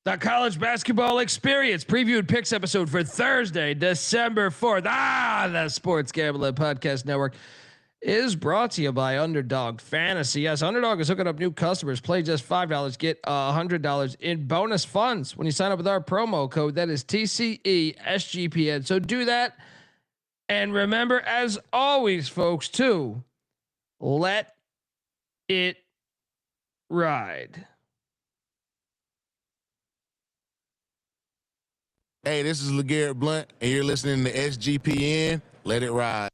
The college basketball experience preview and picks episode for Thursday, December 4th. The Sports Gambling Podcast Network is brought to you by Underdog Fantasy. Yes, Underdog is hooking up new customers. Play just $5, get $100 in bonus funds when you sign up with our promo code. That is TCESGPN. So do that. And remember, as always, folks, too, let it ride. Hey, this is LeGarrette Blunt, and you're listening to SGPN. Let it ride.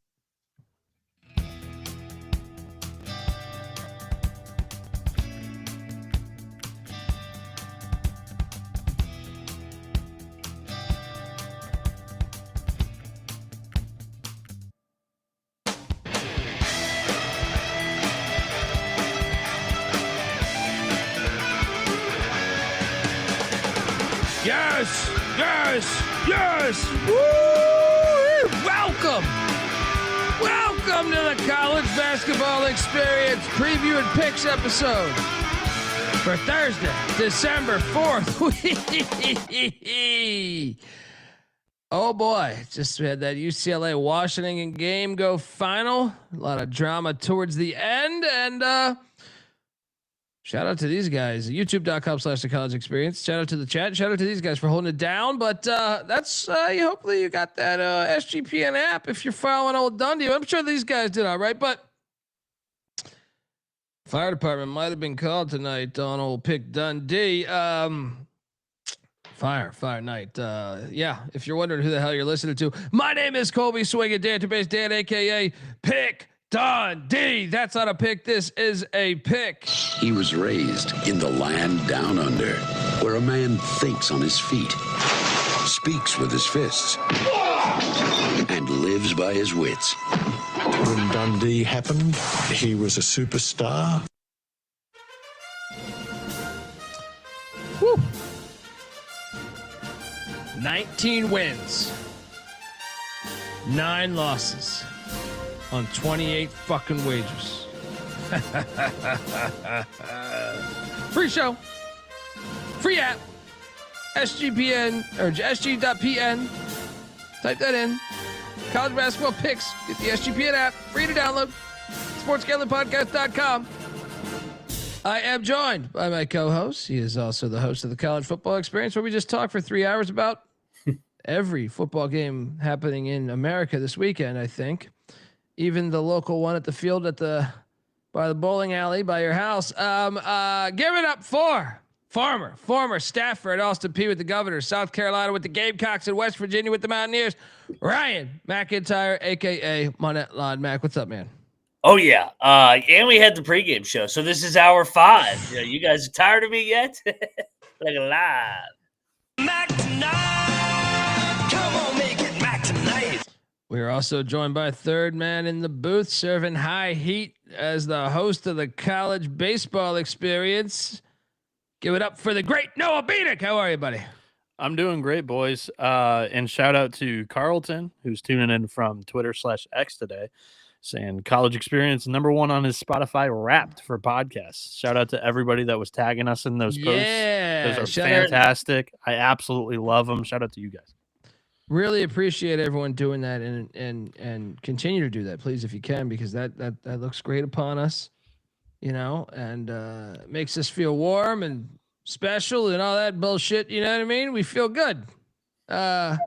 Yes, yes, yes. Woo! Welcome to the college basketball experience preview and picks episode for Thursday, December 4th. Oh boy, just had that UCLA Washington game go final. A lot of drama towards the end, and shout out to these guys, youtube.com/the college experience. Shout out to the chat. Shout out to these guys for holding it down. But that's hopefully you got that SGPN app if you're following old Dundee. I'm sure these guys did all right, but fire department might have been called tonight on old Pick Dundee. Fire night. Yeah, if you're wondering who the hell you're listening to, my name is Colby Dant, Dan, aka Pick Dundee. That's not a pick. This is a pick. He was raised in the land down under, where a man thinks on his feet, speaks with his fists, and lives by his wits. When Dundee happened, he was a superstar. Woo. 19 wins, 9 losses on 28 fucking wagers. Free show, free app, SGPN or SG.PN. Type that in. College basketball picks. Get the SGPN app. Free to download. Sportsgamblingpodcast.com. I am joined by my co-host. He is also the host of the College Football Experience, where we just talk for 3 hours about every football game happening in America this weekend, I think. Even the local one at the field by the bowling alley by your house. Give it up for former staffer at Austin Peay with the Governors, South Carolina with the Gamecocks, and West Virginia with the Mountaineers, Ryan McIntyre, aka Monette Lod. Mac, what's up, man? Oh yeah, and we had the pregame show, so this is hour 5. You guys are tired of me yet? Like alive. Mac tonight. Come on, make it Mac tonight. We are also joined by a third man in the booth, serving high heat as the host of the college baseball experience. Give it up for the great Noah Bieniek. How are you, buddy? I'm doing great, boys. And shout out to Carlton, who's tuning in from Twitter/X today, saying college experience #1 on his Spotify Wrapped for podcasts. Shout out to everybody that was tagging us in those posts. Yeah, those are fantastic. I absolutely love them. Shout out to you guys. Really appreciate everyone doing that, and continue to do that, please, if you can, because that looks great upon us, and makes us feel warm and special and all that bullshit. You know what I mean? We feel good. I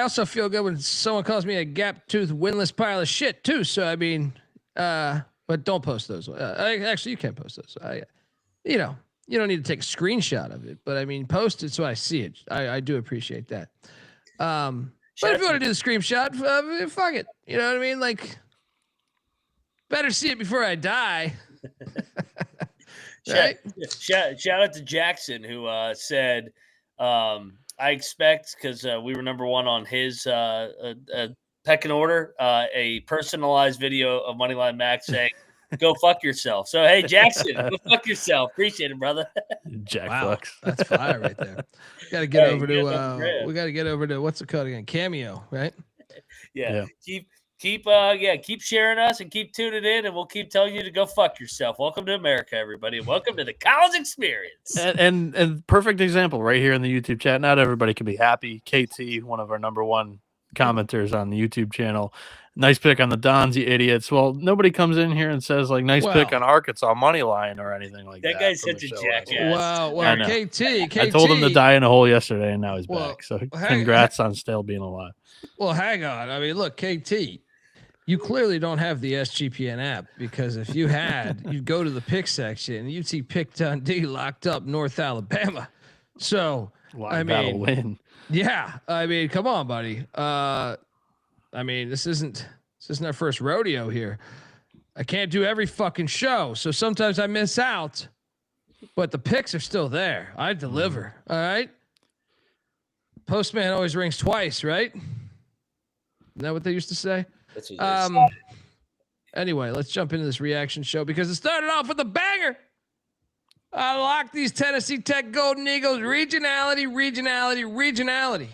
also feel good when someone calls me a gap-toothed, winless pile of shit too. So I mean, but don't post those. Actually, you can post those. You don't need to take a screenshot of it, but I mean, post it so I see it. I do appreciate that. But if you want to do the screenshot, fuck it. You know what I mean? Like, better see it before I die. Right? Shout out to Jackson, who said, I expect, because we were #1 on his pecking order, a personalized video of Moneyline Max saying, go fuck yourself. So, hey, Jackson, go fuck yourself. Appreciate it, brother. Jack Wow, Bucks. that's fire right there. We got to get over to what's it called again? Cameo, right? Yeah. keep sharing us and keep tuning in, and we'll keep telling you to go fuck yourself. Welcome to America, everybody. Welcome to the college experience. And perfect example right here in the YouTube chat. Not everybody can be happy. KT, one of our number one commenters on the YouTube channel. Nice pick on the Dons, you idiots. Well, nobody comes in here and says like nice pick on Arkansas money line or anything like that. That guy's such a jackass. Well, KT. I told him to die in a hole yesterday, and now he's back. So congrats on still being alive. Well, hang on. I mean, look, KT, you clearly don't have the SGPN app, because if you had, you'd go to the pick section and you'd see Pick Dundee locked up North Alabama. So, That'll win. Yeah. I mean, come on, buddy. I mean, this isn't our first rodeo here. I can't do every fucking show, so sometimes I miss out, but the picks are still there. I deliver. All right. Postman always rings twice, right? Isn't that what they used to say? That's what they said. Anyway, let's jump into this reaction show because it started off with a banger. I like these Tennessee Tech Golden Eagles. Regionality.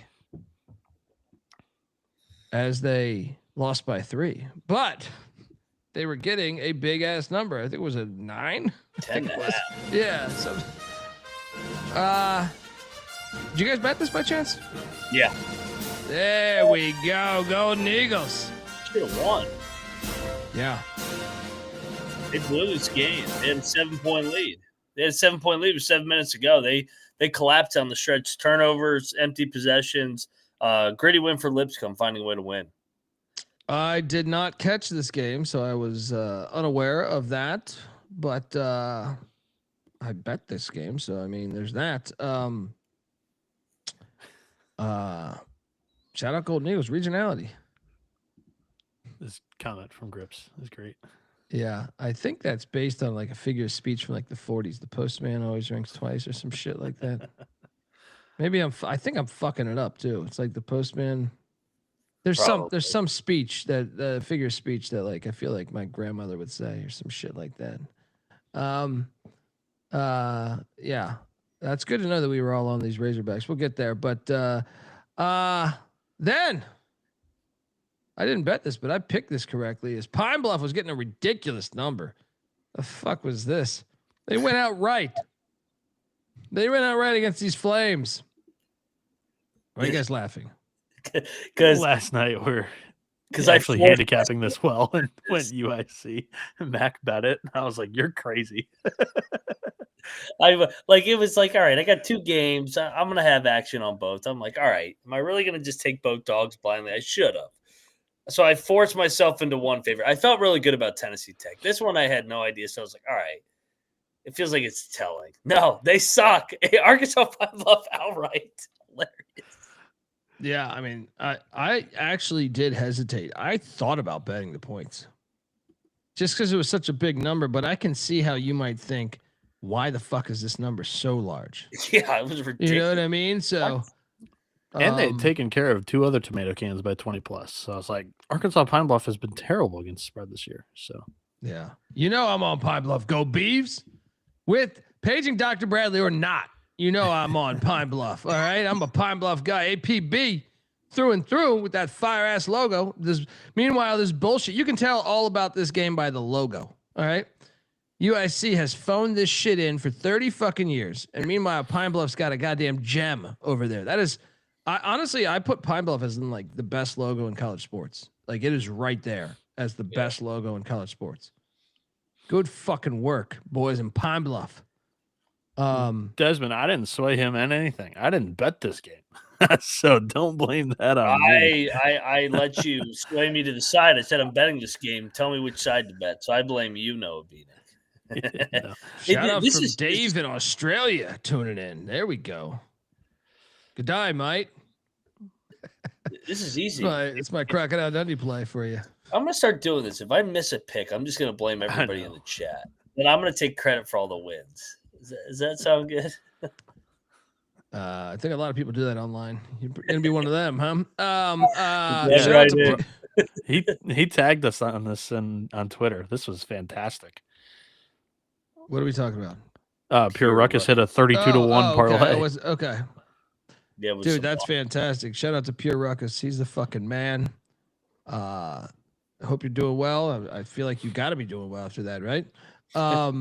As they lost by 3, but they were getting a big ass number. I think it was a 9. 10. Yeah. So, did you guys bet this by chance? Yeah. There we go. Golden Eagles. Should have won. Yeah. They blew this game. They had a 7-point lead. With 7 minutes to go. They collapsed on the stretch. Turnovers, empty possessions. Gritty win for Lipscomb, finding a way to win. I did not catch this game, so I was unaware of that. But I bet this game, so I mean, there's that. Shout out Golden Eagles, regionality. This comment from Grips is great. Yeah, I think that's based on like a figure of speech from like the 40s. The postman always rings twice or some shit like that. Maybe I think I'm fucking it up too. It's like the postman. There's some speech that figure of speech that like I feel like my grandmother would say or some shit like that. Yeah, that's good to know that we were all on these Razorbacks. We'll get there, but then I didn't bet this, but I picked this correctly. As Pine Bluff was getting a ridiculous number. The fuck was this? They went out right. They went out right against these Flames. Why are you guys laughing? Because last night we're actually handicapping this well and went UIC. Mac bet it. I was like, "You're crazy." It was like, all right, I got 2 games. I'm gonna have action on both. I'm like, all right, am I really gonna just take both dogs blindly? I should have. So I forced myself into one favorite. I felt really good about Tennessee Tech. This one I had no idea, so I was like, all right. It feels like it's telling. No, they suck. Arkansas Pine Bluff outright. Hilarious. Yeah, I mean, I actually did hesitate. I thought about betting the points just because it was such a big number, but I can see how you might think, why the fuck is this number so large? Yeah, it was ridiculous. You know what I mean? So, and they had taken care of 2 other tomato cans by 20 plus. So I was like, Arkansas Pine Bluff has been terrible against spread this year. So yeah, you know, I'm on Pine Bluff. Go Beavs. With paging Dr. Bradley or not, you know I'm on Pine Bluff. All right, I'm a Pine Bluff guy. APB through and through with that fire ass logo. Meanwhile, this bullshit. You can tell all about this game by the logo. All right, UIC has phoned this shit in for 30 fucking years, and meanwhile, Pine Bluff's got a goddamn gem over there. That is, honestly, I put Pine Bluff as in like the best logo in college sports. Like it is right there as the best logo in college sports. Good fucking work, boys in Pine Bluff. Desmond, I didn't sway him in anything. I didn't bet this game. So don't blame that on me. I let you sway me to the side. I said I'm betting this game. Tell me which side to bet. So I blame you, Noah Bieniek. No. Shout out from Dave in Australia tuning in. There we go. Good day, mate. This is easy. It's my Crocodile Dundee play for you. I'm going to start doing this. If I miss a pick, I'm just going to blame everybody in the chat. And I'm going to take credit for all the wins. Does that sound good? I think a lot of people do that online. You're going to be one of them, huh? Yeah, right. He tagged us on this on Twitter. This was fantastic. What are we talking about? Pure Ruckus hit a 32-1 parlay. Okay. Yeah, dude, that's fantastic. Shout out to Pure Ruckus. He's the fucking man. I hope you're doing well. I feel like you got to be doing well after that, right? Yeah.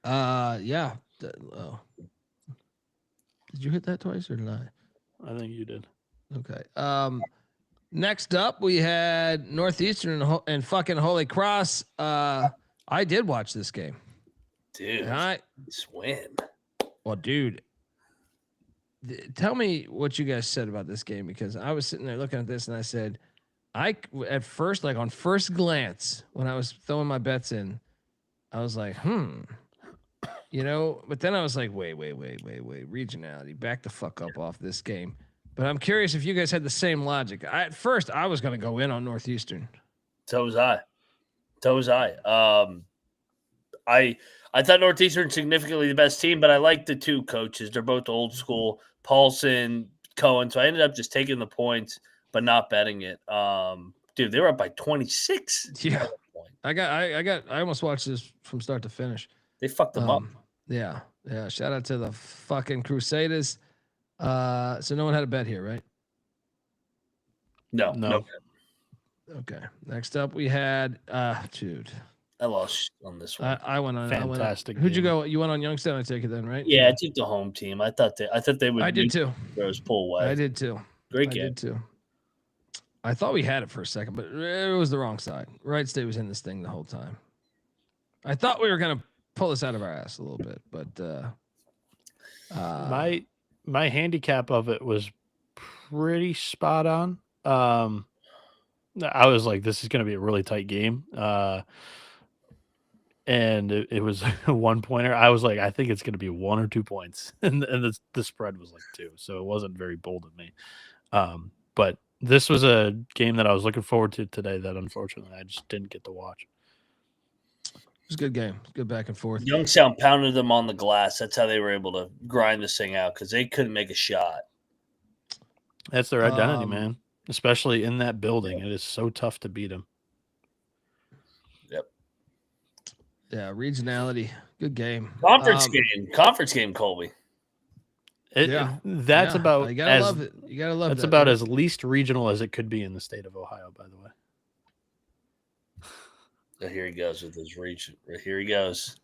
Oh. Did you hit that twice or did I? I think you did. Okay. Next up, we had Northeastern and fucking Holy Cross. I did watch this game. Dude, And win. Well, dude, tell me what you guys said about this game, because I was sitting there looking at this and I said, at first, like on first glance, when I was throwing my bets in, I was like, but then I was like, wait, regionality, back the fuck up off this game. But I'm curious if you guys had the same logic. At first, I was going to go in on Northeastern. So was I. I thought Northeastern significantly the best team, but I like the two coaches. They're both old school, Paulson, Cohen. So I ended up just taking the points, but not betting it. Dude, they were up by 26. Yeah, I almost watched this from start to finish. They fucked them up. Yeah. Shout out to the fucking Crusaders. So no one had a bet here, right? No. Okay. Next up, we had dude. I lost on this one. I went on fantastic. Who'd you go? You went on Youngstown, I take it then, right? Yeah, I took the home team. I thought they would. I did too. Rose pull away. I did too. Great game. I did too. I thought we had it for a second, but it was the wrong side. Wright State was in this thing the whole time. I thought we were gonna pull this out of our ass a little bit, but my handicap of it was pretty spot on. I was like, this is going to be a really tight game. And it was a 1-pointer. I was like, I think it's going to be 1 or 2 points. And the spread was like 2. So it wasn't very bold of me. But this was a game that I was looking forward to today that unfortunately I just didn't get to watch. It was a good game. Good back and forth. Youngstown pounded them on the glass. That's how they were able to grind this thing out, because they couldn't make a shot. That's their identity, man. Especially in that building. It is so tough to beat them. Yep. Yeah, regionality. Good game. Conference game, Colby. That's about you gotta love it. You gotta love that's that, about right? as least regional as it could be in the state of Ohio, by the way. Here he goes with his reach. Here he goes.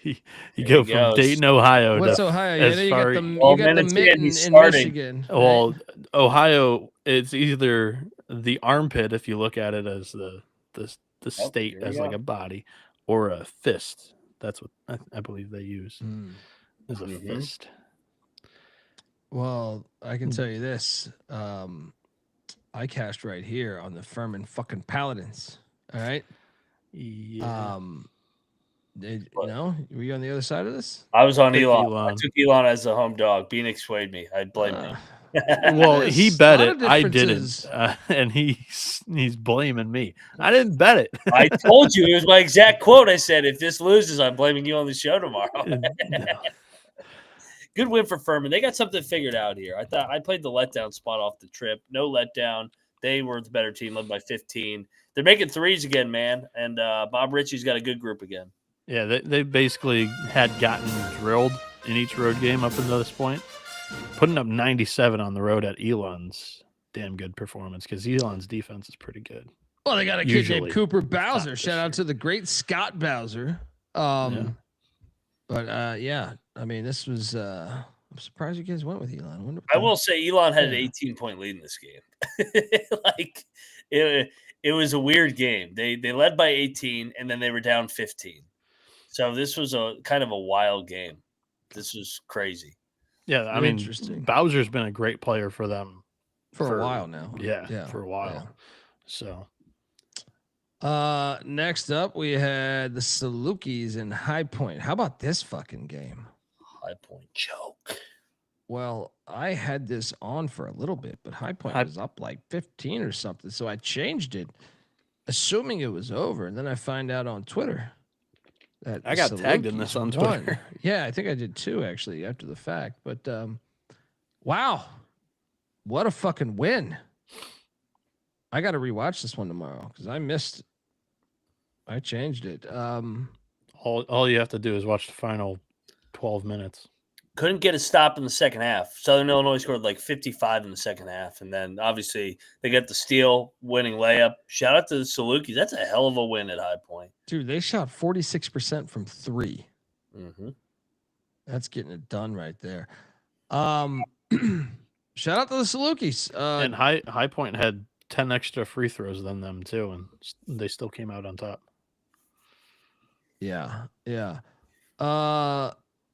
you go from goes. Dayton, Ohio. What's to Ohio? as You far- got the mitten in Michigan. Well, right? Ohio, it's either the armpit, if you look at it as the state as like a body, or a fist. That's what I believe they use as a fist. Well, I can tell you this. I cashed right here on the Furman fucking Paladins. All right. Yeah. No, were you on the other side of this? I was on Pick Elon. Elon. I took Elon as the home dog. Bieniek swayed me. I blame him. Well, he There's bet a lot it. of I didn't, differences. and he's blaming me. I didn't bet it. I told you it was my exact quote. I said, "If this loses, I'm blaming you on the show tomorrow." No. Good win for Furman. They got something figured out here. I thought I played the letdown spot off the trip. No letdown. They were the better team, led by 15. They're making threes again, man. And Bob Ritchie's got a good group again. Yeah, they basically had gotten drilled in each road game up until this point. Putting up 97 on the road at Elon's damn good performance, because Elon's defense is pretty good. Well, they got a kid Usually. named Cooper Not Bowser. this Shout out year. to the great Scott Bowser. But yeah, I mean, this was. I'm surprised you guys went with Elon. I wonder what I the- will say Elon had an Yeah. 18-point lead in this game. Like it was a weird game. They led by 18 and then they were down 15. So this was a kind of a wild game. This was crazy. Yeah, I mean, Interesting. Bowser's been a great player for them for a while now. Yeah, for a while. So Next up, we had the Salukis in High Point. How about this fucking game? High Point choke. Well, I had this on for a little bit, but High Point was up like 15 or something. So I changed it, assuming it was over. And then I find out on Twitter that I got tagged in this on won. Twitter. Yeah, I think I did too, actually, after the fact. But wow, what a fucking win. I got to rewatch this one tomorrow because I changed it. all you have to do is watch the final 12 minutes. couldn't get a stop in the second half. Southern Illinois scored like 55 in the second half, and then obviously they got the steal, winning layup. Shout out to the Salukis. That's a hell of a win at High Point. Dude, they shot 46% from 3. Mm-hmm. That's getting it done right there. Shout out to the Salukis. And High Point had 10 extra free throws than them too, and they still came out on top. Yeah.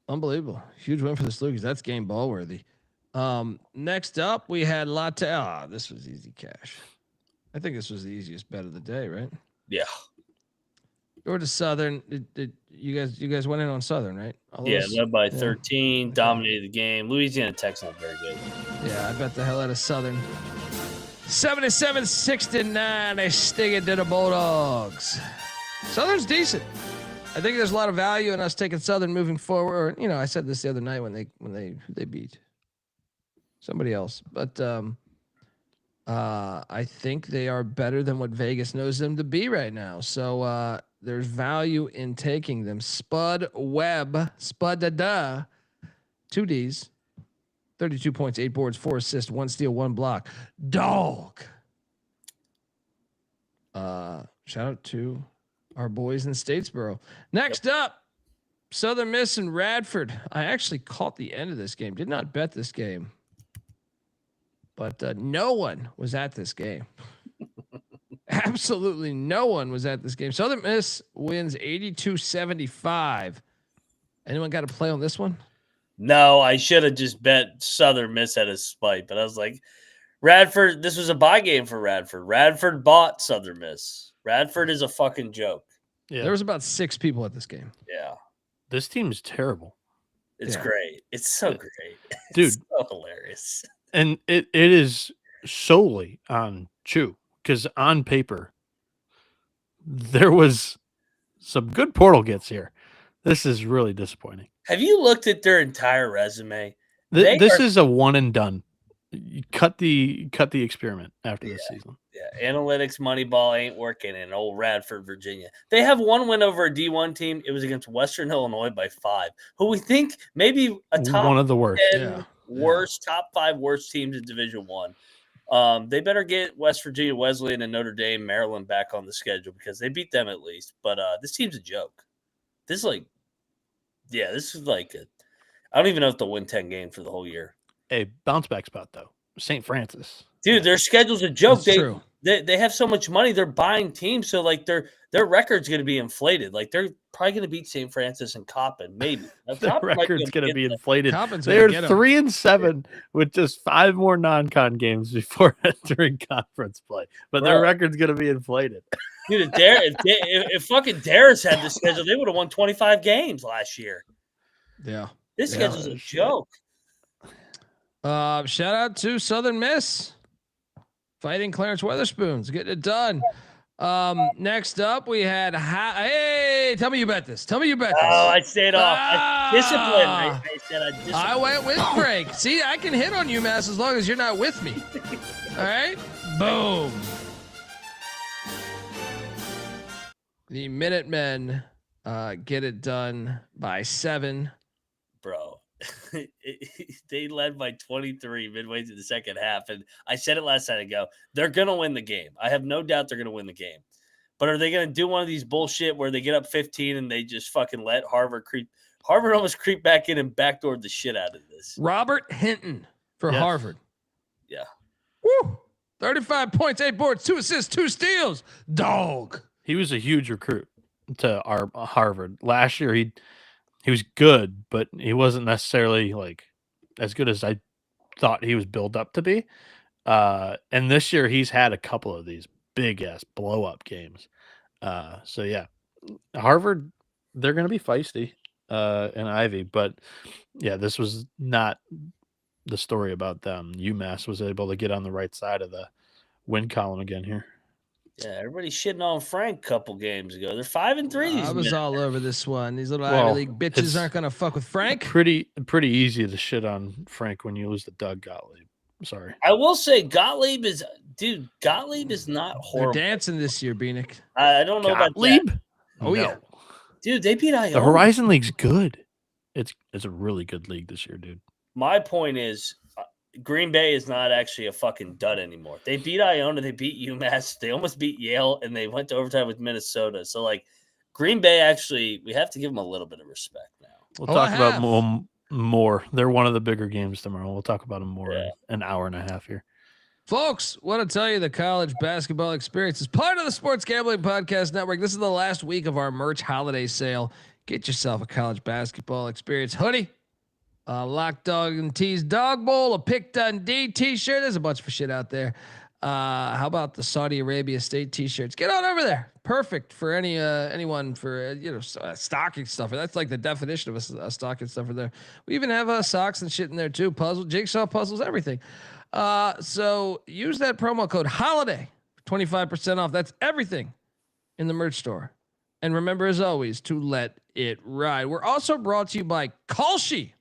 Unbelievable. Huge win for the Salukis. That's game ball worthy. Next up, we had Latte. This was easy cash. I think this was the easiest bet of the day, right? Yeah. Georgia Southern. You guys went in on Southern, right? Led by 13, dominated the game. Louisiana Tech's not very good. Yeah, I bet the hell out of Southern. 77-69. They stick it to the Bulldogs. Southern's decent. I think there's a lot of value in us taking Southern moving forward. Or, I said this the other night when they beat somebody else, but I think they are better than what Vegas knows them to be right now. So there's value in taking them. Spud Webb, 2 Ds, 32 points, 8 boards, 4 assists, 1 steal, 1 block. Dog. Shout out to our boys in Statesboro. Next up, Southern Miss and Radford. I actually caught the end of this game. Did not bet this game, but no one was at this game. Absolutely no one was at this game. Southern Miss wins 82-75. Anyone got a play on this one? No, I should have just bet Southern Miss at a spike, but I was like, Radford, this was a buy game for Radford. Radford bought Southern Miss. Radford is a fucking joke. Yeah. There was about 6 people at this game. Yeah. This team is terrible. It's great. It's so great. Dude. It's so hilarious. And it is solely on Chu, because on paper, there was some good portal gets here. This is really disappointing. Have you looked at their entire resume? This is a one and done. You cut the experiment after this season. Yeah, analytics, Moneyball ain't working in old Radford, Virginia. They have one win over a D1 team. It was against Western Illinois by 5, who we think maybe a top one of the worst, 10 worst, top 5 worst teams in Division I. They better get West Virginia, Wesleyan, and Notre Dame, Maryland back on the schedule because they beat them at least. But this team's a joke. This is like I don't even know if they'll win 10 games for the whole year. A bounce back spot though. St. Francis. Dude, their schedule's a joke. That's true. They have so much money, they're buying teams, so like their record's going to be inflated. Like they're probably going to beat St. Francis and Coppin, maybe. Their record's going to be inflated. Coppin's They're gonna get 3-7 with just 5 more non-con games before entering conference play, but their record's going to be inflated. Dude, if fucking Darius had this schedule, they would have won 25 games last year. Yeah, this schedule's a joke. Shout out to Southern Miss fighting Clarence Weatherspoons, getting it done. Next up, we had hey, tell me you bet this. Oh, I stayed off. Discipline. I said I discipline. I went with Frank. See, I can hit on UMass as long as you're not with me. All right, boom. The Minutemen get it done by 7. Bro. They led by 23 midway through the second half, and I said it last night ago. They're gonna win the game. I have no doubt they're gonna win the game. But are they gonna do one of these bullshit where they get up 15 and they just fucking let Harvard creep? Harvard almost creep back in and backdoored the shit out of this. Robert Hinton for Harvard. Yeah. Woo! 35 points, 8 boards, 2 assists, 2 steals. Dog. He was a huge recruit to our Harvard last year. He was good, but he wasn't necessarily like as good as I thought he was built up to be. And this year he's had a couple of these big ass blow up games. So yeah, Harvard, they're going to be feisty, and Ivy, but yeah, this was not the story about them. UMass was able to get on the right side of the win column again here. Yeah, everybody's shitting on Frank a couple games ago. They're 5-3. I was all over this one. These little Ivy League bitches aren't going to fuck with Frank. Pretty easy to shit on Frank when you lose to Doug Gottlieb. Sorry. I will say Gottlieb is not horrible. They're dancing this year, Bieniek. I don't know Gottlieb? about that. Oh, yeah. Dude, they beat Iowa. The Horizon League's good. It's a really good league this year, dude. My point is, Green Bay is not actually a fucking dud anymore. They beat Iona, they beat UMass, they almost beat Yale, and they went to overtime with Minnesota. So, like, Green Bay actually, we have to give them a little bit of respect now. We'll Oh, I talk about have. more. They're one of the bigger games tomorrow. We'll talk about them more Yeah. in an hour and a half here. Folks, want to tell you the college basketball experience is part of the Sports Gambling Podcast Network. This is the last week of our merch holiday sale. Get yourself a college basketball experience hoodie, a Lock Dog and Tees dog bowl, a Pick Dundee t-shirt. There's a bunch of shit out there. How about the Saudi Arabia State t-shirts? Get on over there. Perfect for anyone for stocking stuffer. That's like the definition of a stocking stuffer. There, we even have socks and shit in there too. Puzzle, jigsaw puzzles, everything. So use that promo code HOLIDAY for 25% off. That's everything in the merch store. And remember, as always, to let it ride. We're also brought to you by Kalshi.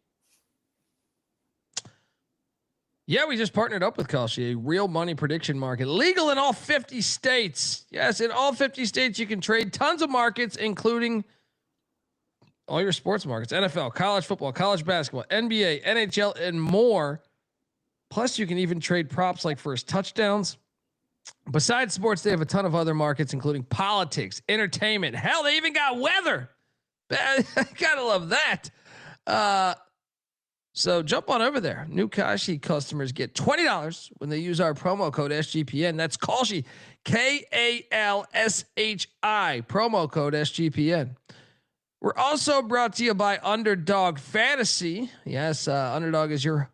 Yeah, we just partnered up with Kalshi, a real money prediction market, legal in all 50 states. Yes, in all 50 states, you can trade tons of markets, including all your sports markets, NFL, college football, college basketball, NBA, NHL, and more. Plus, you can even trade props like first touchdowns. Besides sports, they have a ton of other markets, including politics, entertainment. Hell, they even got weather. I gotta love that. So jump on over there. New Kalshi customers get $20 when they use our promo code SGPN. That's Kalshi, KALSHI, promo code SGPN. We're also brought to you by Underdog Fantasy. Yes, Underdog is your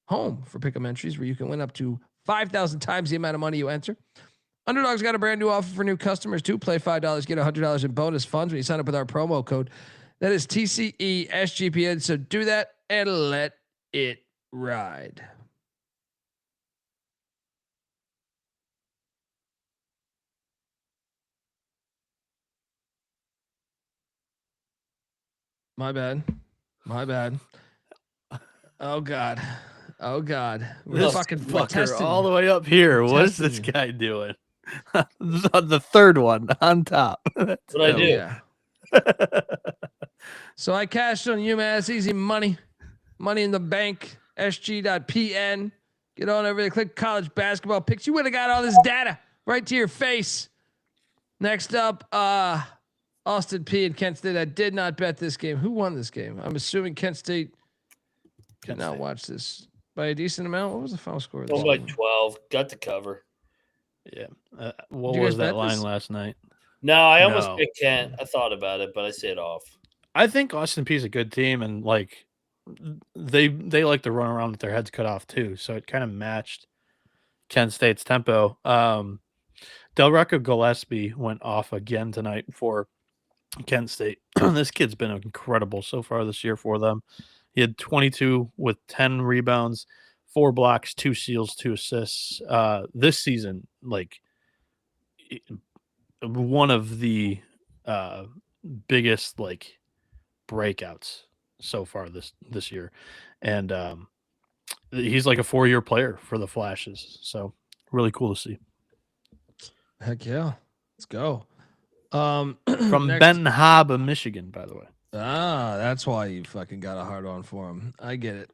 home for pick'em entries where you can win up to 5,000 times the amount of money you enter. Underdog's got a brand new offer for new customers too. Play $5, get $100 in bonus funds when you sign up with our promo code. That is TCE SGPN. So do that and let it ride. My bad. Oh God. We're This fucking fucker testing all you. the way up here. What is testing this you. guy doing? The third one on top. That's what I do. Yeah. So I cashed on UMass, easy money in the bank, sg.pn. Get on over there, click college basketball picks. You would have got all this data right to your face. Next up, Austin P and Kent State. I did not bet this game. Who won this game? I'm assuming Kent State did not watch this by a decent amount. What was the final score of this One by game? 12. Got the cover. Yeah. What Did you was guys that bet line this? last night? No, I almost No. picked Kent. I thought about it, but I say it off. I think Austin P is a good team, and like they like to run around with their heads cut off too. So it kind of matched Kent State's tempo. Delreco Gillespie went off again tonight for Kent State. This kid's been incredible so far this year for them. He had 22 with 10 rebounds, 4 blocks, 2 steals, 2 assists. This season, like one of the biggest like breakouts so far this year, and he's like a 4-year player for the Flashes. So really cool to see. Heck yeah. Let's go. From next- Benton Harbor, Michigan, by the way. That's why you fucking got a hard on for him. I get it.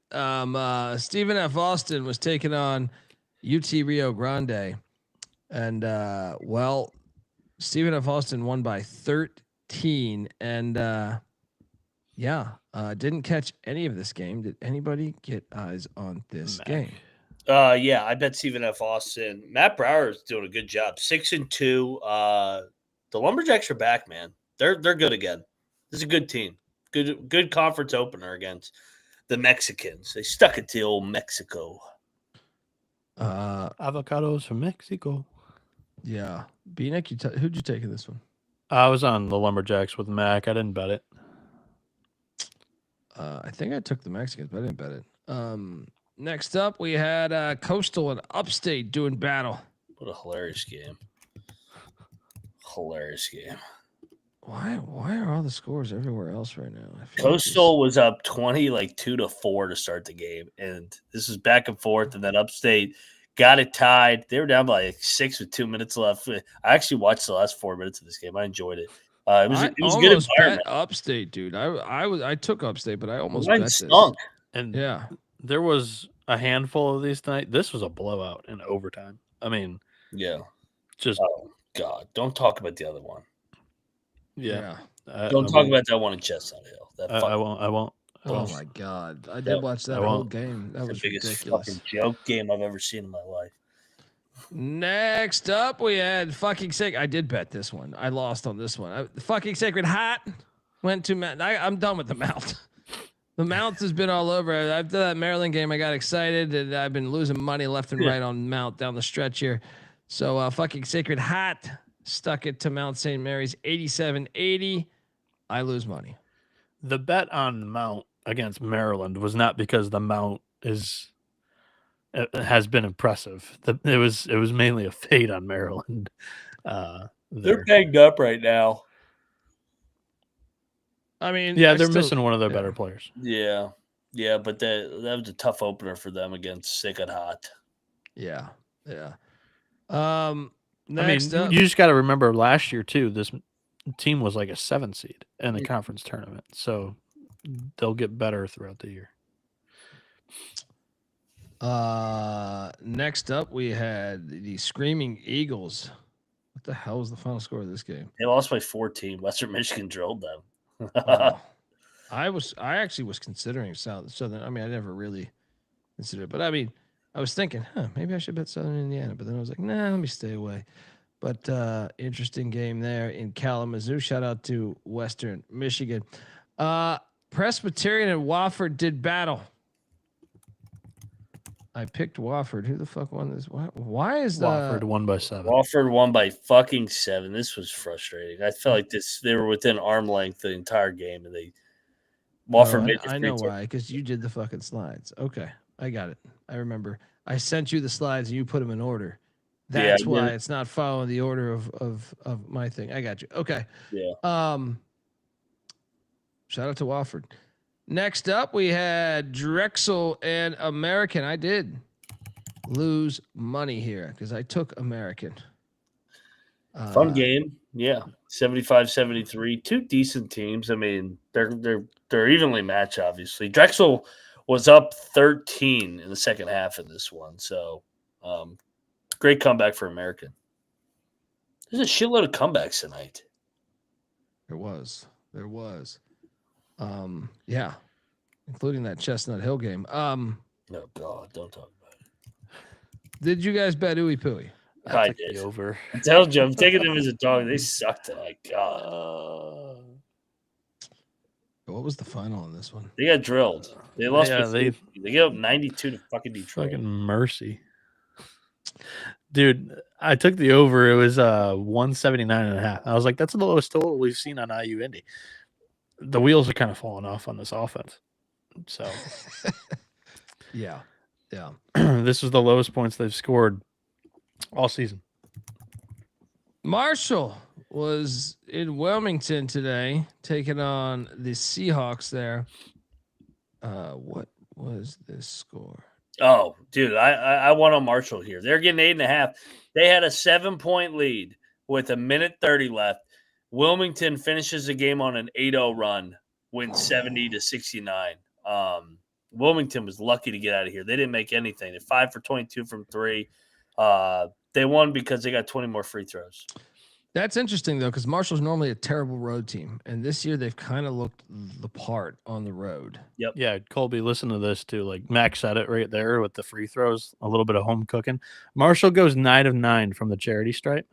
Stephen F. Austin was taking on UT Rio Grande. And well, Stephen F. Austin won by 13. And didn't catch any of this game. Did anybody get eyes on this game? Yeah, I bet Stephen F. Austin. Matt Brower is doing a good job. 6-2. The Lumberjacks are back, man. They're good again. This is a good team. Good conference opener against the Mexicans. They stuck it to old Mexico. Avocados from Mexico. Yeah. Bieniek, who'd you take in this one? I was on the Lumberjacks with Mac. I didn't bet it. I think I took the Mexicans, but I didn't bet it. Next up, we had Coastal and Upstate doing battle. What a hilarious game. Hilarious game. Why are all the scores everywhere else right now? I feel Coastal was up 2-4 to start the game, and this is back and forth, and then Upstate got it tied. They were down by like 6 with 2 minutes left. I actually watched the last 4 minutes of this game. I enjoyed it. It was I a good almost environment. bet Upstate, dude. I took Upstate, but I almost Mine bet stunk. And this. Yeah. there was a handful of these tonight. This was a blowout in overtime. I mean, Yeah. just Oh God! Don't talk about the other one. yeah. Don't talk about that one in Chestnut Hill. That I fucking won't. I won't. Oh my God! I That- did watch that I whole won't. game. That the was biggest ridiculous. fucking joke game I've ever seen in my life. Next up, we had fucking sick. I did bet this one. I lost on this one. Fucking Sacred Hat went to Mount. I'm done with the Mount. The Mount has been all over. After that Maryland game, I got excited and I've been losing money left and right on Mount down the stretch here. So fucking Sacred Hat stuck it to Mount St. Mary's 87-80. I lose money. The bet on Mount against Maryland was not because the Mount has been impressive. It was mainly a fade on Maryland. They're banged up right now. I mean, yeah, they're missing one of their better players. Yeah, but that was a tough opener for them against Sacred Hat. Yeah. Next I mean, up, you just got to remember last year too. This team was like a 7 seed in the conference tournament, so they'll get better throughout the year. Next up, we had the Screaming Eagles. What the hell was the final score of this game? They lost by 14. Western Michigan drilled them. I actually was considering Southern. I mean, I never really considered it, but I mean, I was thinking, maybe I should bet Southern Indiana, but then I was like, nah, let me stay away. But interesting game there in Kalamazoo. Shout out to Western Michigan. Presbyterian and Wofford did battle. I picked Wofford. Who the fuck won this? Why is Wofford won by 7? Wofford won by fucking 7. This was frustrating. I felt like they were within arm length the entire game, and Wofford. I know why, because you did the fucking slides. Okay, I got it. I remember. I sent you the slides and you put them in order. That's why it's not following the order of my thing. I got you. Okay. Yeah. Shout out to Wofford. Next up, we had Drexel and American. I did lose money here because I took American. Fun game. Yeah. 75-73. Two decent teams. I mean, they're evenly matched, obviously. Drexel was up 13 in the second half of this one. So great comeback for American. There's a shitload of comebacks tonight. There was. Yeah, including that Chestnut Hill game. Oh God, don't talk about it. Did you guys bet Ooey Pooey? I did. Over. I told you, I'm taking them as a dog. They sucked tonight. God. What was the final on this one? They got drilled. They lost. Yeah, they get up 92 to fucking Detroit. Fucking mercy. Dude, I took the over. It was 179.5. I was like, that's the lowest total we've seen on IU Indy. The wheels are kind of falling off on this offense. So yeah. This was the lowest points they've scored all season. Marshall was in Wilmington today, taking on the Seahawks there. What was this score? Oh, dude, I won on Marshall here. They're getting 8.5. They had a 7-point lead with 1:30 left. Wilmington finishes the game on an 8-0 run, wins 70-69. Wilmington was lucky to get out of here. They didn't make anything. They're 5 for 22 from 3. They won because they got 20 more free throws. That's interesting, though, because Marshall's normally a terrible road team. And this year they've kind of looked the part on the road. Yep. Yeah, Colby, listen to this, too. Like, Max said it right there with the free throws, a little bit of home cooking. Marshall goes 9 of 9 from the charity stripe.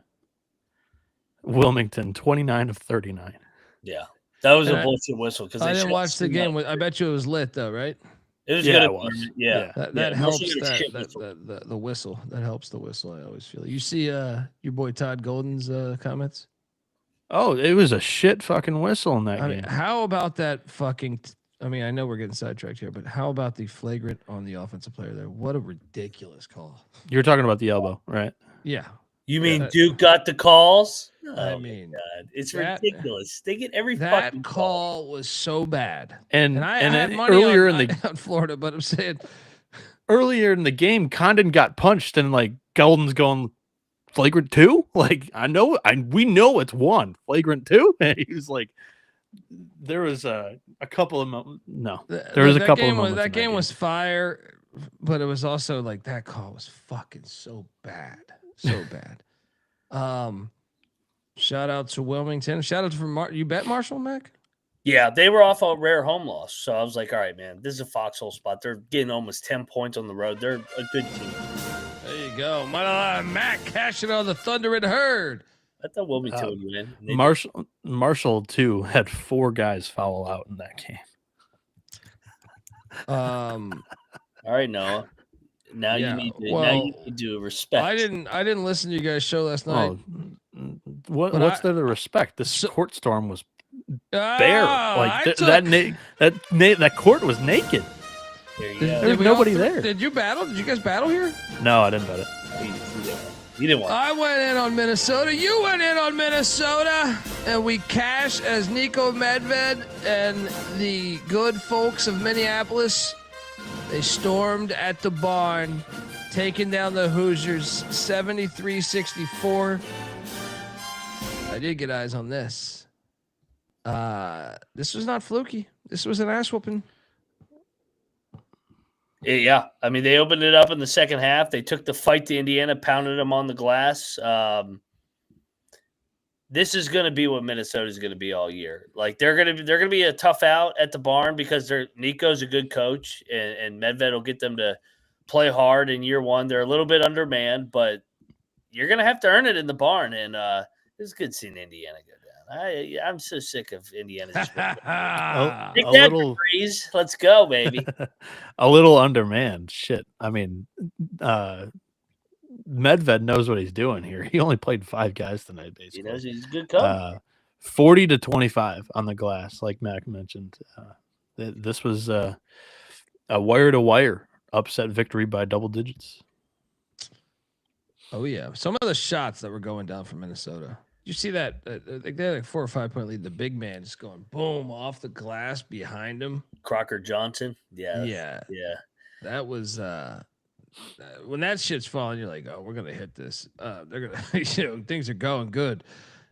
Wilmington, 29 of 39. Yeah. That was a bullshit whistle. Because I didn't watch the game. I bet you it was lit, though, right? It was good. It was. Yeah. That helps the whistle. That helps the whistle, I always feel. You see your boy Todd Golden's comments? Oh, it was a shit fucking whistle in that game. Mean, how about that fucking I know we're getting sidetracked here, but how about the flagrant on the offensive player there? What a ridiculous call. You're talking about the elbow, right? Yeah. You mean Duke got the calls? I mean, God. It's ridiculous. They get every that fucking call was so bad. And I had money earlier on Florida, but I'm saying earlier in the game, Condon got punched and like Golden's going flagrant 2? Like, we know it's 1. Flagrant 2? And he was like, there was a couple of moments. No, there was a couple of moments. That game was fire, but it was also like that call was fucking so bad. So bad. Shout out to Wilmington. Shout out to you bet Marshall, Mac? Yeah, they were off a rare home loss. So I was like, all right, man, this is a foxhole spot. They're getting almost 10 points on the road. They're a good team. There you go. Mac cashing on the Thunder and Herd. I thought Wilmington would win. Marshall, too, had 4 guys foul out in that game. All right, Noah. Now you need to do respect. I didn't listen to you guys' show last night. What's there to respect? This court storm was bare. Like that court was naked. There was nobody there. Did you battle? Did you guys battle here? No, I didn't bet it. You didn't want. I went in on Minnesota. You went in on Minnesota, and we cashed as Nico Medved and the good folks of Minneapolis. They stormed at the barn, taking down the Hoosiers 73-64. I did get eyes on this. This was not fluky. This was an ass whooping. Yeah, I mean, they opened it up in the second half. They took the fight to Indiana, pounded them on the glass. This is going to be what Minnesota's going to be all year. Like they're going to be a tough out at the barn because Nico's a good coach, and Medved will get them to play hard in year one. They're a little bit undermanned, but you're going to have to earn it in the barn. And it's good seeing Indiana go down. I'm so sick of Indiana. Let's go, baby. A little undermanned. Shit. I mean, Medved knows what he's doing here. He only played 5 guys tonight, basically. He knows he's a good coach. 40-25 on the glass, like Mac mentioned. This was a wire-to-wire upset victory by double digits. Oh, yeah. Some of the shots that were going down from Minnesota. You see that? They had like 4 or 5 point lead. The big man just going boom off the glass behind him. Crocker Johnson. Yeah. That was when that shit's falling. You're like, oh, we're gonna hit this. They're gonna, things are going good.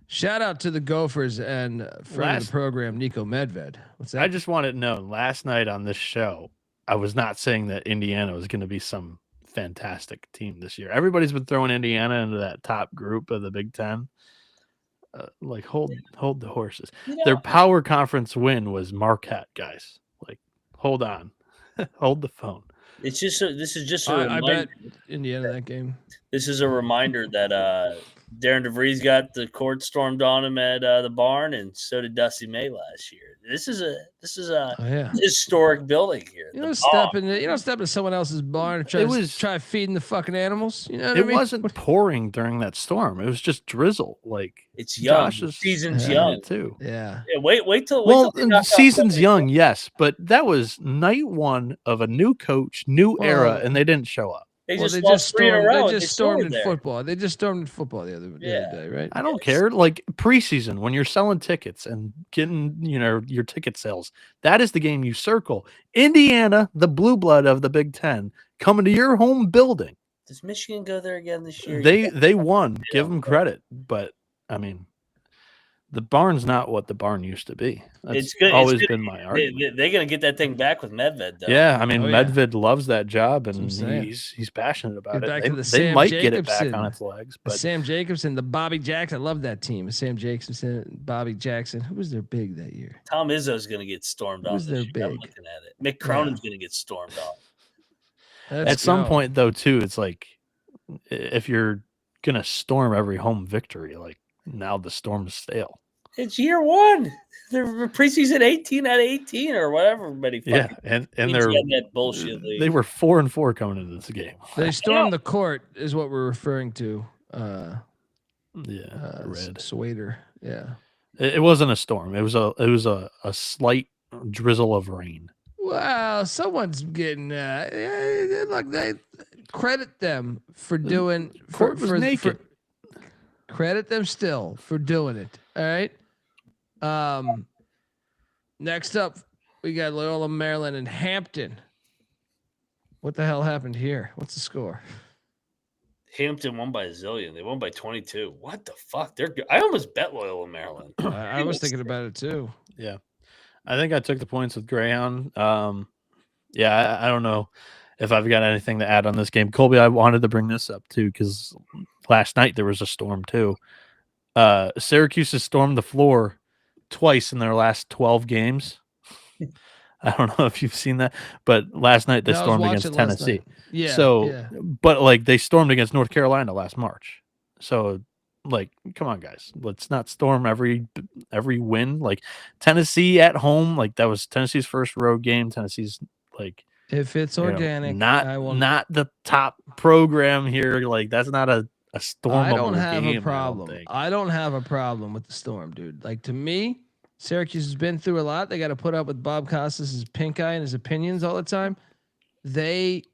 Shout out to the Gophers and friend of the program, Nico Medved. What's that? I just wanted to know. Last night on this show, I was not saying that Indiana was going to be some fantastic team this year. Everybody's been throwing Indiana into that top group of the Big Ten. Like hold the horses. Their power conference win was Marquette, guys. Like, hold on, hold the phone. It's just this is just a reminder. I bet Indiana that game. This is a reminder that Darren DeVries got the court stormed on him at the barn, and so did Dusty May last year. This is a historic building here. You don't step into someone else's barn and try feeding the fucking animals. You know what I mean? It wasn't pouring during that storm. It was just drizzle. Like it's young. Season's young too. Yeah. Wait till season's young, yes, but that was night 1 of a new coach, new era, and they didn't show up. They just stormed in football. They just stormed in football the other day, right? I don't care. Like preseason, when you're selling tickets and getting, your ticket sales, that is the game you circle. Indiana, the blue blood of the Big Ten, coming to your home building. Does Michigan go there again this year? They won. Give them credit, but I mean, the barn's not what the barn used to be. That's always been my argument. They're going to get that thing back with Medved, though. Yeah, I mean, Medved loves that job, and he's passionate about it. They might get it back on its legs. But Sam Jacobson, the Bobby Jackson, I love that team. Sam Jacobson, Bobby Jackson. Who was their big that year? Tom Izzo's going to get stormed off. Who's their big? I'm looking at it. Mick Cronin's going to get stormed off. At some point, though, too, it's like if you're going to storm every home victory, like now the storm is stale. It's year 1. They're preseason 18 out of 18 or whatever. Everybody and they're that bullshit league. They were 4-4 coming into this game. They stormed the court, is what we're referring to. Red Swader. Yeah, it wasn't a storm. It was a slight drizzle of rain. Wow, someone's getting look. They credit them for doing. Court was naked. Credit them still for doing it. All right. Next up, we got Loyola Maryland and Hampton. What the hell happened here? What's the score? Hampton won by a zillion. They won by 22. What the fuck? They're good. I almost bet Loyola Maryland. I was thinking about it too. Yeah. I think I took the points with Greyhound. Yeah, I don't know if I've got anything to add on this game. Colby, I wanted to bring this up too because last night there was a storm too. Syracuse has stormed the floor twice in their last 12 games. I don't know if you've seen that, but last night they No, I was stormed watching against last Tennessee. night. Yeah. So, yeah. but like they stormed against North Carolina last March. So, like, come on, guys, let's not storm every win. Like Tennessee at home, like that was Tennessee's first road game. Tennessee's like, If it's you know, organic, I will not the top program here. Like that's not a stormable I don't have game. a problem. I don't have a problem with the storm, dude. Like to me, Syracuse has been through a lot. They got to put up with Bob Costas' pink eye and his opinions all the time. They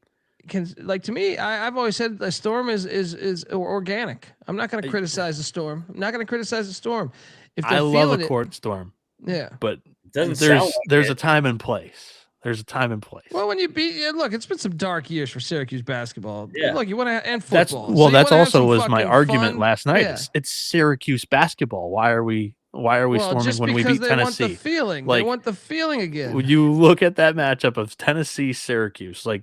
can, like, to me, I've always said the storm is organic. I'm not going to criticize the storm. I'm not going to criticize the storm. If I love a it, court storm, yeah, but Doesn't sound like there's it. a time and place. There's a time and place. well, when you beat, look, it's been some dark years for Syracuse basketball. Yeah. Look, you want to and That's football. well. So That's you wanna have also some was my fucking argument fun. last night. Yeah. It's Syracuse basketball. Why are we Well, storming just when we because beat they want the Tennessee? feeling. Like, they want the feeling again. When you look at that matchup of Tennessee Syracuse, like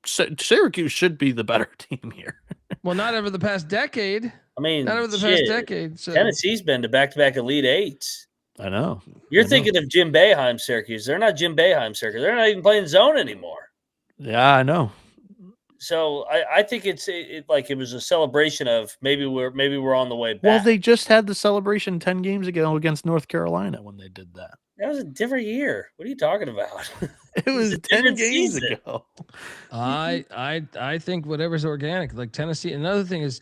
Syracuse should be the better team here. Well, not over the past decade. I mean, Not over the shit. past decade. So. Tennessee's been to back-to-back Elite Eights. I know. You're thinking of Jim Boeheim Syracuse. They're not Jim Boeheim Syracuse. They're not even playing zone anymore. Yeah, I know. So I think it was a celebration of maybe we're on the way back. Well, they just had the celebration 10 games ago against North Carolina when they did that. That was a different year. What are you talking about? It was a 10 different games season. ago. I think whatever's organic, like Tennessee. Another thing is,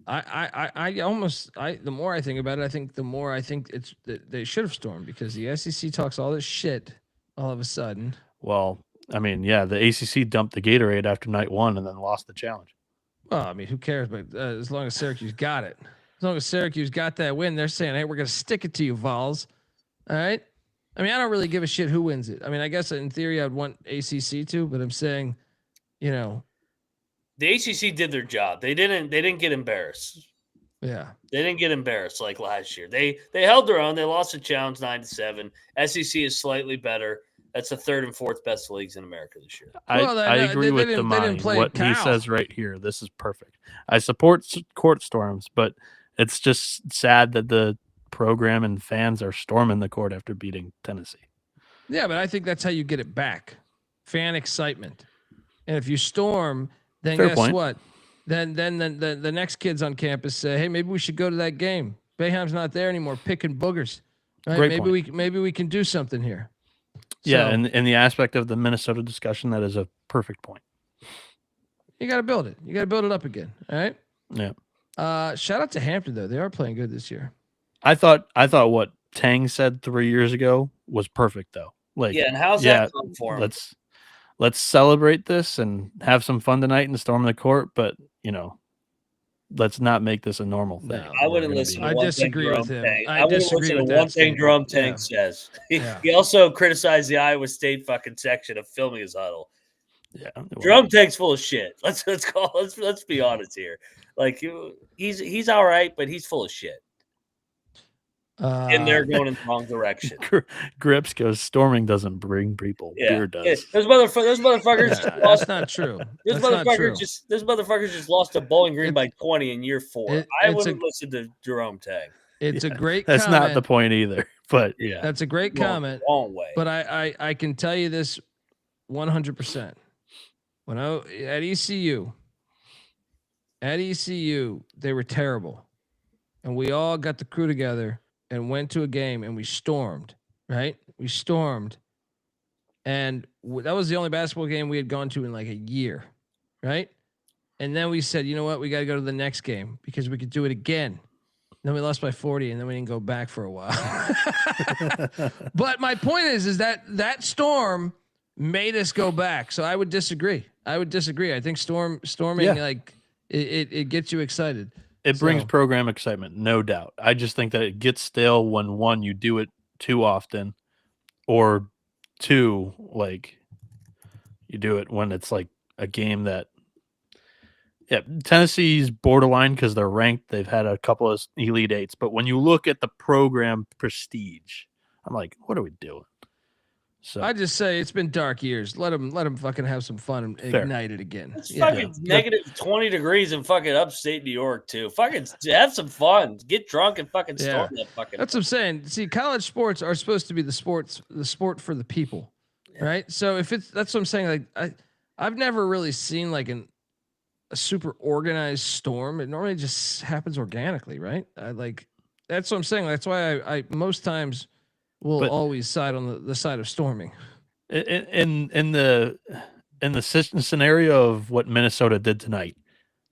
the more I think about it, I think the more I think they should have stormed because the SEC talks all this shit all of a sudden. Well, I mean, yeah, the ACC dumped the Gatorade after night one and then lost the challenge. Well, I mean, who cares? But as long as Syracuse got it, as long as Syracuse got that win, they're saying, "Hey, we're gonna stick it to you, Vols." All right. I mean, I don't really give a shit who wins it. I mean, I guess in theory I'd want ACC to, but I'm saying, the ACC did their job. They didn't get embarrassed. yeah. They didn't get embarrassed like last year. They held their own. They lost the challenge 9-7. SEC is slightly better. That's the third and fourth best leagues in America this year. Well, I agree with they didn't Damani. play What he Cal. says right here. This is perfect. I support court storms, but it's just sad that the program and fans are storming the court after beating Tennessee. Yeah, but I think that's how you get it back. Fan excitement. And if you storm, then Fair guess point. what? Then the next kids on campus say, "Hey, maybe we should go to that game. Boeheim's not there anymore, picking boogers. Right? Great point. Maybe we can do something here." Yeah, So, and in the aspect of the Minnesota discussion, that is a perfect point. you got to build it. You got to build it up again. All right. Yeah. Shout out to Hampton though. They are playing good this year. I thought what Tang said 3 years ago was perfect though. Like, Yeah, and how's that going for them? Let's celebrate this and have some fun tonight and storm the court, but let's not make this a normal thing. No. I wouldn't listen to I one disagree thing with Jerome him. Tang. I wouldn't disagree listen with to that one thing statement. Jerome Tang Yeah. says. Yeah. He also criticized the Iowa State fucking section of filming his huddle. Yeah. well, Jerome Tang's full of shit. Let's be honest here. Like he's all right, but he's full of shit. And they're going in the wrong direction. Grips goes, storming doesn't bring people. Beer does. Yeah. Those motherfuckers just That's lost. not true. Those That's not true. motherfuckers just lost to Bowling Green by 20 in year 4. I it's wouldn't listen to Jerome Tang. It's a great That's comment. not the point either. But yeah. That's a great comment. Wrong way. But I can tell you this 100%. When at ECU, they were terrible. And we all got the crew together and went to a game and we stormed, right? We stormed. And that was the only basketball game we had gone to in like a year, right? And then we said, you know what? We got to go to the next game because we could do it again. Then we lost by 40 and then we didn't go back for a while. But my point is that storm made us go back. So I would disagree. I think storming, like it gets you excited. It brings program excitement, no doubt. I just think that it gets stale when, one, you do it too often, or two, like you do it when it's like a game that Yeah, Tennessee's borderline because they're ranked. They've had a couple of Elite Eights, but when you look at the program prestige, I'm like, what are we doing? So I just say it's been dark years. Let them fucking have some fun and Fair. ignite it again. It's Yeah. fucking negative 20 degrees in fucking upstate New York too. Fucking have some fun. Get drunk and fucking storm that fucking. That's what I'm saying. See, college sports are supposed to be the sport for the people, right? So if that's what I'm saying. Like I've never really seen like a super organized storm. It normally just happens organically, right? That's what I'm saying. That's why I most times will always side on the side of storming. in the scenario of what Minnesota did tonight,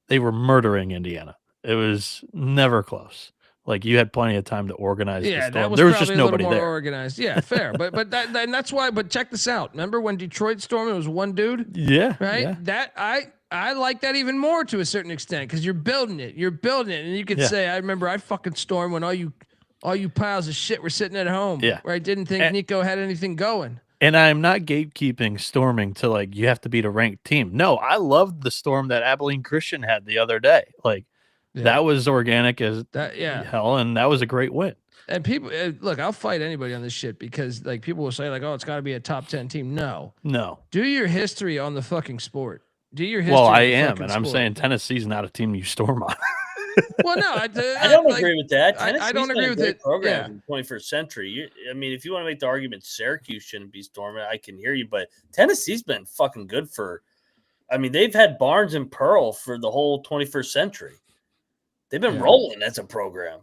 they were murdering Indiana. It was never close. Like you had plenty of time to organize the storm. There was just nobody there. Organized. Yeah, fair. but that's why. But check this out. Remember when Detroit stormed? It was one dude. Yeah. Right. Yeah. That I like that even more to a certain extent because you're building it. And you could say, I remember I fucking stormed when all you piles of shit were sitting at home. Yeah. Where I didn't think Nico had anything going. And I'm not gatekeeping storming to like you have to beat a ranked team. No, I loved the storm that Abilene Christian had the other day. Like that was organic as hell, and that was a great win. And people look, I'll fight anybody on this shit because like people will say like, oh, it's got to be a top 10 team. No. Do your history on the fucking sport. Do your history. Well, I am, and I'm saying Tennessee's not a team you storm on. Well, no, I don't agree with that. I don't agree with it. Program in the 21st century. I mean, if you want to make the argument Syracuse shouldn't be storming, I can hear you. But Tennessee's been fucking good for. I mean, they've had Barnes and Pearl for the whole 21st century. They've been rolling as a program.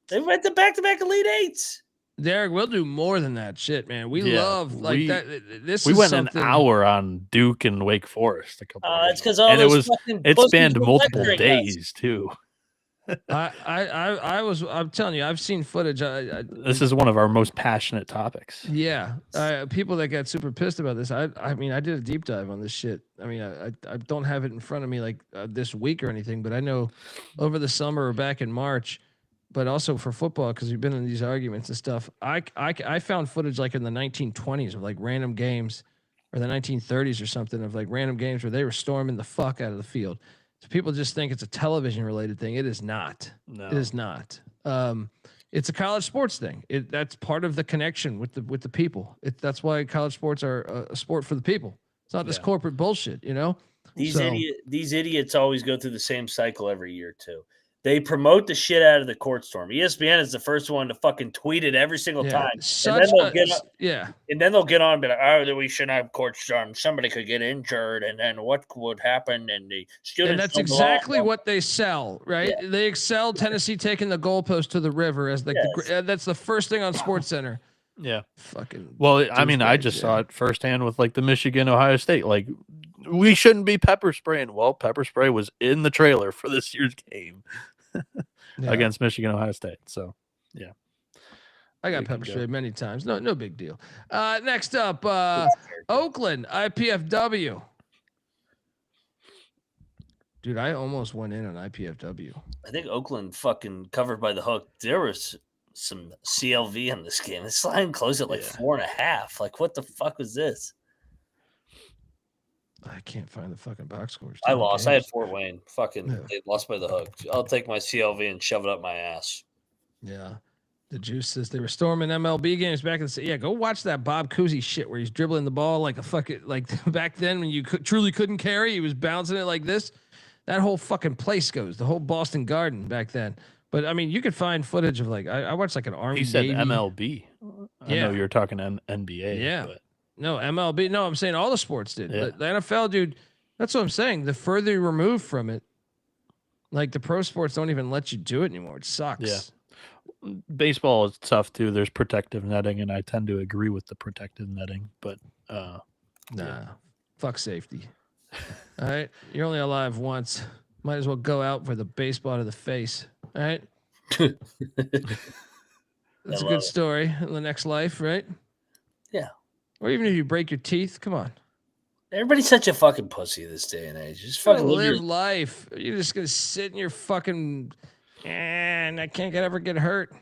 They went to back-to-back Elite Eights. Derek, we'll do more than that shit, man. We love like that. We went an hour on Duke and Wake Forest a couple. It's because it spanned multiple days too. I'm telling you, I've seen footage. This is one of our most passionate topics. Yeah. People that got super pissed about this. I mean, I did a deep dive on this shit. I mean, I don't have it in front of me like this week or anything, but I know over the summer or back in March, but also for football, because we've been in these arguments and stuff. I found footage like in the 1920s of like random games or the 1930s or something of like random games where they were storming the fuck out of the field. So people just think it's a television related thing. It is not. No. It is not. It's a college sports thing. That's part of the connection with the people. That's why college sports are a sport for the people. It's not this corporate bullshit, you know? These idiots always go through the same cycle every year too. They promote the shit out of the court storm. ESPN is the first one to fucking tweet it every single time. And then they'll get on and be like, oh, we shouldn't have court storm. Somebody could get injured, and then what would happen? And the students. And that's exactly what they sell, right? Yeah. They excel Tennessee taking the goalpost to the river as that's the first thing on SportsCenter. Yeah. Fucking. Well, I mean, I just saw it firsthand with like the Michigan-Ohio State. Like, we shouldn't be pepper spraying. Well, pepper spray was in the trailer for this year's game against Michigan-Ohio State. So, yeah. I got pepper sprayed many times. No big deal. Next up, Oakland, IPFW. Dude, I almost went in on IPFW. I think Oakland fucking covered by the hook. There was some CLV in this game. This line closed at like 4.5. Like, what the fuck was this? I can't find the fucking box scores. I lost. I had Fort Wayne. They lost by the hook. I'll take my CLV and shove it up my ass. Yeah. The juice says they were storming MLB games back in the yeah. Go watch that Bob Cousy shit where he's dribbling the ball like a fucking like back then when you truly couldn't carry. He was bouncing it like this. That whole fucking place goes. The whole Boston Garden back then. But I mean, you could find footage of like I watched like an Army. He said Navy. MLB. I know you're talking NBA. Yeah. But. No, MLB. No, I'm saying all the sports did. Yeah. The NFL, dude, that's what I'm saying. The further you remove from it, like the pro sports don't even let you do it anymore. It sucks. Yeah. Baseball is tough too. There's protective netting, and I tend to agree with the protective netting, but fuck safety. All right. You're only alive once. Might as well go out for the baseball to the face. All right. That's a good story in the next life, right? Yeah. Or even if you break your teeth, come on. Everybody's such a fucking pussy this day and age. Just fucking live life. You're just gonna sit in your fucking and I can't ever get hurt.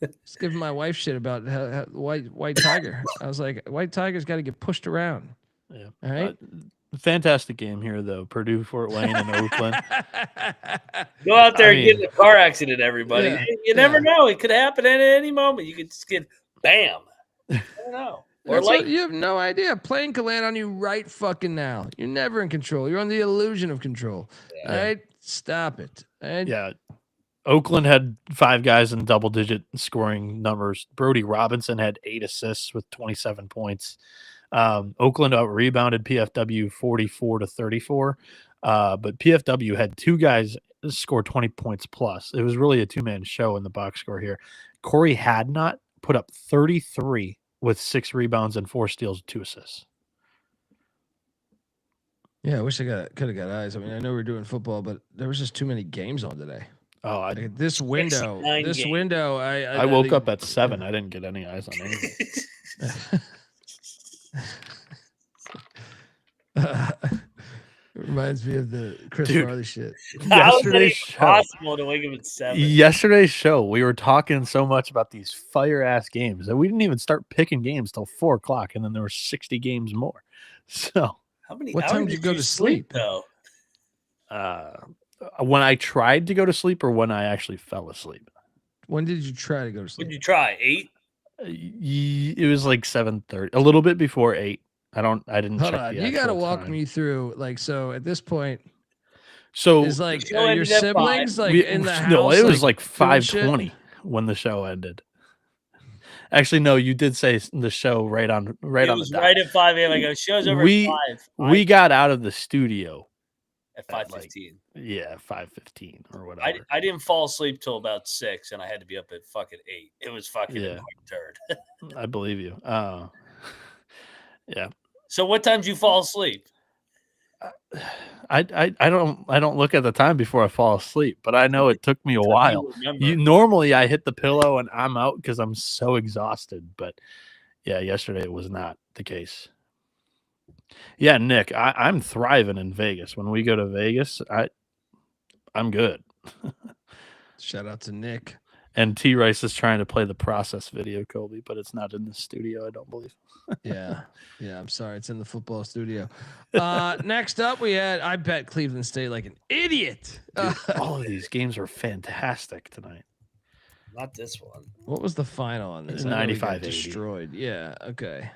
Just giving my wife shit about white tiger. I was like, white tiger's got to get pushed around. Yeah. All right. fantastic game here, though. Purdue, Fort Wayne, and Oakland. Go out there I and get in mean- a car accident, everybody. Yeah, You never know. It could happen at any moment. You could just get bam. I don't know. Or That's like what, you have no idea. Plane could land on you right fucking now. You're never in control. You're on the illusion of control. All right, stop it. All right? Yeah. Oakland had 5 guys in double-digit scoring numbers. Brody Robinson had 8 assists with 27 points. Oakland out-rebounded PFW 44-34, but PFW had 2 guys score 20 points plus. It was really a 2-man show in the box score here. Corey Hadnot put up 33 with 6 rebounds and 4 steals, 2 assists. Yeah, I wish I could have got eyes. I mean, I know we're doing football, but there was just too many games on today. Oh, Like, this window, 69 games. I woke up at 7. I didn't get any eyes on anything. It reminds me of the Chris Dude. Farley shit. how is it Yesterday's even show. possible to wake up at 7? Yesterday's show, we were talking so much about these fire ass games that we didn't even start picking games till 4 o'clock, and then there were 60 games more. So, How many What hours time did you go to sleep? though? when I tried to go to sleep or when I actually fell asleep, When did you try to go to Would sleep? you try 8? it was like 7:30, a little bit before 8. I didn't. Hold check on, the you got to actual walk time. me through. Like, so at this point, So is like show your ended at siblings 5. like in the house? no, it was like doing shit? 5:20 when the show ended. Actually, no, you did say the show right on It the was dot. right at 5 a.m. I go, show's over We- at 5. We got out of the studio At at 5:15. 5:15 or whatever. I didn't fall asleep till about 6, and I had to be up at fucking 8. It was fucking Yeah. a turd. I believe you. Yeah. So what time did you fall asleep? I don't look at the time before I fall asleep, but I know it took me a while. You Normally I hit the pillow and I'm out because I'm so exhausted, but yeah, yesterday it was not the case. Yeah, Nick, I'm thriving in Vegas. When we go to Vegas, I'm good. Shout out to Nick. And T Rice is trying to play the process video, Colby, but it's not in the studio, I don't believe. Yeah. I'm sorry. It's in the football studio. Next up, I bet Cleveland State like an idiot. Dude, all of these games are fantastic tonight. Not this one. What was the final on this? I know we got 95-80. destroyed. Yeah. Okay.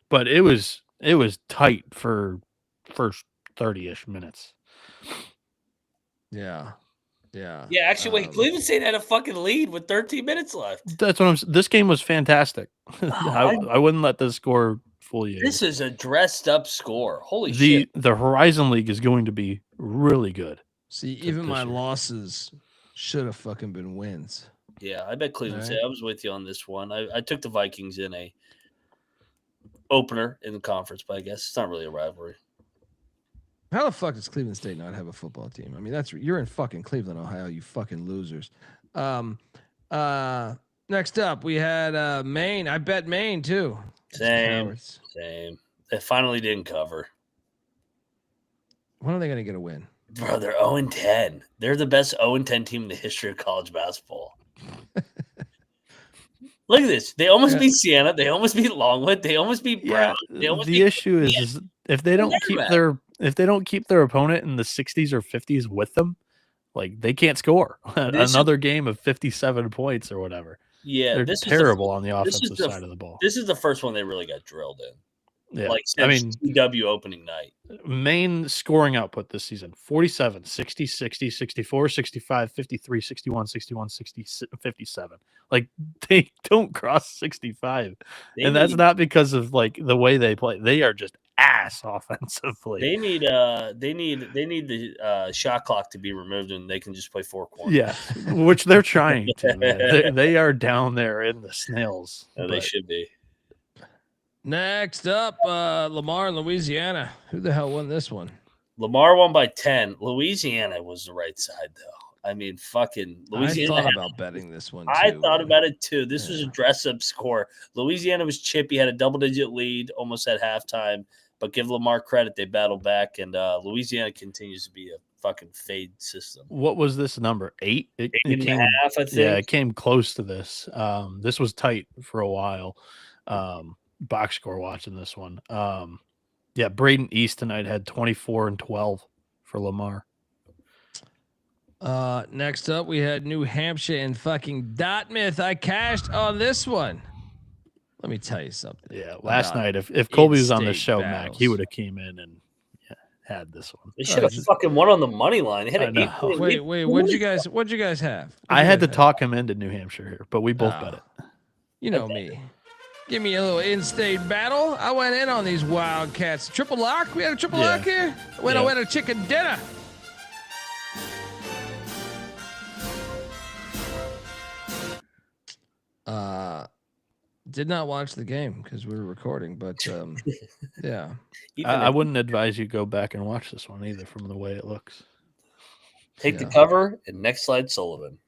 But it was tight for first 30-ish minutes. Yeah. Yeah, actually, wait, Cleveland State had a fucking lead with 13 minutes left. That's what this game was fantastic. I wouldn't let the score fool you. This is a dressed up score. Holy the shit. the Horizon League is going to be really good. See, even my this year. losses should have fucking been wins. Yeah, I bet Cleveland Alright. State. I was with you on this one. I took the Vikings in a opener in the conference, but I guess it's not really a rivalry. How the fuck does Cleveland State not have a football team? I mean, you're in fucking Cleveland, Ohio, you fucking losers. Next up, we had Maine. I bet Maine too. Same. They finally didn't cover. When are they going to get a win? Bro, they're 0-10. They're the best 0-10 team in the history of college basketball. Look at this. They almost beat Siena. They almost beat Longwood. They almost beat Brown. They almost The beat issue is if they don't keep their opponent in the 60s or 50s with them, like they can't score another game of 57 points or whatever. Yeah, They're terrible on the offensive side of the ball. This is the first one they really got drilled in. Yeah. Like I since mean, CW opening night. main scoring output this season 47, 60, 60, 64, 65, 53, 61, 61, 60, 57. Like they don't cross 65. And that's not because of like the way they play. They are just ass offensively. They need the shot clock to be removed and they can just play 4 corners. Yeah, which they're trying to. Man. They are down there in the snails. No, they should be. Next up, Lamar in Louisiana. Who the hell won this one? Lamar won by 10. Louisiana was the right side, though. I mean, fucking Louisiana. I thought about betting this one, too. I thought about it, too. This was a dress-up score. Louisiana was chippy, had a double-digit lead almost at halftime. But give Lamar credit, they battled back, and Louisiana continues to be a fucking fade system. What was this number? 8? It and came, a half, I think. Yeah, it came close to this. This was tight for a while. Box score watching this one. Yeah, Braden East tonight had 24 and 12 for Lamar. Next up, we had New Hampshire and fucking Dartmouth. I cashed on this one. Let me tell you something. Yeah, last about night, if Colby was on the in-state show, Mac, battles. he would have came in and had this one. They should have fucking won on the money line. They had I an know. 8-point lead. Wait, what'd you guys have? What'd I had you to guys have? talk him into New Hampshire here, but we both bet it. You know me. Give me a little in-state battle. I went in on these Wildcats. Triple lock? We had a triple lock here? I went a chicken dinner. Did not watch the game because we were recording, but yeah. I wouldn't advise you go back and watch this one either from the way it looks. Take the cover and next slide Sullivan.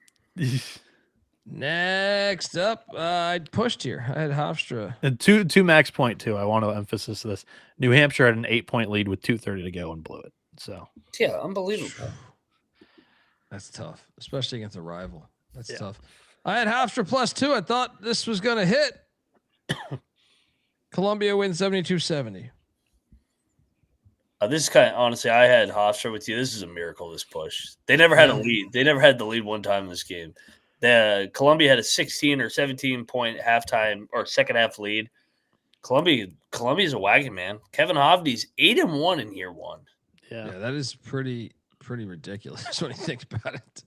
Next up, I pushed here. I had Hofstra. And to Mac's point too, I want to emphasize this. New Hampshire had an 8-point lead with 2:30 to go and blew it. So yeah, unbelievable. That's tough, especially against a rival. That's tough. I had Hofstra +2. I thought this was gonna hit. Columbia wins 72-70. This is kind of honestly, I had Hofstra with you. This is a miracle. This push. They never had a lead. They never had the lead one time in this game. The Columbia had a 16 or 17 point halftime or second half lead. Columbia's a wagon, man. Kevin Hovney's 8-1 in year one. Yeah, that is pretty ridiculous when you think about it.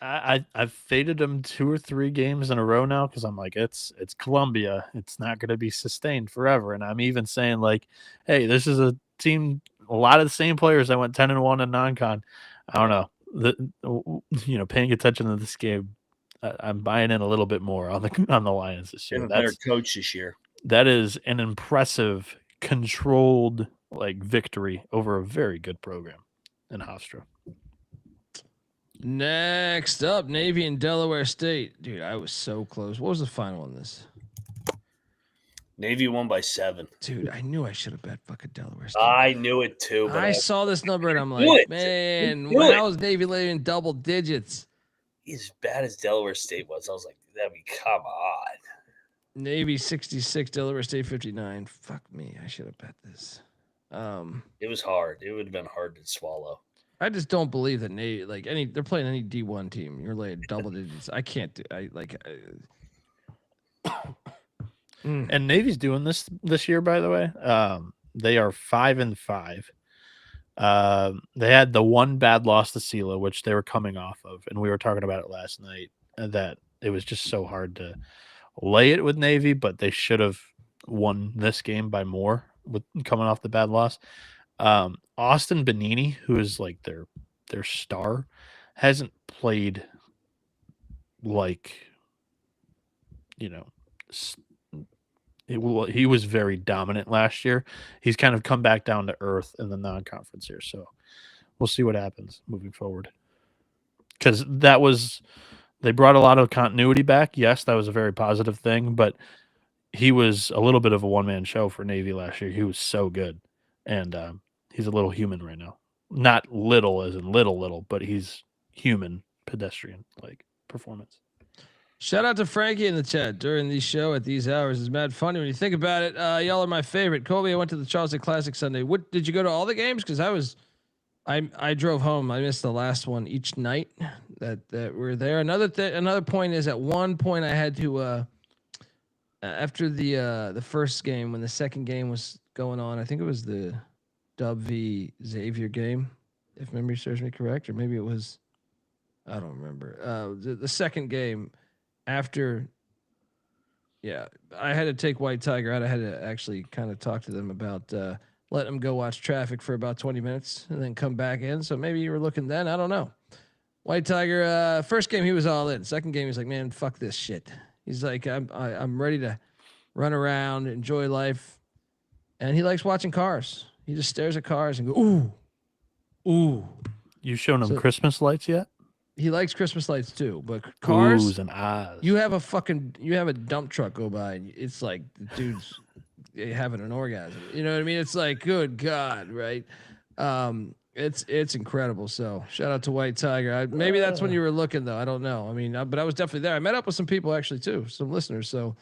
I've faded them 2 or 3 games in a row now because I'm like, it's Columbia. It's not going to be sustained forever. And I'm even saying like, hey, this is a team. A lot of the same players that went 10-1 in non-con. I don't know. Paying attention to this game, I'm buying in a little bit more on the Lions this year. That's a better coach this year. That is an impressive, controlled victory over a very good program in Hofstra. Next up, Navy and Delaware State. Dude, I was so close. What was the final on this? Navy won by 7. Dude, I knew I should have bet fucking Delaware State. I knew it too. But I saw this number and I'm like, man, how is Navy leading double digits? He's as bad as Delaware State was. I was like, come on. Navy 66, Delaware State 59. Fuck me. I should have bet this. It was hard. It would have been hard to swallow. I just don't believe that Navy, they're playing any D1 team. You're laying double digits. I can't do. And Navy's doing this year, by the way. They are 5-5. They had the one bad loss to Sela, which they were coming off of, and we were talking about it last night. That it was just so hard to lay it with Navy, but they should have won this game by more with coming off the bad loss. Austin Benini, who is like their star, hasn't played he was very dominant last year. He's kind of come back down to earth in the non-conference here, so we'll see what happens moving forward. Because they brought a lot of continuity back. Yes, that was a very positive thing, but he was a little bit of a one-man show for Navy last year. He was so good, and he's a little human right now. Not little as in little, but he's human, pedestrian performance. Shout out to Frankie in the chat during the show at these hours. It's mad funny when you think about it. Y'all are my favorite. Colby, I went to the Charleston Classic Sunday. What did you go to all the games? Because I drove home. I missed the last one each night that were there. Another point is at one point I had to after the first game when the second game was going on. I think it was the Dub v Xavier game, if memory serves me correct, or maybe it was. I don't remember. The second game. After, I had to take White Tiger out. I had to actually kind of talk to them about letting them go watch traffic for about 20 minutes and then come back in. So maybe you were looking then. I don't know. White Tiger, first game he was all in. Second game he's like, man, fuck this shit. He's like, I'm ready to run around, enjoy life, and he likes watching cars. He just stares at cars and go, ooh. You shown him Christmas lights yet? He likes Christmas lights too, but cars. Oohs and ahs. You have a dump truck go by, and it's like the dude's having an orgasm. You know what I mean? It's like, good God, right? It's incredible. So shout out to White Tiger. Maybe that's when you were looking though. I don't know. I mean, but I was definitely there. I met up with some people actually too, some listeners. So,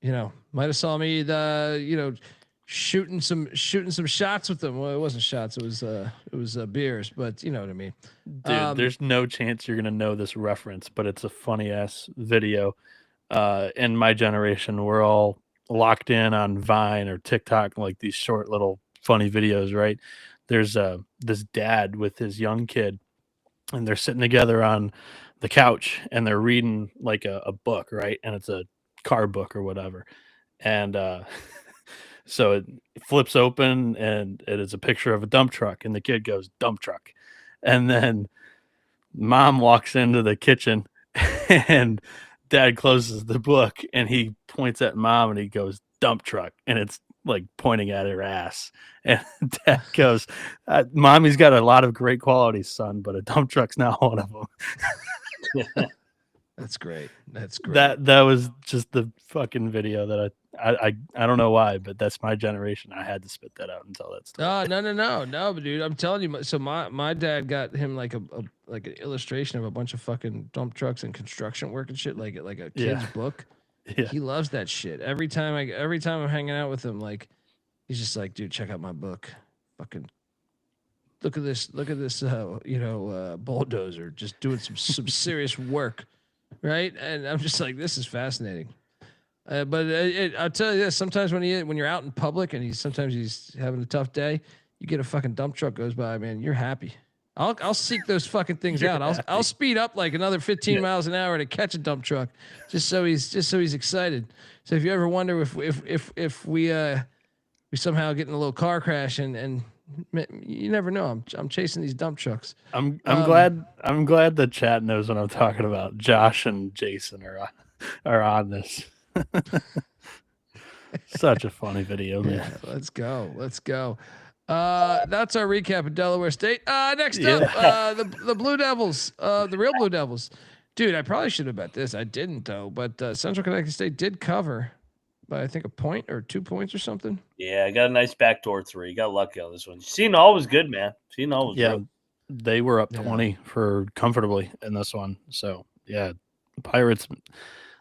might have saw me shooting some shots with them. Well, it wasn't shots. It was beers, but you know what I mean. Dude, there's no chance you're gonna know this reference, but it's a funny ass video. In my generation, we're all locked in on Vine or TikTok, like these short little funny videos, right? There's this dad with his young kid, and they're sitting together on the couch and they're reading like a book, right? And it's a car book or whatever. And so it flips open and it is a picture of a dump truck, and the kid goes, "Dump truck." And then mom walks into the kitchen and dad closes the book and he points at mom and he goes, "Dump truck." And it's like pointing at her ass. And dad goes, "Mommy's got a lot of great qualities, son, but a dump truck's not one of them." That's great. That's great. That was just the fucking video that I don't know why, but that's my generation. I had to spit that out and tell that story. Oh, no, but dude, I'm telling you. So my dad got him like an illustration of a bunch of fucking dump trucks and construction work and shit, like a kid's book. Yeah. He loves that shit. Every time I'm hanging out with him, like he's just like, "Dude, check out my book. Fucking look at this bulldozer just doing some serious work." Right. And I'm just like, this is fascinating. But I'll tell you this, sometimes when you're out in public and he's having a tough day, you get a fucking dump truck goes by, man, you're happy. I'll seek those fucking things out. I'll speed up like another 15 miles an hour to catch a dump truck just so he's excited. So if you ever wonder if we somehow get in a little car crash and you never know, I'm chasing these dump trucks. I'm glad the chat knows what I'm talking about. Josh and Jason are on this. Such a funny video, man. Yeah, let's go. That's our recap of Delaware State. Next up, the Blue Devils, the real Blue Devils. Dude, I probably should have bet this. I didn't though, but Central Connecticut State did cover by I think a point or 2 points or something. Yeah, I got a nice backdoor 3. Got lucky on this one. Seton was good, man. Seton was yeah. good. They were up 20 for comfortably in this one. So yeah, Pirates,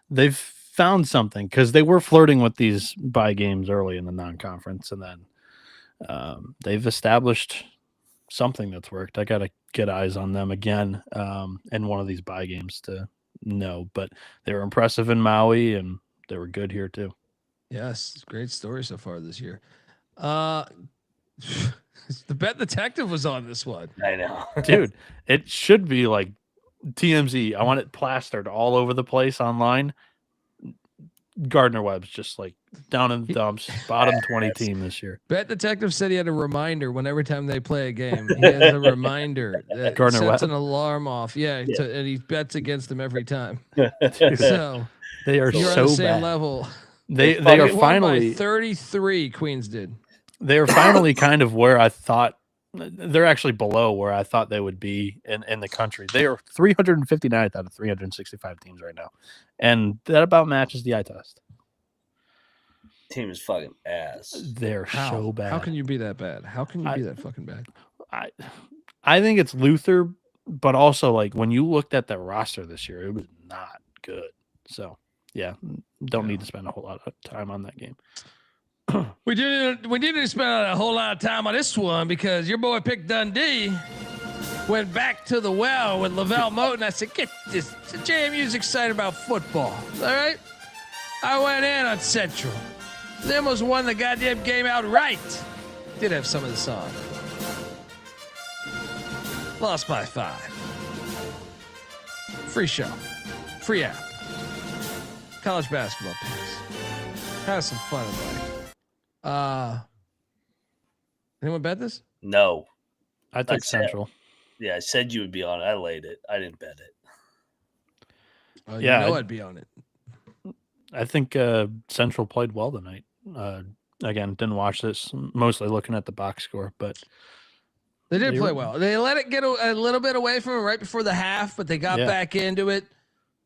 they've found something because they were flirting with these bye games early in the non-conference, and then they've established something that's worked. I got to get eyes on them again in one of these bye games to know, but they were impressive in Maui and they were good here too. Yes, great story so far this year. The Bet Detective was on this one. I know. Dude, it should be like TMZ. I want it plastered all over the place online. Gardner Webb's just like down in the dumps, bottom 20 team this year. Bet Detective said he had a reminder when every time they play a game. He has a reminder that Gardner sets Webb? an alarm off. Yeah. And he bets against them every time. Dude, So they are you're so on the same bad. level. They They are won finally by 33. Queens did. they are finally kind of where I thought they're actually below where I thought they would be in the country. They are 359th out of 365 teams right now, and that about matches the eye test. Team is fucking ass. They're so bad. How can you be that bad? How can you be that fucking bad? I think it's Luther, but also like when you looked at the roster this year, it was not good. So yeah, don't need to spend a whole lot of time on that game. We didn't spend a whole lot of time on this one because your boy picked Dundee. Went back to the well with Lavelle Moten. I said, get this. JMU's excited about football. All right? I went in on Central. They almost won the goddamn game outright. Did have some of the song. Lost by 5. Free show. Free app. College basketball picks. Have some fun tonight. Anyone bet this? No. I took Central. Yeah, I said you would be on it. I laid it. I didn't bet it. Yeah, I'd be on it. I think Central played well tonight. Again, didn't watch this. Mostly looking at the box score, but they did play well. They let it get a little bit away from them right before the half, but they got back into it.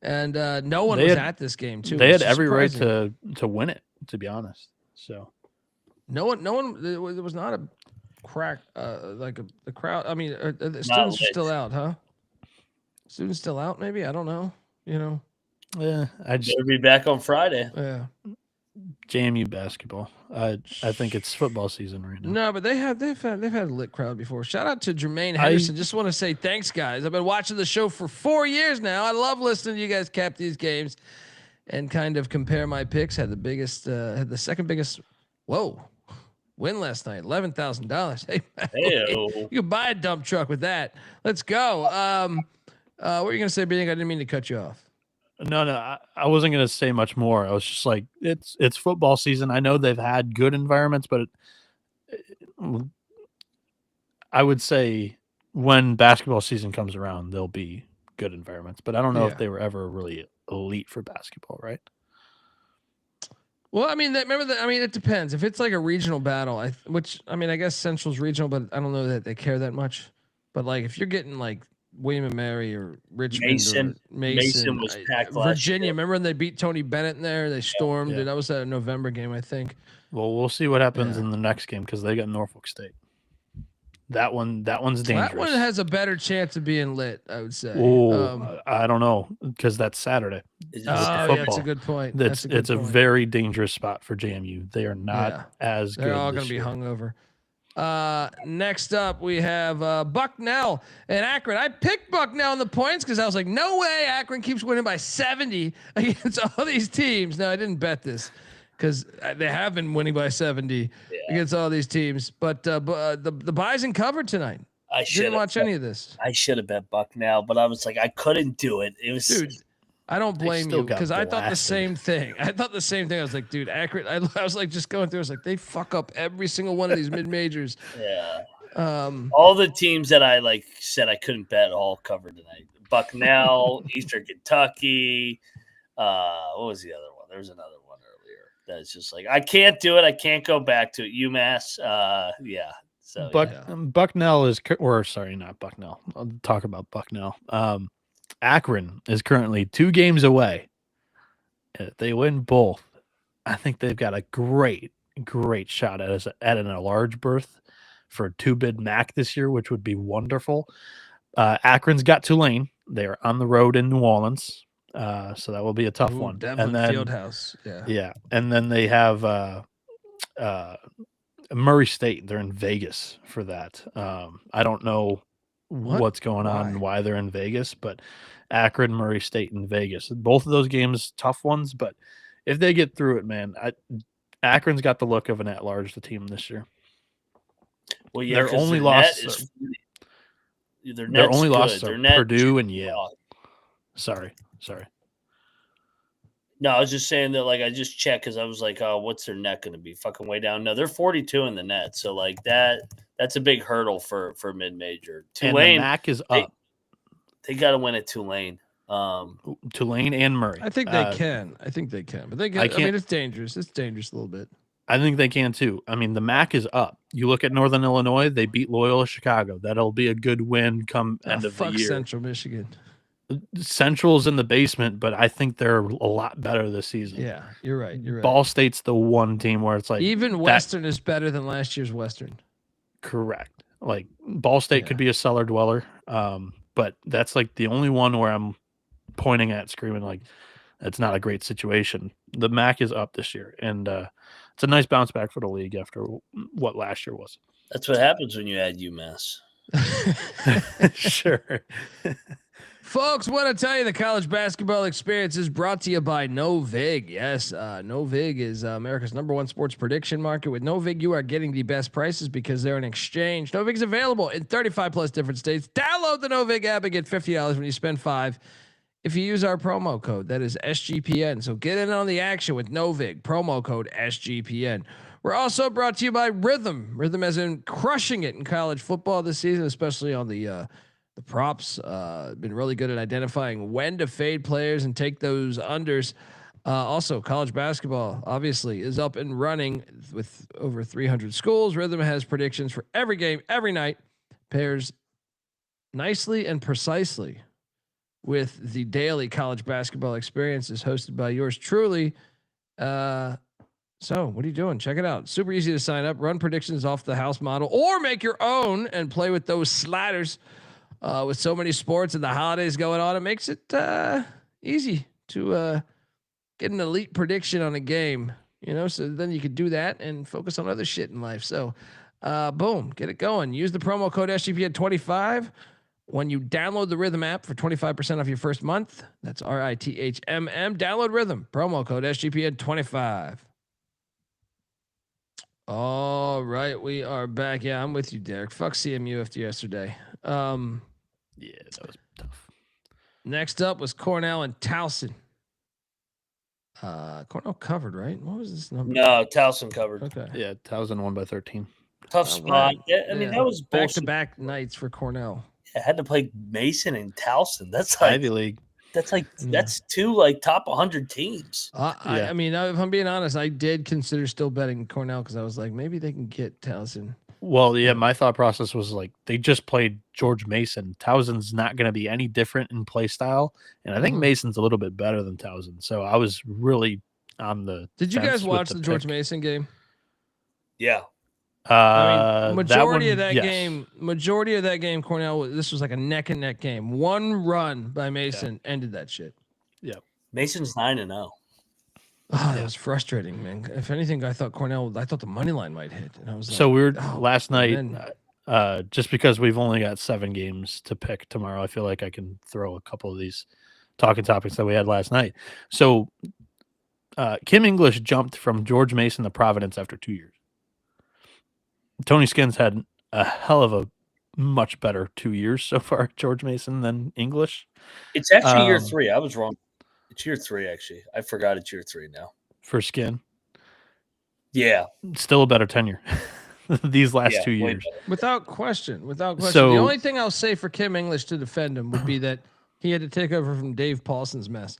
And no one was at this game too. They had every right to win it, to be honest. So no one. There was not a crack like the crowd. I mean, the students are still out, huh? Students still out? Maybe I don't know. You know. Yeah, They'll be back on Friday. Yeah. JMU basketball. I think it's football season right now. No, but they've had a lit crowd before. Shout out to Jermaine Henderson. Just want to say thanks, guys. I've been watching the show for 4 years now. I love listening to you guys cap these games and kind of compare my picks. Had the second biggest win last night, $11,000. Hey, you can buy a dump truck with that. Let's go. What were you gonna say, Bieniek? I didn't mean to cut you off. No, I wasn't gonna say much more. I was just like, it's football season. I know they've had good environments, but I would say when basketball season comes around, there'll be good environments. But I don't know if they were ever really elite for basketball, right? Well, I mean, it depends. If it's like a regional battle, I guess Central's regional, but I don't know that they care that much. But like, if you're getting like William and Mary or Richmond, Mason was packed last Virginia. year. Remember when they beat Tony Bennett in there? They stormed. Yeah. That was a November game, I think. Well, we'll see what happens in the next game because they got Norfolk State. That one's dangerous. That one has a better chance of being lit, I would say. I don't know because that's Saturday. Yeah, that's a good point. It's a very dangerous spot for JMU. They are not as good. They're all going to be hungover. Next up, we have Bucknell and Akron. I picked Bucknell in the points because I was like, no way Akron keeps winning by 70 against all these teams. No, I didn't bet this because they have been winning by 70 against all these teams. But the Bison covered tonight. I didn't watch any of this. I should have bet Bucknell, but I was like, I couldn't do it. It was dude. I don't blame you because I thought the same thing. I was like, dude, Akron. I was like, just going through. I was like, they fuck up every single one of these mid majors. Yeah. All the teams that I said I couldn't bet all covered tonight. Bucknell, Eastern Kentucky. What was the other one? There was another one earlier. That's just like I can't do it. I can't go back to it. UMass. Yeah. So Bucknell is, or sorry, not Bucknell. I'll talk about Bucknell. Akron is currently 2 games away. If they win both, I think they've got a great shot at a large berth for a 2-bid MAC this year, which would be wonderful. Akron's got Tulane. They are on the road in New Orleans, so that will be a tough one. And then Fieldhouse, yeah. And then they have Murray State. They're in Vegas for that. I don't know what's going on and why they're in Vegas, but Akron, Murray State, and Vegas. Both of those games, tough ones, but if they get through it, man, Akron's got the look of an at-large the team this year. Well, yeah, their only loss are Purdue and Yale. Sorry. No, I was just saying that, I just checked because I was like, oh, what's their net going to be? Fucking way down. No, they're 42 in the net. So, that's a big hurdle for mid-major. Tulane. And the MAC is up. They got to win at Tulane. Tulane and Murray. I think they can. But they can. I mean, it's dangerous. It's dangerous a little bit. I think they can, too. I mean, the MAC is up. You look at Northern Illinois, they beat Loyola Chicago. That'll be a good win come end of the year. Central Michigan. Central's in the basement, but I think they're a lot better this season. Yeah, you're right. Ball State's the one team where it's like even Western is better than last year's Western. Correct. Ball State could be a cellar dweller, but that's the only one where I'm pointing at, screaming that's not a great situation. The MAC is up this year, and it's a nice bounce back for the league after what last year was. That's what happens when you add UMass. Sure. Folks, want to tell you the college basketball experience is brought to you by Novig. Yes, Novig is America's #1 sports prediction market. With Novig, you are getting the best prices because they're an exchange. Novig is available in 35 plus different states. Download the Novig app and get $50 when you spend $5 if you use our promo code. That is SGPN. So get in on the action with Novig, promo code SGPN. We're also brought to you by Rhythm. Rhythm has been crushing it in college football this season, especially on the props. Been really good at identifying when to fade players and take those unders. Also, college basketball obviously is up and running with over 300 schools. Rhythm has predictions for every game, every night, pairs nicely and precisely with the daily college basketball experience is hosted by yours truly. So what are you doing? Check it out. Super easy to sign up, run predictions off the house model, or make your own and play with those sliders. With so many sports and the holidays going on, it makes it easy to get an elite prediction on a game So then you could do that and focus on other shit in life. So, boom, get it going. Use the promo code SGPN25 when you download the Rhythm app for 25% off your first month. That's RITHMM. Download Rhythm, promo code SGPN25. All right, we are back. Yeah, I'm with you, Derek. Fuck CMU after yesterday. Yeah, that was tough. Next up was Cornell and Towson. Cornell covered, right? What was this number? No, Towson covered. Okay. Yeah, Towson won by 13. Tough spot. I mean, that was back bullshit. to back nights for Cornell. I had to play Mason and Towson. That's like Ivy League. that's two like top 100 teams. I mean, if I'm being honest, I did consider still betting Cornell because I was like, maybe they can get Towson. Well, yeah, my thought process was like they just played George Mason. Towson's not going to be any different in play style, and I think Mason's a little bit better than Towson. So I was really on the. Did you guys watch the George pick. Mason game? Yeah. I mean, majority of that game, Cornell. This was like a neck and neck game. One run by Mason ended that shit. Yeah, Mason's 9-0. Oh, that was frustrating, man. If anything, I thought the money line might hit, and I was so like, weird. oh, Last night, then, just because we've only got 7 games to pick tomorrow, I feel like I can throw a couple of these talking topics that we had last night. So, Kim English jumped from George Mason to Providence after 2 years. Tony Skins had a hell of a much better 2 years so far, George Mason, than English. It's actually year 3. I was wrong. It's year 3, actually. I forgot it's year 3 now. For Skin. Yeah. Still a better tenure these last 2 years. Without question. So, the only thing I'll say for Kim English to defend him would be that he had to take over from Dave Paulson's mess.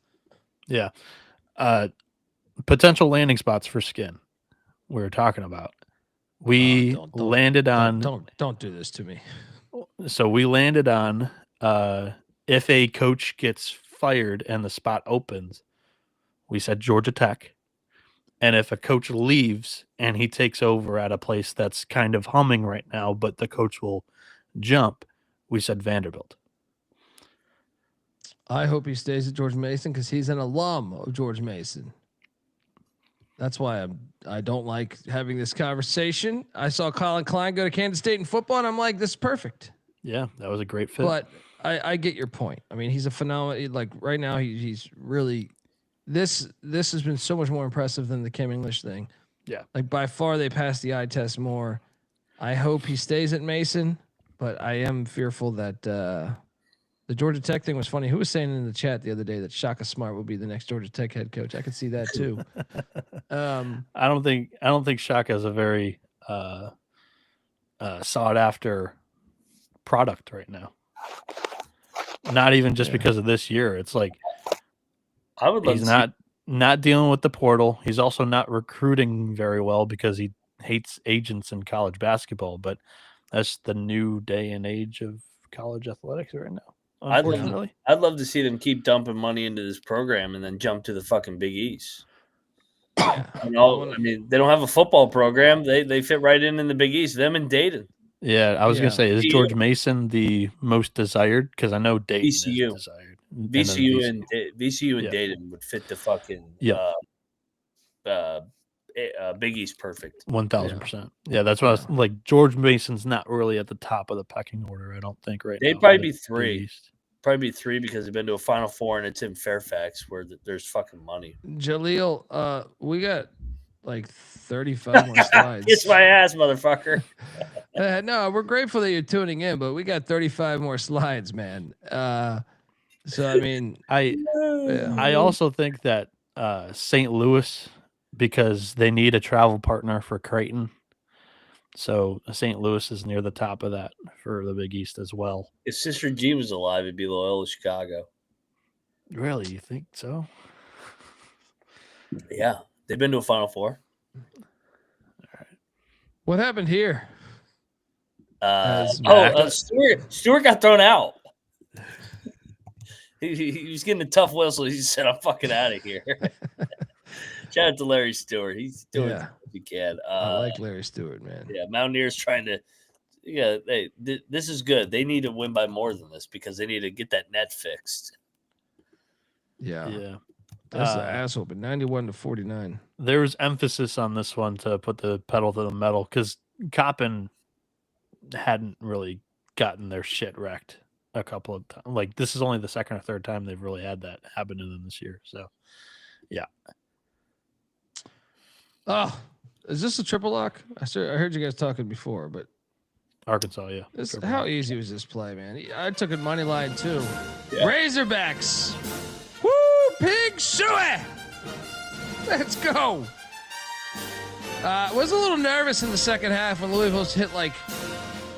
Yeah. Potential landing spots for Skin we were talking about. We landed on... Don't do this to me. So we landed on if a coach gets fired and the spot opens, we said Georgia Tech. And if a coach leaves and he takes over at a place that's kind of humming right now, but the coach will jump, we said Vanderbilt. I hope he stays at George Mason because he's an alum of George Mason. That's why I don't like having this conversation. I saw Colin Klein go to Kansas State in football, and I'm like, this is perfect. Yeah, that was a great fit. But I get your point. I mean, he's a phenomenal. Like right now, he's really this has been so much more impressive than the Kim English thing. Yeah, like by far they passed the eye test more. I hope he stays at Mason, but I am fearful that the Georgia Tech thing was funny. Who was saying in the chat the other day that Shaka Smart will be the next Georgia Tech head coach? I could see that too. I don't think Shaka is a very sought after product right now. Not even just because of this year. It's like I would love he's not dealing with the portal. He's also not recruiting very well because he hates agents in college basketball. But that's the new day and age of college athletics right now. Unfortunately, I'd love to see them keep dumping money into this program and then jump to the fucking Big East. I mean, they don't have a football program. They fit right in the Big East. Them and Dayton. Yeah, I was gonna say, is George Mason the most desired? Because I know Dayton is desired. VCU and Dayton would fit the fucking Big East perfect. 1,000%. Yeah, that's what I was like. George Mason's not really at the top of the pecking order, I don't think, right now. They'd probably be 3. Probably be 3 because they've been to a Final Four and it's in Fairfax where there's fucking money. Jaleel, we got like 35 more slides. Kiss my ass, motherfucker. No, we're grateful that you're tuning in, but we got 35 more slides, man. So I mean, I also think that St. Louis, because they need a travel partner for Creighton. So St. Louis is near the top of that for the Big East as well. If Sister G was alive, it'd be Loyola Chicago. Really? You think so? Yeah. They've been to a Final Four. All right. What happened here? Stewart got thrown out. He was getting a tough whistle. He said, I'm fucking out of here. Shout out to Larry Stewart. He's doing what he can. I like Larry Stewart, man. Yeah, Mountaineers trying to this is good. They need to win by more than this because they need to get that net fixed. Yeah. That's the asshole, but 91-49. There was emphasis on this one to put the pedal to the metal because Coppin hadn't really gotten their shit wrecked a couple of times. Like, this is only the second or third time they've really had that happen to them this year. So, yeah. Oh, is this a triple lock? I heard you guys talking before, but Arkansas, yeah. how easy was this play, man? I took it money line too. Yeah. Razorbacks. Woo, pig suey. Let's go. Was a little nervous in the second half when Louisville's hit like,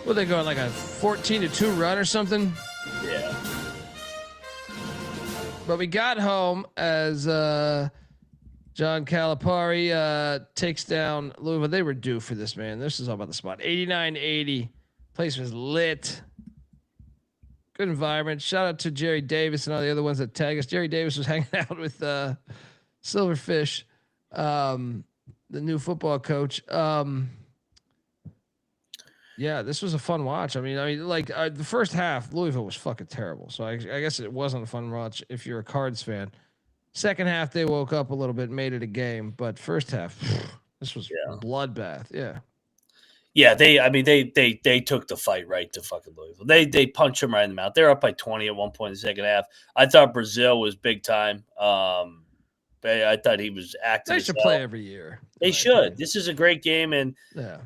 what they going, like a 14-2 run or something? Yeah. But we got home as John Calipari takes down Louisville. They were due for this, man. This is all about the spot. 89-80. Place was lit. Good environment. Shout out to Jerry Davis and all the other ones that tag us. Jerry Davis was hanging out with Silverfish, the new football coach. Yeah, this was a fun watch. I mean, like the first half, Louisville was fucking terrible. So I guess it wasn't a fun watch if you're a Cards fan. Second half, they woke up a little bit, made it a game. But first half, this was a bloodbath. Yeah. Yeah, they took the fight right to fucking Louisville. They punched them right in the mouth. They're up by 20 at one point in the second half. I thought Brazil was big time. I thought he was acting. They should play every year. They should. Opinion. This is a great game, and yeah.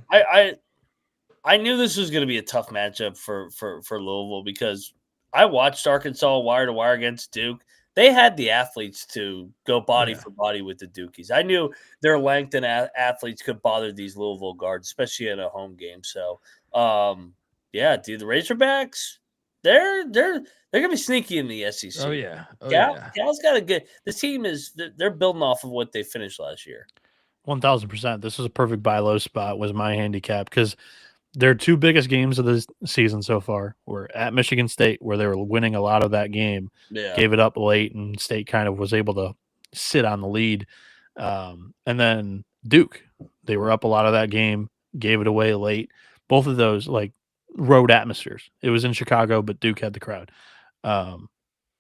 I knew this was going to be a tough matchup for Louisville because I watched Arkansas wire to wire against Duke. They had the athletes to go body for body with the Dukies. I knew their length and athletes could bother these Louisville guards, especially in a home game. So, yeah, dude, the Razorbacks, they're gonna be sneaky in the SEC. Oh yeah, Cal's got a good. This team they're building off of what they finished last year. 1,000%. This was a perfect buy low spot. Was my handicap because their two biggest games of the season so far were at Michigan State, where they were winning a lot of that game, gave it up late, and State kind of was able to sit on the lead. And then Duke, they were up a lot of that game, gave it away late. Both of those, like, road atmospheres. It was in Chicago, but Duke had the crowd. And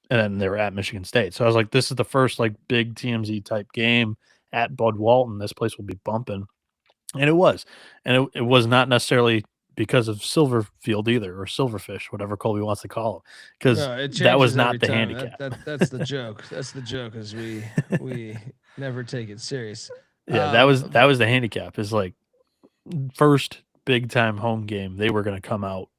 then they were at Michigan State. So I was like, this is the first, like, big TMZ type game at Bud Walton. This place will be bumping. And it was. And it was not necessarily because of Silverfield either, or Silverfish, whatever Colby wants to call it, because that was not the handicap. That's the joke. That's the joke, is we never take it serious. Yeah, that was the handicap, is like first big time home game. They were going to come out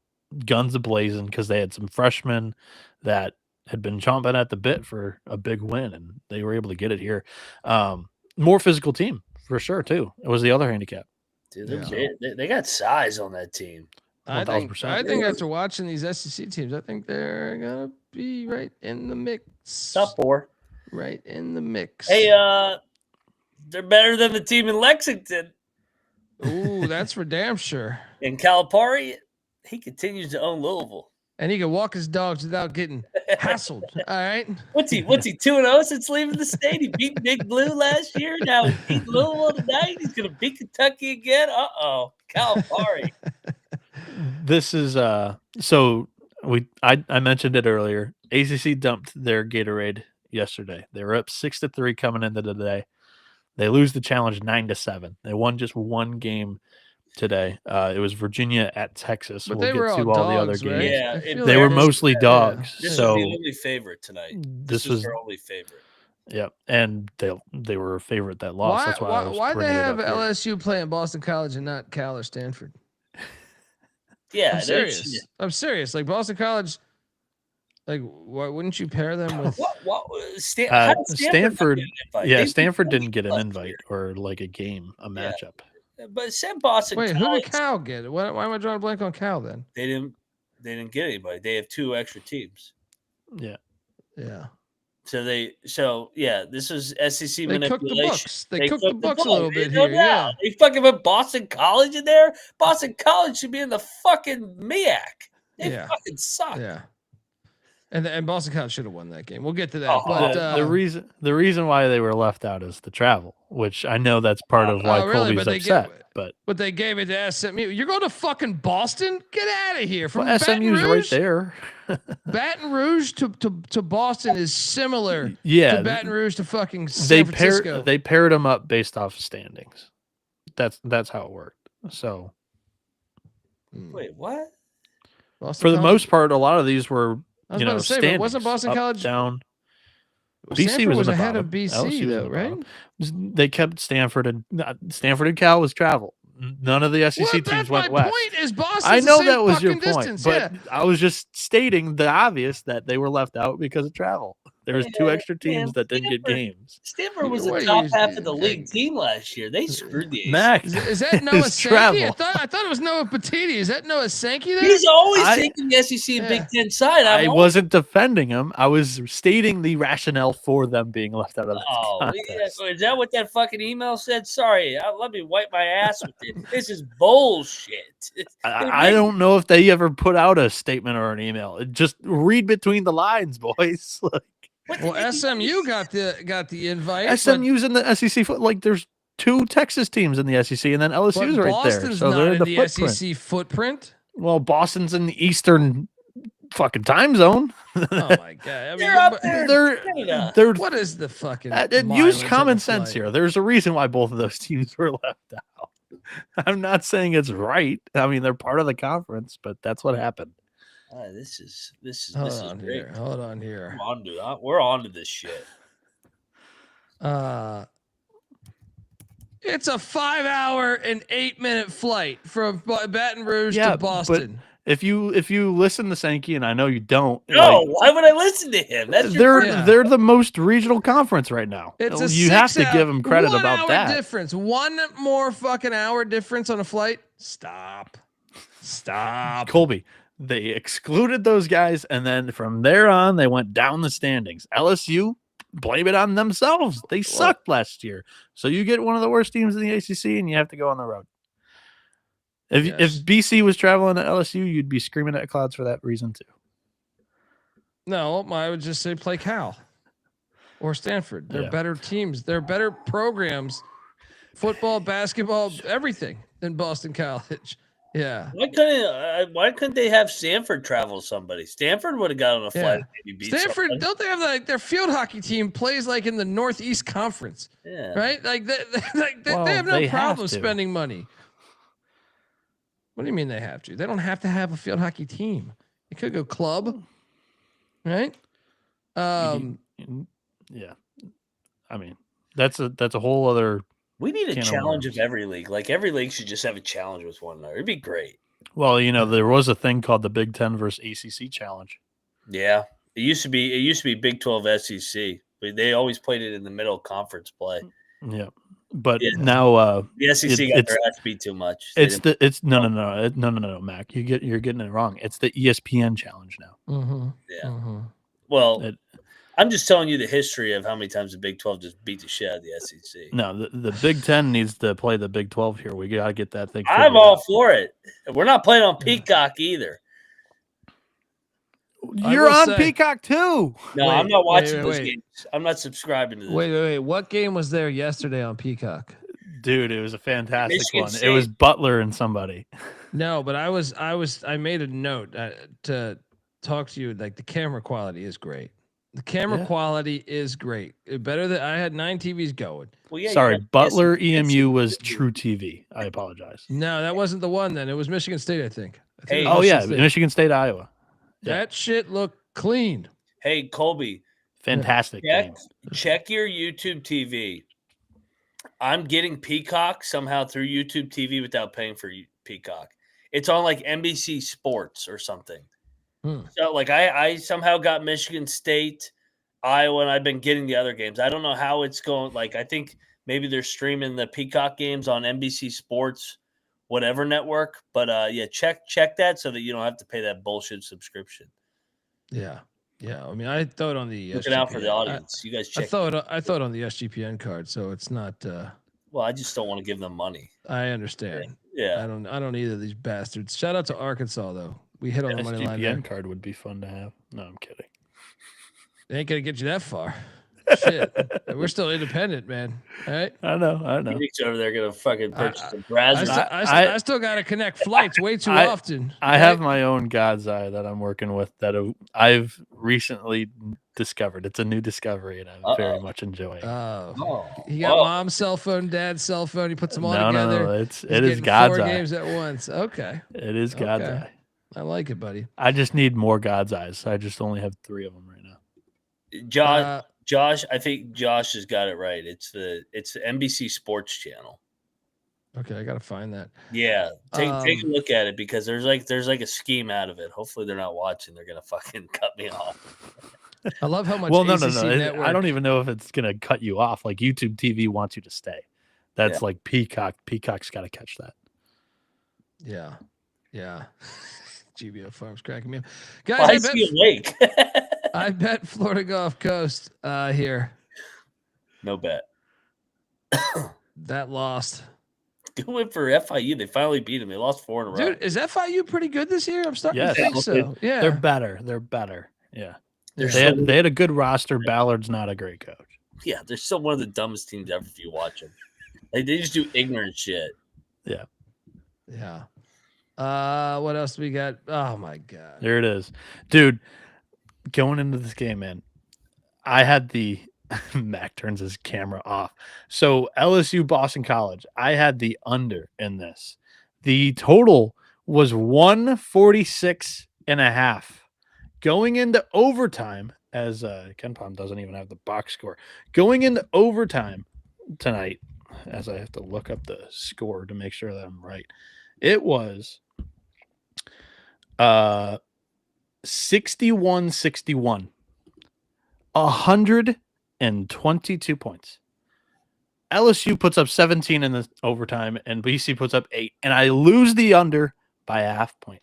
guns a-blazing because they had some freshmen that had been chomping at the bit for a big win, and they were able to get it here. More physical team. For sure, too. It was the other handicap. Dude, they got size on that team. 1,000%. I think after watching these SEC teams, I think they're gonna be right in the mix. Top four. Right in the mix. Hey, they're better than the team in Lexington. Ooh, that's for damn sure. And Calipari, he continues to own Louisville. And he can walk his dogs without getting hassled. All right. What's he 2-0 since leaving the state? He beat Big Blue last year. Now he beat Louisville tonight. He's gonna beat Kentucky again. Calipari. This is so I mentioned it earlier. ACC dumped their Gatorade yesterday. They were up 6-3 coming into the day. They lose the challenge 9-7. They won just one game today. It was Virginia at Texas. But we'll they get were to all all the dogs, other right? games. Yeah, they were mostly dogs. This so was the only favorite tonight. This was their only favorite. Yeah, and they were a favorite that lost. That's why they have LSU playing Boston College and not Cal or Stanford? Yeah, I'm serious. Like Boston College, like why wouldn't you pair them with Stanford? Yeah, Stanford didn't get an invite or like a matchup. But said Boston. Wait, College, who did Cal get? Why am I drawing a blank on Cal then? They didn't get anybody. They have two extra teams. Yeah. So this is SEC They manipulation. cooked the books. They cooked the books a little bit No here. doubt. Yeah. They fucking put Boston College in there. Boston College should be in the fucking MEAC. They fucking suck. Yeah. And Boston College should have won that game. We'll get to that. Oh, but the reason why they were left out is the travel, which I know that's part of why really? Colby's But upset. But they gave it to SMU. You're going to fucking Boston? Get out of here. From Well, Baton SMU's right Rouge? there. Baton Rouge to Boston is similar Yeah, to Baton Rouge to fucking San Francisco. They paired them up based off standings. That's how it worked. So Wait, what? Boston for the College- most part, a lot of these were I was about to say, but wasn't standings, Boston up, College down? Stanford BC was, in the ahead bottom. of BC LSU was in though, the right? bottom. They kept Stanford and Cal was travel. None of the SEC teams that's went my west. point. Is Boston? I know the same that was your fucking point, distance. but Yeah. I was just stating the obvious that they were left out because of travel. There was two extra teams that didn't get games. Stanford was What the are top you- half of the league team last year. They screwed the ACC. Mac, Is that Noah is Sankey? travel. I thought it was Noah Patiti. Is that Noah Sankey there? He's always I- taking the SEC and Yeah. Big Ten side. I wasn't defending him. I was stating the rationale for them being left out of the Oh, contest. yeah. Is that what that fucking email said? Sorry, let me wipe my ass with it. This is bullshit. I don't know if they ever put out a statement or an email. Just read between the lines, boys. Well, SMU got the invite. SMU's in the SEC. Like there's two Texas teams in the SEC, and then but LSU's right there. Boston's So not they're in in the footprint. SEC footprint. Well, Boston's in the Eastern fucking time zone. Oh my god! I mean, They're up there. They're What is the fucking? use mileage of common the sense flight? here. There's a reason why both of those teams were left out. I'm not saying it's right. I mean, they're part of the conference, but that's what happened. This is Hold this is on great. here. Hold on here. Come on, dude. We're on to this shit. It's a 5-hour and 8-minute flight from Baton Rouge Yeah, to Boston. If you listen to Sankey, and I know you don't, No, like, why would I listen to him? That's your Yeah. they're the most regional conference right now. It's a You have to 6 give them credit 1 about hour that. difference. One more fucking hour difference on a flight. Stop. Colby, they excluded those guys, and then from there on, they went down the standings. LSU, blame it on themselves. They sucked last year. So you get one of the worst teams in the ACC, and you have to go on the road. If BC was traveling to LSU, you'd be screaming at clouds for that reason too. No, I would just say play Cal or Stanford. They're Yeah. better teams. They're better programs. Football, basketball, everything than Boston College. Yeah. Why couldn't they have Stanford travel somebody? Stanford would have got on a flight. Yeah. And maybe beat Stanford, somebody. don't they have their field hockey team plays like in the Northeast Conference, Yeah. right? Like they Well, have no they have problem to. spending money. What do you mean they have to? They don't have to have a field hockey team. They could go club, right? Yeah, I mean that's a whole other. We need a Can of challenge worms. of every league. Like every league should just have a challenge with one another. It'd be great. Well, there was a thing called the Big Ten versus ACC challenge. Yeah. It used to be Big 12 SEC. But they always played it in the middle of conference play. Yeah, but Yeah. now The SEC got their ass beat too much. No, Mac. You're getting it wrong. It's the ESPN challenge now. Mm-hmm. Yeah. Mm-hmm. Well, It- I'm just telling you the history of how many times the Big 12 just beat the shit out of the SEC. No, the Big Ten needs to play the Big 12 here. We gotta get that thing. I'm figured all out. for it. We're not playing on Peacock either. You're will on say- Peacock too. No, Wait, I'm not watching wait, those wait. games. I'm not subscribing to this. Wait. What game was there yesterday on Peacock? Dude, it was a fantastic Michigan one. State. It was Butler and somebody. No, but I made a note to talk to you. Like the camera quality is great. The camera Yeah. quality is great. Better than I had 9 TVs going. Well, yeah, Sorry, you got Butler SEC. EMU was True TV. I apologize. No, that wasn't the one. Then it was Michigan State. I think it Hey. was Oh yeah, State. Michigan State, Iowa. Yeah. That shit looked clean. Hey, Colby, Fantastic game. check your YouTube TV. I'm getting Peacock somehow through YouTube TV without paying for Peacock. It's on like NBC Sports or something. So like I somehow got Michigan State, Iowa, and I've been getting the other games. I don't know how it's going. Like I think maybe they're streaming the Peacock games on NBC Sports, whatever network. But yeah, check that so that you don't have to pay that bullshit subscription. Yeah. I mean, I thought on the Looking out for the SGPN audience. You guys I check. thought on the SGPN card, so it's not. Well, I just don't want to give them money. I understand. Yeah. I don't either of these bastards. Shout out to Arkansas though. We hit on the money line there. SGPN card would be fun to have. No, I'm kidding. It ain't gonna get you that far. Shit, we're still independent, man. All right. I know. Phoenix over there gonna fucking purchase a I, Brazos. I still got to connect flights way too often. I have my own God's Eye that I'm working with that I've recently discovered. It's a new discovery, and I'm very much enjoying it. He got mom's cell phone, dad's cell phone. He puts them all together. No, it He's is getting God's 4 Eye. games at once. Okay. It is God's Okay. Eye. I like it, buddy. I just need more God's Eyes. I just only have 3 of them right now. Josh, I think Josh has got it right. It's the NBC Sports Channel. Okay, I gotta find that. Yeah, take a look at it because there's like a scheme out of it. Hopefully they're not watching. They're gonna fucking cut me off. I love how much. Well, no. Network, I don't even know if it's gonna cut you off. Like YouTube TV wants you to stay. That's like Peacock. Peacock's got to catch that. Yeah. GBO Farms cracking me up, guys. Why is he awake? I bet Florida Gulf Coast here. No bet. That lost. Good win for FIU. They finally beat him. They lost 4 in a row. Dude, is FIU pretty good this year? I'm starting to think so. Yeah, they're better. Yeah, they had a good roster. Ballard's not a great coach. Yeah, they're still one of the dumbest teams ever if you watch them. Like they just do ignorant shit. Yeah. What else do we got? Oh my god. There it is. Dude, going into this game, man, I had the Mac turns his camera off. So LSU Boston College, I had the under in this. The total was 146.5. Going into overtime, as Ken Palm doesn't even have the box score. Going into overtime tonight, as I have to look up the score to make sure that I'm right. It was 61-61. 122 points. LSU puts up 17 in the overtime, and BC puts up 8. And I lose the under by a half point.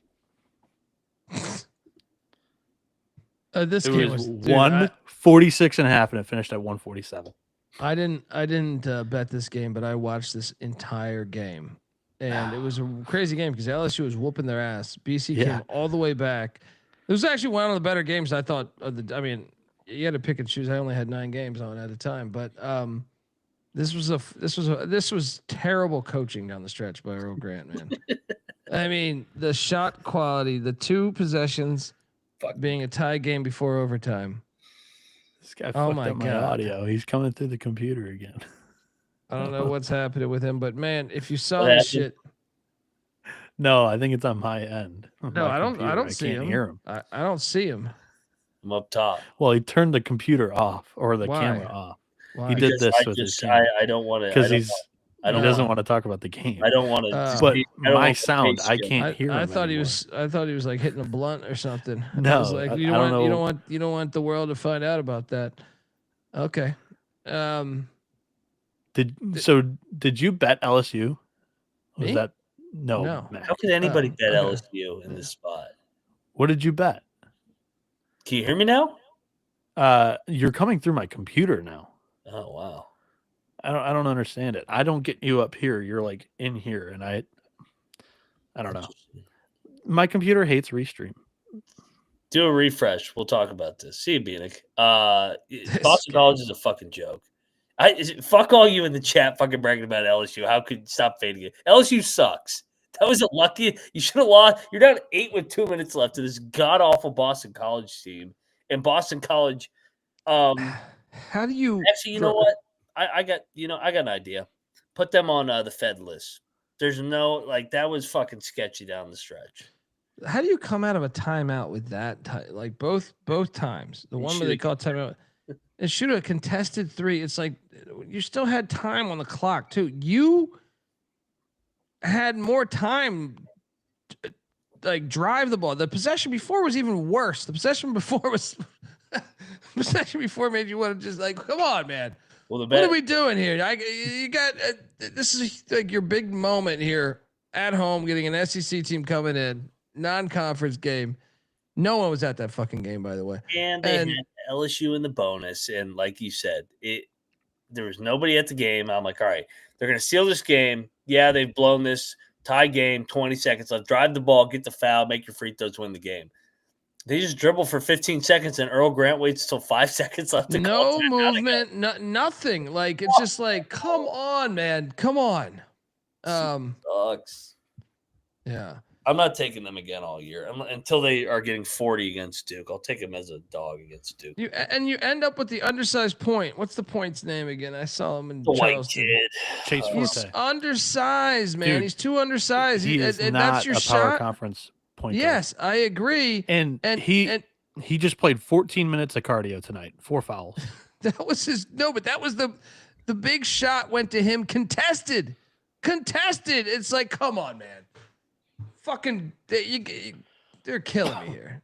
This it game was was 146.5, and it finished at 147. I didn't bet this game, but I watched this entire game, and it was a crazy game because LSU was whooping their ass. BC came all the way back. It was actually one of the better games I thought. I mean, you had to pick and choose. I only had 9 games on at a time, but this was terrible coaching down the stretch by Earl Grant, man. I mean, the shot quality, the 2 possessions being a tie game before overtime. This guy fucked up my audio. He's coming through the computer again. I don't know what's happening with him, but man, if you saw this shit. No, I think it's on my end. No, I don't see him. Hear him. I don't see him. I'm up top. Well, he turned the computer off or the camera off. Why? He did this with his team. I don't want to because he doesn't want to talk about the game. I don't want to. But my sound, I can't hear. I him thought anymore. I thought he was like hitting a blunt or something. No, I was like, you don't want the world to find out about that. Okay. Did you bet LSU? Was Me? that no? How could anybody bet LSU in this spot? What did you bet? Can you hear me now? You're coming through my computer now. Oh wow. I don't understand it. I don't get you up here. You're like in here, and I don't know. My computer hates Restream. Do a refresh. We'll talk about this. See you, Bieniek. Boston College is a fucking joke. Fuck all you in the chat fucking bragging about LSU. How could you stop fading it? LSU sucks. That was a lucky. You should have lost. You're down 8 with 2 minutes left to this god awful Boston College team. And Boston College. How do you actually? You know what? I got an idea. Put them on the Fed list. There's no that was fucking sketchy down the stretch. How do you come out of a timeout with that? Like both times, the one where they call timeout, it should have contested 3. It's like you still had time on the clock too. You had more time. Drive the ball. The possession before was even worse. The possession before made you want to just come on, man. Well, what are we doing here? You got this is like your big moment here at home, getting an SEC team coming in, non-conference game. No one was at that fucking game, by the way. And they had LSU in the bonus, and like you said, there was nobody at the game. I'm like, all right, they're gonna seal this game. Yeah, they've blown this tie game. 20 seconds left. Drive the ball, get the foul, make your free throws, win the game. They just dribble for 15 seconds, and Earl Grant waits till 5 seconds left to No call movement, nothing. Like it's just like, come on, man, come on. Sucks. Yeah. I'm not taking them again all year until they are getting 40 against Duke. I'll take them as a dog against Duke. You end up with the undersized point. What's the point's name again? I saw him in The white Charleston. kid. Chase He's Forte. undersized, man. Dude, He's too undersized. He is and not that's your a power shot. conference point guard. Yes, I agree. And he just played 14 minutes of cardio tonight. 4 fouls. That was but that was the big shot went to him contested. It's like, come on, man. Fucking, they're killing me here.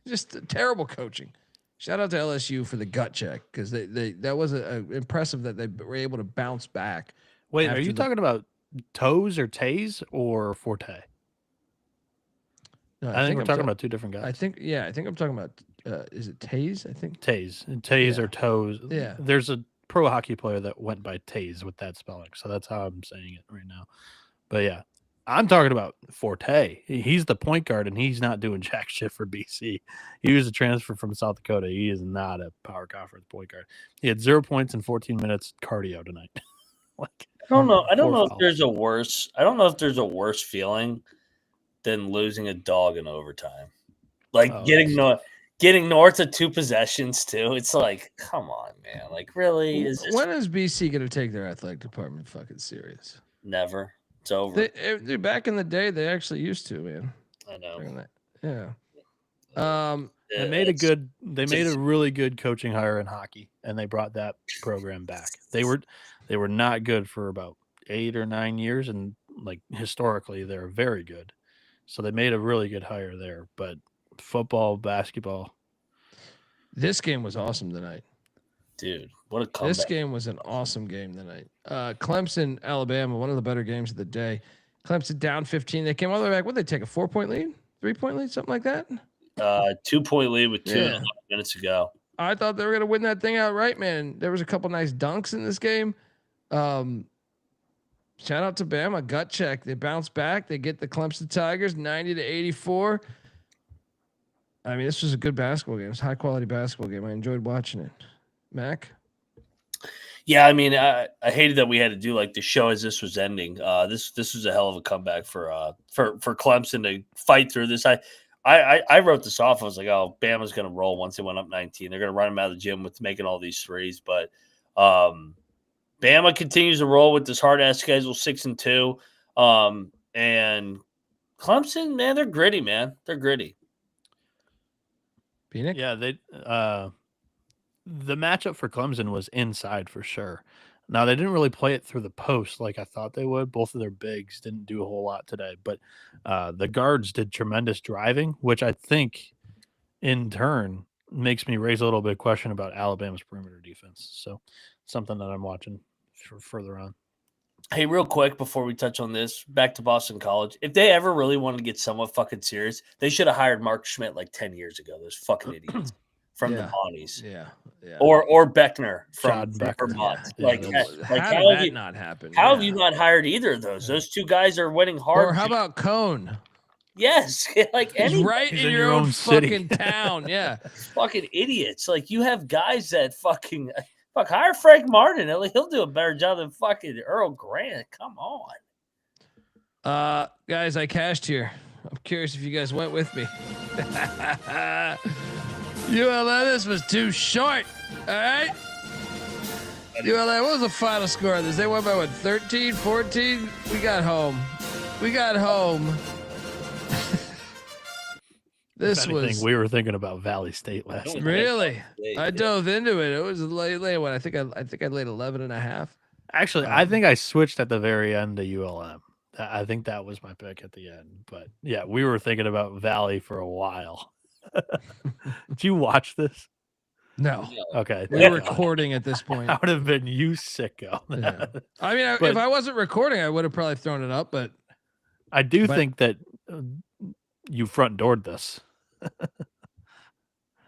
Just terrible coaching. Shout out to LSU for the gut check because that was impressive that they were able to bounce back. Wait, are you talking about Toes or Taze or Forte? No, I think we're talking about two different guys. I think I'm talking about. Is it Taze? I think Taze or Toes. Yeah. There's a pro hockey player that went by Taze with that spelling, so that's how I'm saying it right now. But yeah, I'm talking about Forte. He's the point guard, and he's not doing jack shit for BC. He was a transfer from South Dakota. He is not a power conference point guard. He had 0 points in 14 minutes cardio tonight. I don't know if there's a worse. I don't know if there's a worse feeling than losing a dog in overtime. Like getting north of 2 possessions too. It's like, come on, man. Like, really? When is BC going to take their athletic department fucking serious? Never. It's over. Dude, back in the day, they actually used to, man. I know. Yeah. They made a really good coaching hire in hockey, and they brought that program back. They were not good for about 8 or 9 years, and like historically, they're very good. So they made a really good hire there. But football, basketball. This game was awesome tonight. Dude, what a comeback. This game was an awesome game tonight. Clemson, Alabama, one of the better games of the day. Clemson down 15. They came all the way back. What did they take? A 4-point lead? 3-point lead? Something like that? 2-point lead with 2.5 minutes to go. I thought they were going to win that thing outright, man. There was a couple nice dunks in this game. Shout out to Bama. Gut check. They bounce back. They get the Clemson Tigers 90-84. I mean, this was a good basketball game. It was a high quality basketball game. I enjoyed watching it. Mac? Yeah, I mean, I hated that we had to do like the show as this was ending. This was a hell of a comeback for Clemson to fight through this. I wrote this off. I was like, oh, Bama's going to roll once they went up 19. They're going to run them out of the gym with making all these threes. But Bama continues to roll with this hard-ass schedule, 6-2. And Clemson, man, they're gritty, man. They're gritty. Bieniek? Yeah, the matchup for Clemson was inside for sure. Now, they didn't really play it through the post like I thought they would. Both of their bigs didn't do a whole lot today. But the guards did tremendous driving, which I think in turn makes me raise a little bit of question about Alabama's perimeter defense. So something that I'm watching for further on. Hey, real quick before we touch on this, back to Boston College. If they ever really wanted to get somewhat fucking serious, they should have hired Mark Schmidt like 10 years ago. Those fucking idiots from the Bonnies. Yeah. Or Beckner from Beckner. Vermont. Yeah. Like How did that not happen? How have you not hired either of those? Those two guys are winning hard. Or how about Cone? Yes, like He's any right He's in your own city. fucking town. Yeah. fucking idiots. Like you have guys that fucking hire Frank Martin. He'll do a better job than fucking Earl Grant. Come on. Guys, I cashed here. I'm curious if you guys went with me. ULM, this was too short. All right. ULM, what was the final score of this? They won by what, 13, 14? We got home. This was we were thinking about Valley State last night. really. I dove into it. It was late. What I think I laid 11.5. Actually, I think I switched at the very end to ULM. I think that was my pick at the end. But yeah, we were thinking about Valley for a while. Did you watch this? No. Okay. We're recording at this point. I would have been you sicko. Yeah. I mean, But- if I wasn't recording, I would have probably thrown it up, but I do But- think that you front doored this.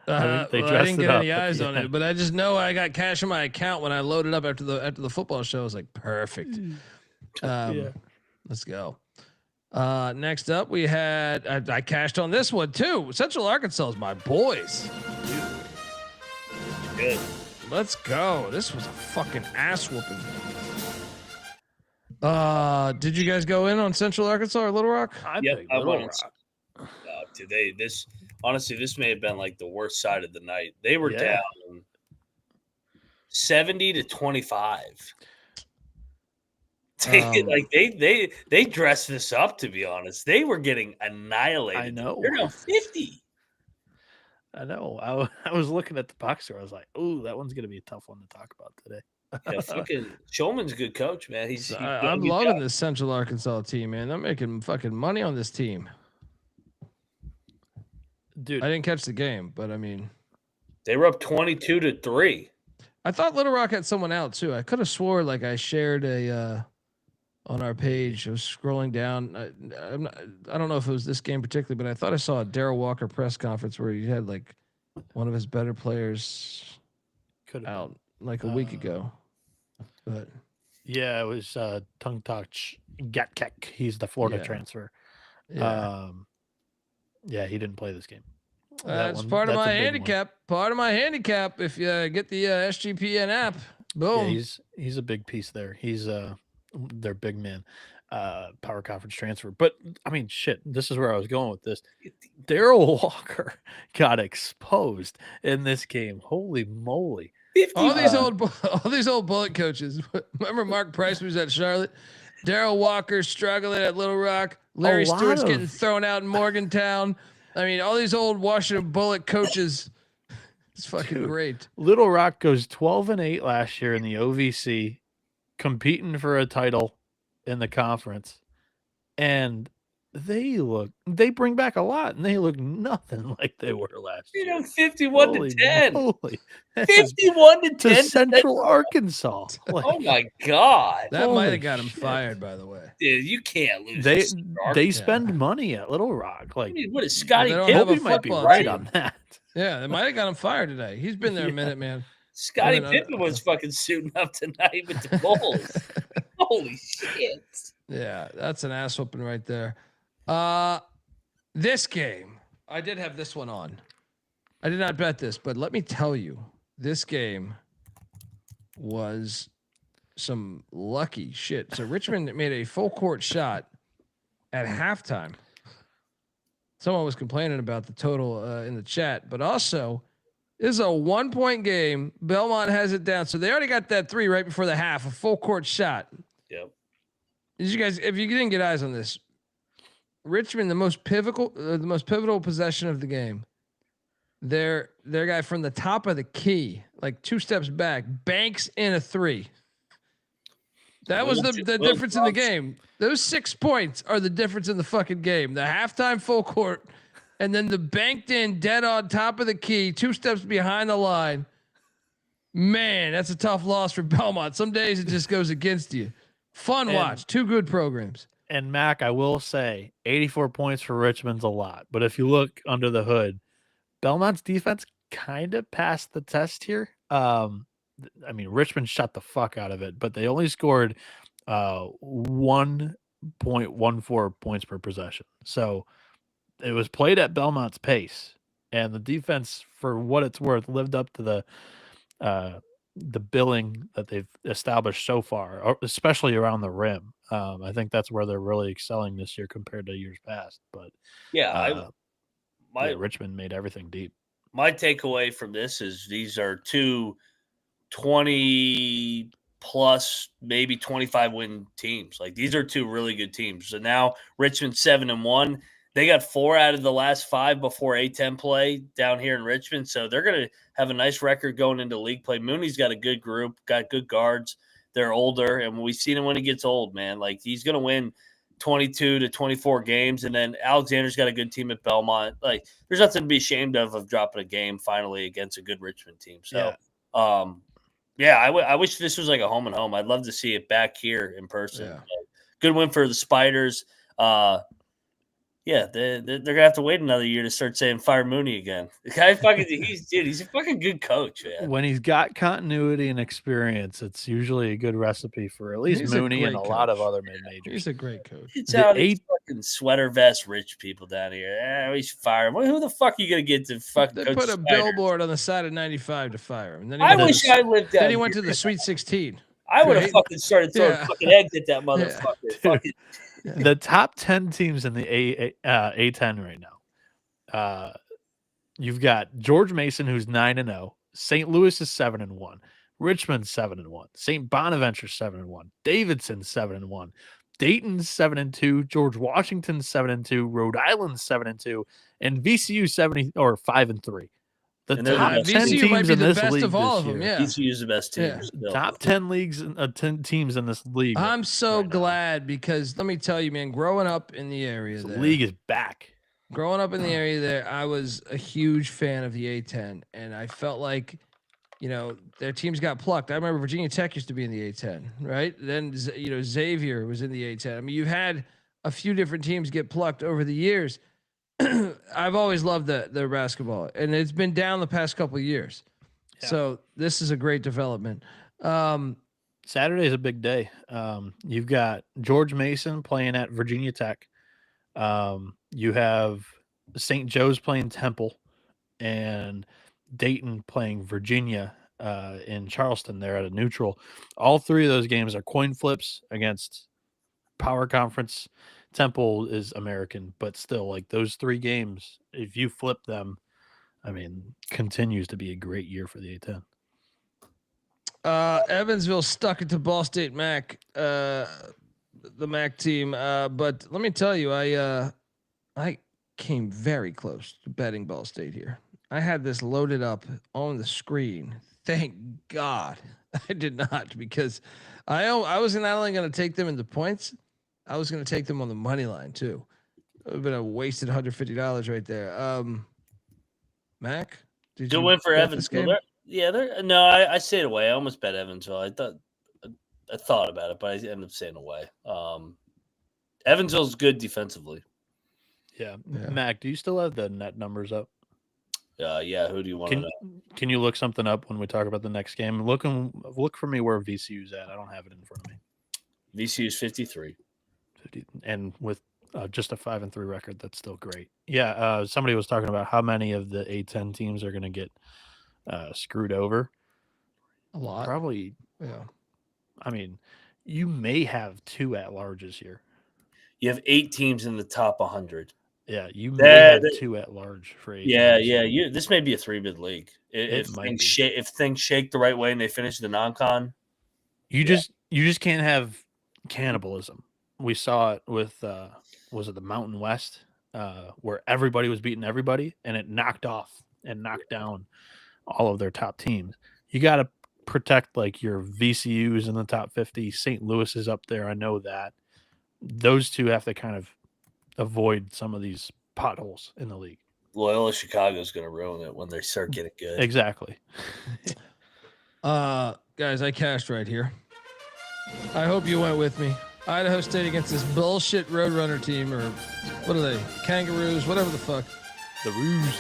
I think they I dressed didn't it get up any at eyes the on end. it, but I just know I got cash in my account when I loaded up after the football show. I was like, perfect. Yeah. Let's go. Next up, we had I cashed on this one too. Central Arkansas is my boys. Good. Let's go. This was a fucking ass whooping. Did you guys go in on Central Arkansas or Little Rock? I Yep, picked I Little went Rock. Today, honestly, this may have been like the worst side of the night. They were down 70-25. They dressed this up, to be honest. They were getting annihilated. I know. They're down 50. I know. I was looking at the box score. I was like, "Ooh, that one's gonna be a tough one to talk about today." Yeah, fucking Shulman's a good coach, man. I'm loving this Central Arkansas team, man. They're making fucking money on this team. Dude, I didn't catch the game, but I mean, they were up 22-3. I thought Little Rock had someone out too. I could have swore like I shared a on our page. I was scrolling down. I don't know if it was this game particularly, but I thought I saw a Darrell Walker press conference where he had like one of his better players out like a week ago. But yeah, it was Tung Touch Gatkek. He's the Florida transfer. yeah, Yeah, he didn't play this game. That's part of my handicap. Part of my handicap. If you get the SGPN app, boom. Yeah, he's a big piece there. He's their big man, power conference transfer. But I mean, shit. This is where I was going with this. Darrell Walker got exposed in this game. Holy moly! All these old bullet coaches. Remember Mark Price was at Charlotte. Darrell Walker struggling at Little Rock. Larry Stewart's getting thrown out in Morgantown. I mean, all these old Washington Bullet coaches. It's fucking great. Little Rock goes 12-8 last year in the OVC, competing for a title in the conference, and they bring back a lot, and they look nothing like they were last year. 51-10. 51-10 to Central Arkansas. Like, oh my god, that might have got him fired. By the way, dude, you can't lose. They spend money at Little Rock. Like, I mean, what is Scotty? Colby might be right on that. Yeah, they might have got him fired today. He's been there a minute, man. Scotty Pippen was fucking suiting up tonight with the Bulls. Holy shit! Yeah, that's an ass whooping right there. This game, I did have this one on. I did not bet this, but let me tell you, this game was some lucky shit. So Richmond made a full court shot at halftime. Someone was complaining about the total in the chat, but also this is a 1-point game. Belmont has it down. So they already got that 3 right before the half, a full court shot. Yep. Did you guys, if you didn't get eyes on this, Richmond, the most pivotal possession of the game, their guy from the top of the key, like 2 steps back, banks in a 3. That was the difference in the game. Those 6 points are the difference in the fucking game. The halftime full court, and then the banked in dead on top of the key, 2 steps behind the line. Man, that's a tough loss for Belmont. Some days it just goes against you. Fun watch. 2 good programs. And Mac, I will say 84 points for Richmond's a lot. But if you look under the hood, Belmont's defense kind of passed the test here. I mean, Richmond shut the fuck out of it, but they only scored 1.14 points per possession. So it was played at Belmont's pace, and the defense, for what it's worth, lived up to the billing that they've established so far, especially around the rim. I think that's where they're really excelling this year compared to years past. But Richmond made everything deep. My takeaway from this is these are 2 20 plus, maybe 25 win teams. Like, these are 2 really good teams. So now Richmond 7-1. They got 4 out of the last 5 before A-10 play down here in Richmond. So they're going to have a nice record going into league play. Mooney's got a good group, got good guards. They're older, and we've seen him when he gets old, man. Like, he's going to win 22 to 24 games. And then Alexander's got a good team at Belmont. Like, there's nothing to be ashamed of dropping a game finally against a good Richmond team. So, I wish this was like a home and home. I'd love to see it back here in person. Yeah. Good win for the Spiders. Yeah, they're gonna have to wait another year to start saying fire Mooney again. The guy he's a fucking good coach, man. When he's got continuity and experience, it's usually a good recipe for at least He's a Mooney and a great lot of coach. other mid-majors. He's a great coach. It's The out these eight- fucking sweater vest rich people down here. He's fired. Well, who the fuck are you gonna get to fucking They coach put a Spiders? billboard on the side of 95 to fire him. And then he I went to wish the- I lived down Then he went here. to the Sweet 16. I would have right? fucking started throwing Yeah. fucking eggs at that motherfucker. Fucking The top 10 teams in the A10 right now. You've got George Mason, who's 9-0. St. Louis is 7-1. Richmond 7-1. St. Bonaventure 7-1. Davidson 7-1. Dayton 7-2. George Washington 7-2. Rhode Island 7-2. And VCU 5-3. The And they're the top best 10 VCU teams might be in the this best league of all this of them. year. Yeah. ECU's the best team. Yeah. still. Top 10 leagues, 10 teams in this league. I'm so right now. glad because let me tell you, man, growing up in the area The there, league is back. growing up in the area there, I was a huge fan of the A10, and I felt like, their teams got plucked. I remember Virginia Tech used to be in the A10, right? Then, Xavier was in the A10. I mean, you've had a few different teams get plucked over the years. I've always loved the basketball, and it's been down the past couple of years. Yeah. So this is a great development. Saturday is a big day. You've got George Mason playing at Virginia Tech. You have St. Joe's playing Temple, and Dayton playing Virginia in Charleston. They're at a neutral. All three of those games are coin flips against power conference. Temple is American, but still, like those three games, if you flip them, I mean, continues to be a great year for the A10. Evansville stuck it to Ball State Mac, the Mac team. But let me tell you, I came very close to betting Ball State here. I had this loaded up on the screen. Thank God I did not, because I was not only going to take them into points, I was going to take them on the money line too. It would have been a wasted $150 right there. Mac, did Good you win for bet this Evansville. game? No, I stayed away. I almost bet Evansville. I thought about it, but I ended up staying away. Evansville's good defensively. Yeah. Yeah. Mac, do you still have the net numbers up? Yeah. Who do you want to know? Can you look something up when we talk about the next game? Look for me where VCU's at. I don't have it in front of me. VCU's 53. 50, and with just a 5-3 record, that's still great. Yeah. Somebody was talking about how many of the A10 teams are going to get screwed over. A lot. Probably. Yeah. I mean, you may have 2 at-larges here. You have 8 teams in the top 100. Yeah, you may have 2 at-large for A10. Yeah. This may be a 3-bid league. If might things shake the right way and they finish the non-con. You just can't have cannibalism. We saw it with was it the Mountain West, where everybody was beating everybody, and it knocked down all of their top teams. You got to protect like your VCUs in the top 50. St. Louis is up there. I know that. Those two have to kind of avoid some of these potholes in the league. Loyola Chicago is going to ruin it when they start getting good. Exactly. Guys, I cashed right here. I hope you went with me. Idaho State against this bullshit Roadrunner team, or what are they? Kangaroos, whatever the fuck. The Roos.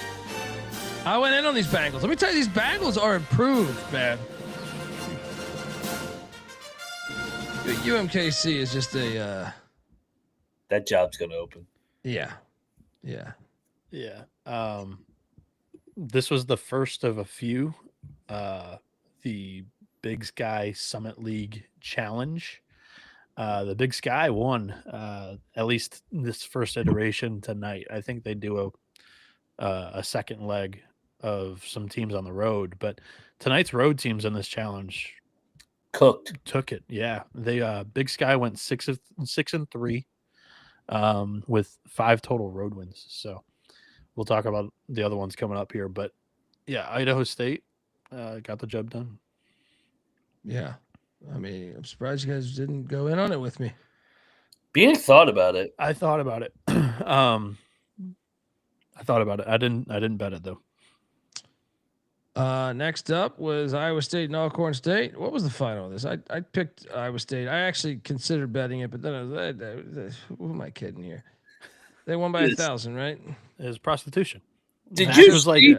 I went in on these Bengals. Let me tell you, these Bengals are improved, man. UMKC is just a That job's going to open. yeah. Yeah. This was the first of a few. The Big Sky Summit League Challenge. The Big Sky won at least this first iteration tonight. I think they do a second leg of some teams on the road, but tonight's road teams in this challenge took it. Yeah, they Big Sky went 6-3 with 5 total road wins. So we'll talk about the other ones coming up here, but yeah, Idaho State got the job done. Yeah. I mean, I'm surprised you guys didn't go in on it with me. Bieniek thought about it. I thought about it. I didn't bet it though. Next up was Iowa State and Alcorn State. What was the final of this? I picked Iowa State. I actually considered betting it, but then who am I kidding here? They won by 1,000, right? It was prostitution. Did Mac you was like, see-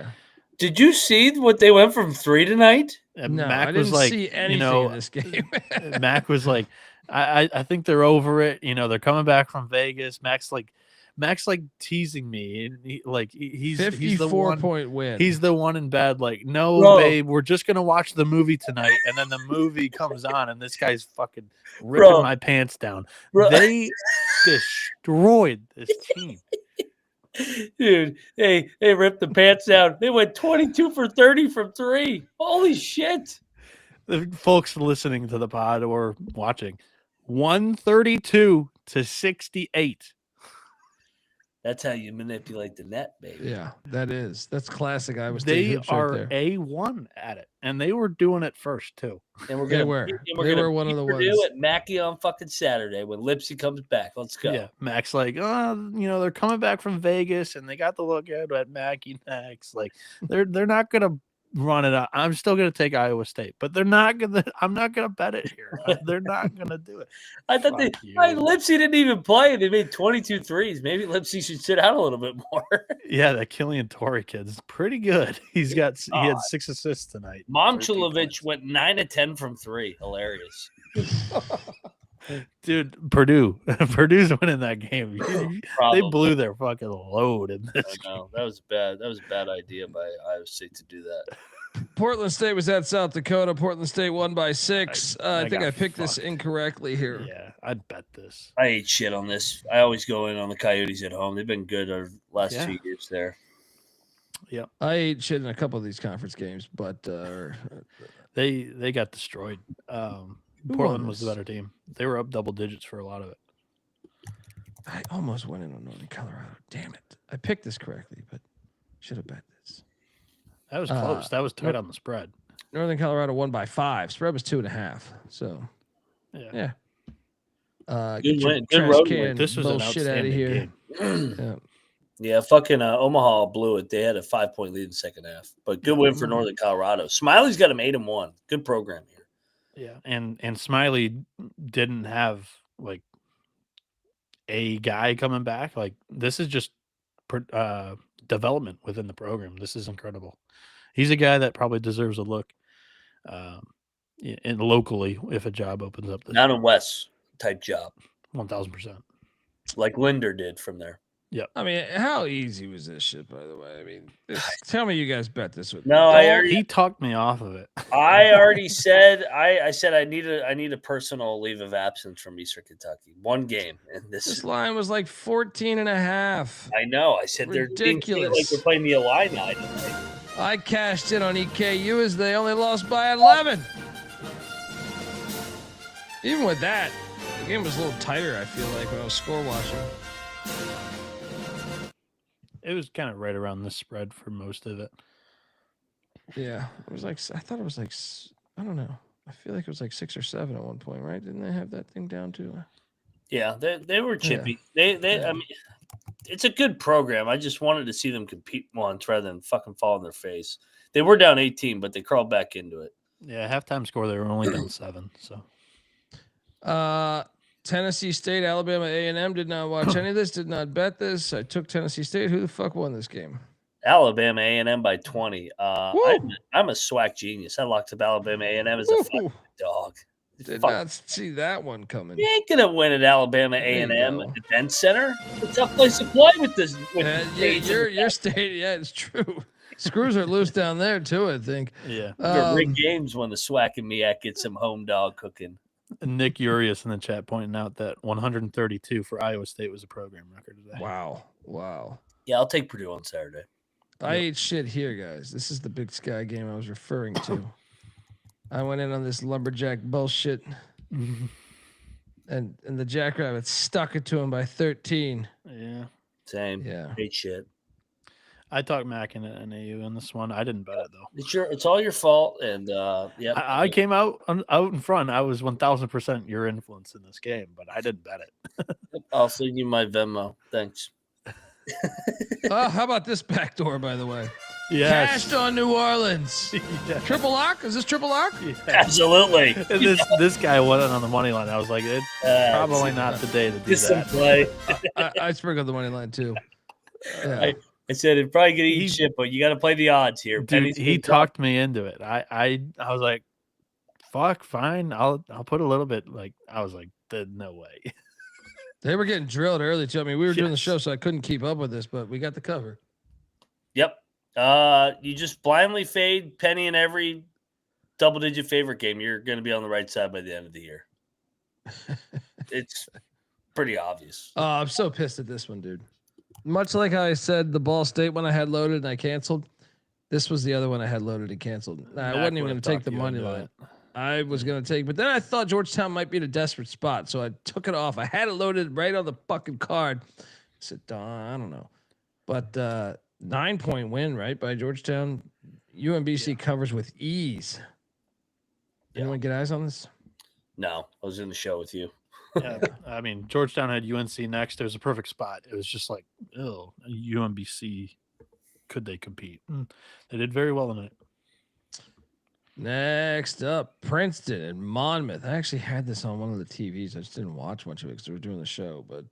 Did you see what they went from 3 tonight? No, Mac I was didn't like, see anything you know, in this game. Mac was like, I think they're over it. You know, they're coming back from Vegas. Mac's like teasing me, and he's the 54-point win. He's the one in bed. Like, no, Bro. babe, we're just gonna watch the movie tonight, and then the movie comes on, and this guy's fucking ripping Bro. my pants down. Bro. They destroyed this team. Dude, they ripped the pants down. They went 22 for 30 from 3. Holy shit. The folks listening to the pod or watching, 132 to 68. That's how you manipulate the net, baby. Yeah, that's classic Iowa State They hoops right are there. A1 at it, and they were doing it first too. And we're They gonna were. beat- and They gonna were one of beat the Purdue ones. at Mackey on fucking Saturday when Lipsy comes back. Let's go. Yeah, Mac's like, they're coming back from Vegas, and they got the lookout at Mackey next. Like, they're not gonna run it out. I'm still gonna take Iowa State, but they're not gonna. I'm not gonna bet it here. They're not gonna do it. I thought Fuck you. Lipsy didn't even play. They made 22 threes. Maybe Lipsy should sit out a little bit more. Yeah, that Killian Torrey kid's pretty good. He had 6 assists tonight. 13 Momchulovic points. went 9 of 10 from 3. Hilarious. Dude, Purdue's winning that game. They Probably. blew their fucking load in this. I know. That was bad. That was a bad idea by Iowa State to do that. Portland State was at South Dakota. Portland State won by 6. I think got I picked this fucked. incorrectly here. Yeah, I'd bet this. I ate shit on this. I always go in on the Coyotes at home. They've been good our last 2 years there. I ate shit in a couple of these conference games, but They got destroyed. Who Portland won was the this? better team. They were up double digits for a lot of it. I almost went in on Northern Colorado. Damn it. I picked this correctly, but should have bet this. That was close. That was tight on the spread. Northern Colorado won by 5. Spread was 2.5. So, Yeah. Get Good your win. Good trash road can win. This was an bullshit out of outstanding here. game. Yeah. Yeah, fucking Omaha blew it. They had a 5-point lead in the second half. But good win for Northern Colorado. Smiley's got them 8-1. Good program here. Yeah, and Smiley didn't have like a guy coming back. Like, this is just development within the program. This is incredible. He's a guy that probably deserves a look, and locally if a job opens up. Not a West type job, 1,000%. like Linder did from there. I mean, how easy was this shit, by the way? I mean, tell me you guys bet this with No, me. He talked me off of it. I already said I said I need a personal leave of absence from Eastern Kentucky. One game, and This line was like 14.5. I know. I said they're being treated like Ridiculous. they're playing the Illini tonight. I cashed in on EKU as they only lost by 11. Even with that, the game was a little tighter, I feel like, when I was score watching. It was kind of right around the spread for most of it. Yeah, it was like, I thought it was like, I don't know. I feel like it was like 6 or 7 at one point, right? Didn't they have that thing down too? Yeah, they were chippy. I mean, it's a good program. I just wanted to see them compete once rather than fucking fall on their face. They were down 18, but they crawled back into it. Yeah, halftime score, they were only down 7. So Tennessee State, Alabama A&M. Did not watch any of this. Did not bet this. I took Tennessee State. Who the fuck won this game? Alabama A&M by 20. I'm a SWAC genius. I locked up Alabama A&M as a fucking Woo. dog. Did Fuck. not see that one coming. You ain't gonna win at Alabama There you A&M go. at the Penn Center. It's a tough place to play with this. With Your state, yeah, it's true. Screws are loose down there too, I think. yeah. rigged games when the SWAC and MEAC get some home dog cooking. Nick Urias in the chat pointing out that 132 for Iowa State was a program record today. Wow. Yeah, I'll take Purdue on Saturday. I ate shit here, guys. This is the Big Sky game I was referring to. I went in on this lumberjack bullshit, and the Jackrabbits stuck it to him by 13. Yeah. Same. Yeah. Great shit. I talked Mac in NAU in this one. I didn't bet it though. It's all your fault. And yeah, I came out in front. I was 1,000% your influence in this game, but I didn't bet it. I'll send you my Venmo. Thanks. How about this backdoor, by the way? Cashed on New Orleans. Yeah. Triple lock? Is this triple lock? Yeah. Absolutely. And this guy wasn't on the money line. I was like, it's probably not the day to do Just some that. play. I sprinkled the money line too. Yeah. I said it's probably gonna eat He- shit, but you got to play the odds here. Dude, Pennies he been dropped. talked me into it. I was like, fuck, fine. I'll put a little bit. Like, I was like, no way. They were getting drilled early too. I mean, we were doing the Yes. show, so I couldn't keep up with this, but we got the cover. Yep. You just blindly fade penny in every double-digit favorite game. You're going to be on the right side by the end of the year. It's pretty obvious. Oh, I'm so pissed at this one, dude. Much like how I said the Ball State one I had loaded and I canceled. This was the other one I had loaded and canceled. Nah, I Mac wasn't even would've going to take talked the you money into line. it. I was going to take, but then I thought Georgetown might be in a desperate spot, so I took it off. I had it loaded right on the fucking card. I said, I don't know, but 9-point win, right, by Georgetown. UMBC covers with ease. Yeah. Anyone get eyes on this? No, I was in the show with you. Yeah, I mean, Georgetown had UNC next. It was a perfect spot. It was just like, oh, UMBC, could they compete? They did very well in it. Next up, Princeton and Monmouth. I actually had this on one of the TVs. I just didn't watch much of it because we were doing the show. But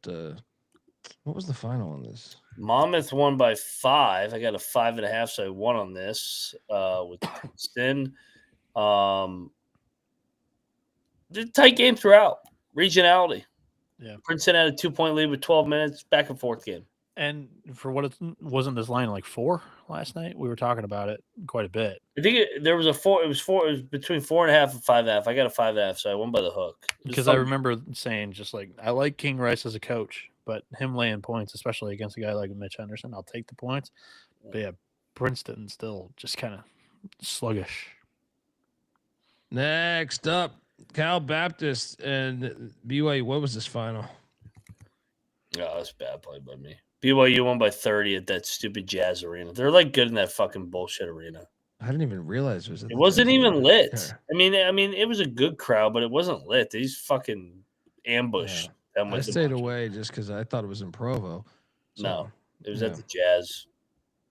what was the final on this? Monmouth won by 5. I got a 5.5, so I won on this with Princeton. The tight game throughout. Regionality. Yeah. Princeton had a 2-point lead with 12 minutes. Back and forth game. And for what it wasn't this line like 4 last night? We were talking about it quite a bit. I think there was a 4. It was 4. It was between 4.5 and 5.5. I got a 5.5, so I won by the hook. It was Because I fun. remember saying just like, I like King Rice as a coach, but him laying points, especially against a guy like Mitch Henderson, I'll take the points. But yeah, Princeton still just kind of sluggish. Next up, Cal Baptist and BYU. What was this final? Oh, that's bad play by me. BYU won by 30 at that stupid Jazz arena. They're like good in that fucking bullshit arena. I didn't even realize it was. At It the wasn't Jazz even Arena. lit. Yeah. I mean, it was a good crowd, but it wasn't lit. They just fucking ambushed them I with a stayed bunch of- away just because I thought it was in Provo. So, No, it was yeah. at the Jazz.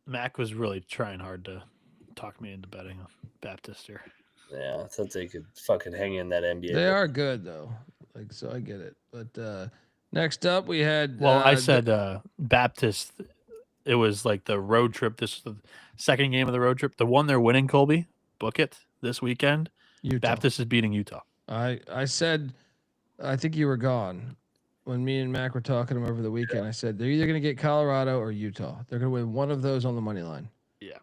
Mac was really trying hard to talk me into betting on Baptist here. Yeah, I thought they could fucking hang in that NBA. They are good though. Like, so I get it. But next up we had. Well, I said Baptist. It was like the road trip. This was the second game of the road trip. The one they're winning, Colby. Book it this weekend. Utah. Baptist is beating Utah. I said, I think you were gone when me and Mac were talking to him over the weekend. I said they're either going to get Colorado or Utah. They're going to win one of those on the money line. Yeah.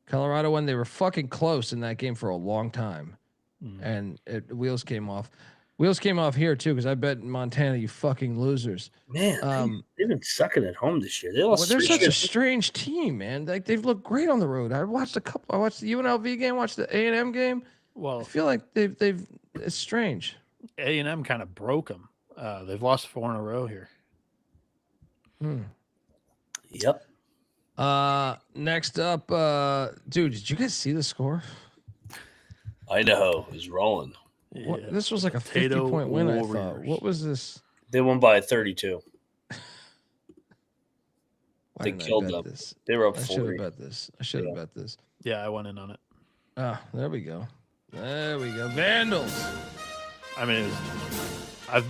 Colorado won. They were fucking close in that game for a long time, Mm. and wheels came off. Wheels came off here too because I bet in Montana, you fucking losers. Man, they've been sucking at home this year. They Well, lost they're 3 such a straight. strange team, man. Like they've looked great on the road. I watched a couple. I watched the UNLV game. Watched the A&M game. I Well, feel like they've. It's strange. A&M kind of broke them. They've lost 4 in a row here. Yep. Next up, dude, did you guys see the score? Idaho is rolling. What, Yeah. this was like a Potato 50-point win. I thought. Warriors. What was this? They won by 32. Why They didn't I killed bet them. this? They were up I should 40. have bet this. I should have Yeah. bet this. Yeah, I went in on it. Ah, there we go. There we go. Vandals. I mean, I've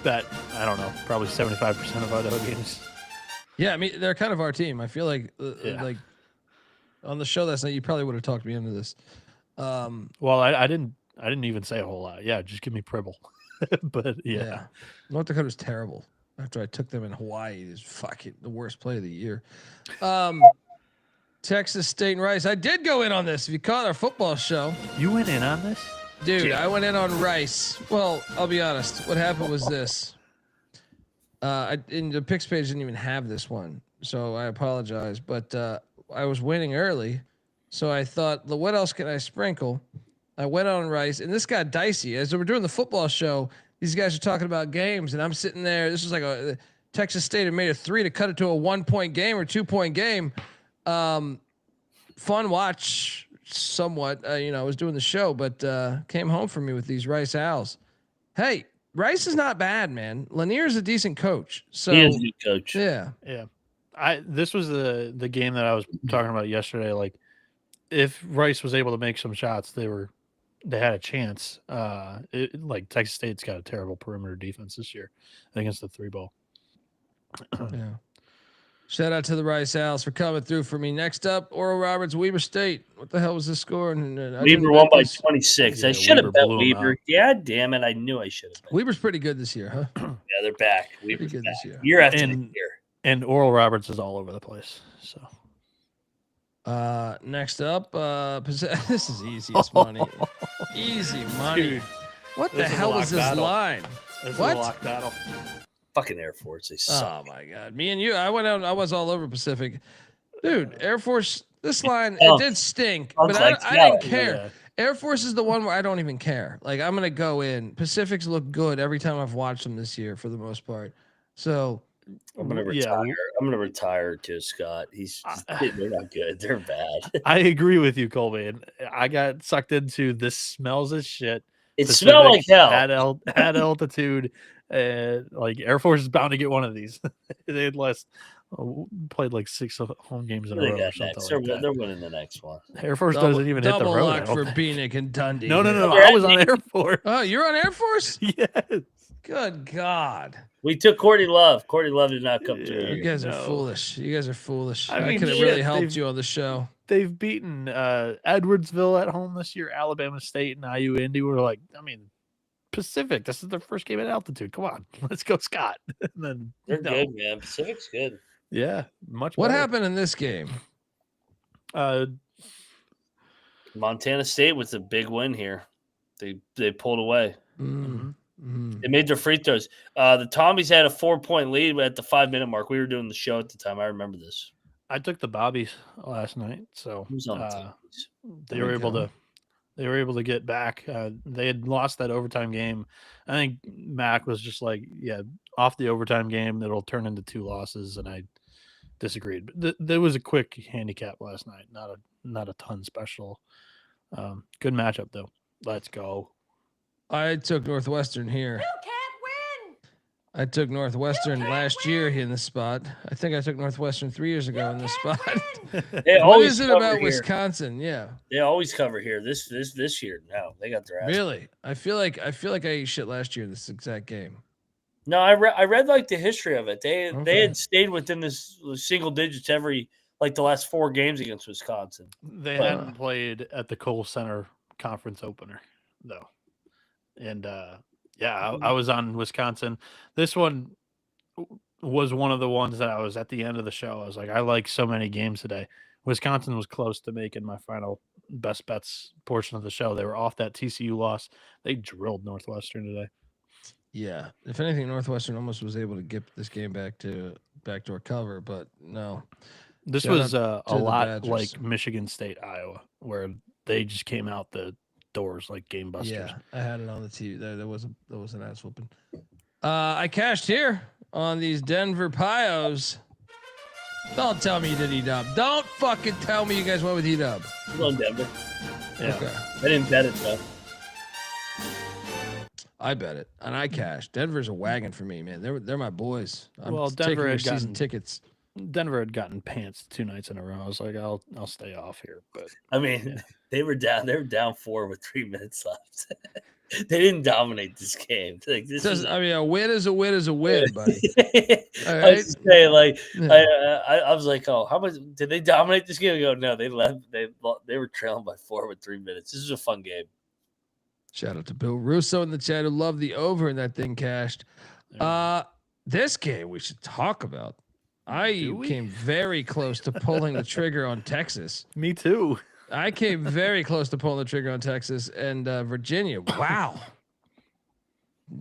bet, I don't know, probably 75% of Idaho games. Yeah, I mean they're kind of our team. I feel like Yeah. like on the show last night, you probably would have talked me into this. Well, I didn't even say a whole lot. Yeah, just give me Pribble. But yeah. North Dakota was terrible. After I took them in Hawaii, it was fucking the worst play of the year. Texas State and Rice. I did go in on this. If you caught our football show, You went in on this? dude, I went in on Rice. Well, I'll be honest. What happened was this. In the picks page didn't even have this one, so I apologize. But I was winning early, so I thought, what else can I sprinkle? I went on Rice, and this got dicey. As we're doing the football show, these guys are talking about games, and I'm sitting there. This was like a Texas State had made a 3 to cut it to a 1-point game or 2-point game. Fun watch, somewhat. I was doing the show, but came home for me with these Rice Owls. Hey, Rice is not bad, man. Lanier's a decent coach. So He is a good coach. yeah. Yeah. This was the game that I was talking about yesterday. Like, if Rice was able to make some shots, they had a chance. Like Texas State's got a terrible perimeter defense this year against the 3-ball. Yeah. Shout out to the Rice Owls for coming through for me. Next up, Oral Roberts, Weber State. What the hell was the score? Weber won by 26. Yeah, I should have Weber bet blew 'em Weber. out. Yeah, damn it. I knew I should have bet. Weber's pretty good this year, huh? Yeah, they're back. Pretty Weber's good back. this year. Year after And- year. And Oral Roberts is all over the place. So Next up, this is easiest money. Easy money. Dude, What the this is a hell lock is this battle. line? this What? is a lock battle. Fucking Air Force. They suck. Oh my god. Me and you, I went out, I was all over Pacific. Dude, Air Force, this line, Oh, it did stink, sounds but like I didn't Seattle, care. Yeah. Air Force is the one where I don't even care. Like, I'm gonna go in. Pacifics look good every time I've watched them this year for the most part. So I'm gonna Yeah. retire. I'm gonna retire too, Scott. They're not good. They're bad. I agree with you, Colby. And I got sucked into this smells as shit. It smelled like Pacifics hell. at altitude. Like Air Force is bound to get one of these. They had played like 6 home games in a They row or got something next. like They're that. winning the next one. Air Force doesn't even hit the double road. I lock don't for think. Bieniek and Dundee. No. here. I was on Air Force. Oh, you're on Air Force? Yes. Good God. We took Courtney Love. Courtney Love did not come Yeah. through. You guys are No. foolish. You guys are foolish. I I, mean, could have shit, really helped they've- you on the show. They've beaten Edwardsville at home this year, Alabama State and IU Indy. We're like, I mean, Pacific. This is their first game at altitude. Come on, let's go, Scott. And then They're no. good, man. Pacific's good. Yeah, much. What better. happened in this game? Montana State with a big win here. They pulled away. They made their free throws. The Tommies had a 4-point lead at the 5-minute mark. We were doing the show at the time. I remember this. I took the Bobbies last night, so Who's on the Tommies? they There were we able go. to. They were able to get back. They had lost that overtime game. I think Mac was just like, yeah, off the overtime game, it'll turn into 2 losses, and I disagreed. But there was a quick handicap last night, not a ton special. Good matchup though. Let's go. I took Northwestern here. I took Northwestern last year here in this spot. I think I took Northwestern 3 years ago in this spot. They What always is it cover about here. Wisconsin? Yeah, They always cover here. This year, no, they got their ass. really. I feel like I ate shit last year in this exact game. No, I read like the history of it. They Okay. had stayed within this single digits every like the last 4 games against Wisconsin. They hadn't played at the Kohl Center conference opener though, and I was on Wisconsin. This one was one of the ones that I was at the end of the show. I was like, I like so many games today. Wisconsin was close to making my final best bets portion of the show. They were off that TCU loss. They drilled Northwestern today. Yeah. If anything, Northwestern almost was able to get this game back to backdoor cover, but no. This Shout was out a to the lot Badgers. like Michigan State, Iowa, where they just came out the doors like game busters. Yeah, I had it on the TV. There was an ass whooping. I cashed here on these Denver Pios. Don't tell me you did E-Dub. Don't fucking tell me you guys went with E-Dub. I'm on Denver. Yeah. Okay. I didn't bet it though. I bet it, and I cashed. Denver's a wagon for me, man. They're my boys. I'm Well, taking Denver their had season gotten- tickets. Denver had gotten pants 2 nights in a row. I was like, I'll stay off here. But I mean, they were down 4 with 3 minutes left. They didn't dominate this game. Like this is, I mean, a win is a win is a win, buddy. I All was right. just saying, like, Yeah. I was like, oh, how much did they dominate this game? I go, no, they left. They were trailing by 4 with 3 minutes. This is a fun game. Shout out to Bill Russo in the chat who loved the over and that thing cashed. This game we should talk about. I Do we? came very close to pulling the trigger on Texas. me too. I came very close to pulling the trigger on Texas and Virginia. Wow.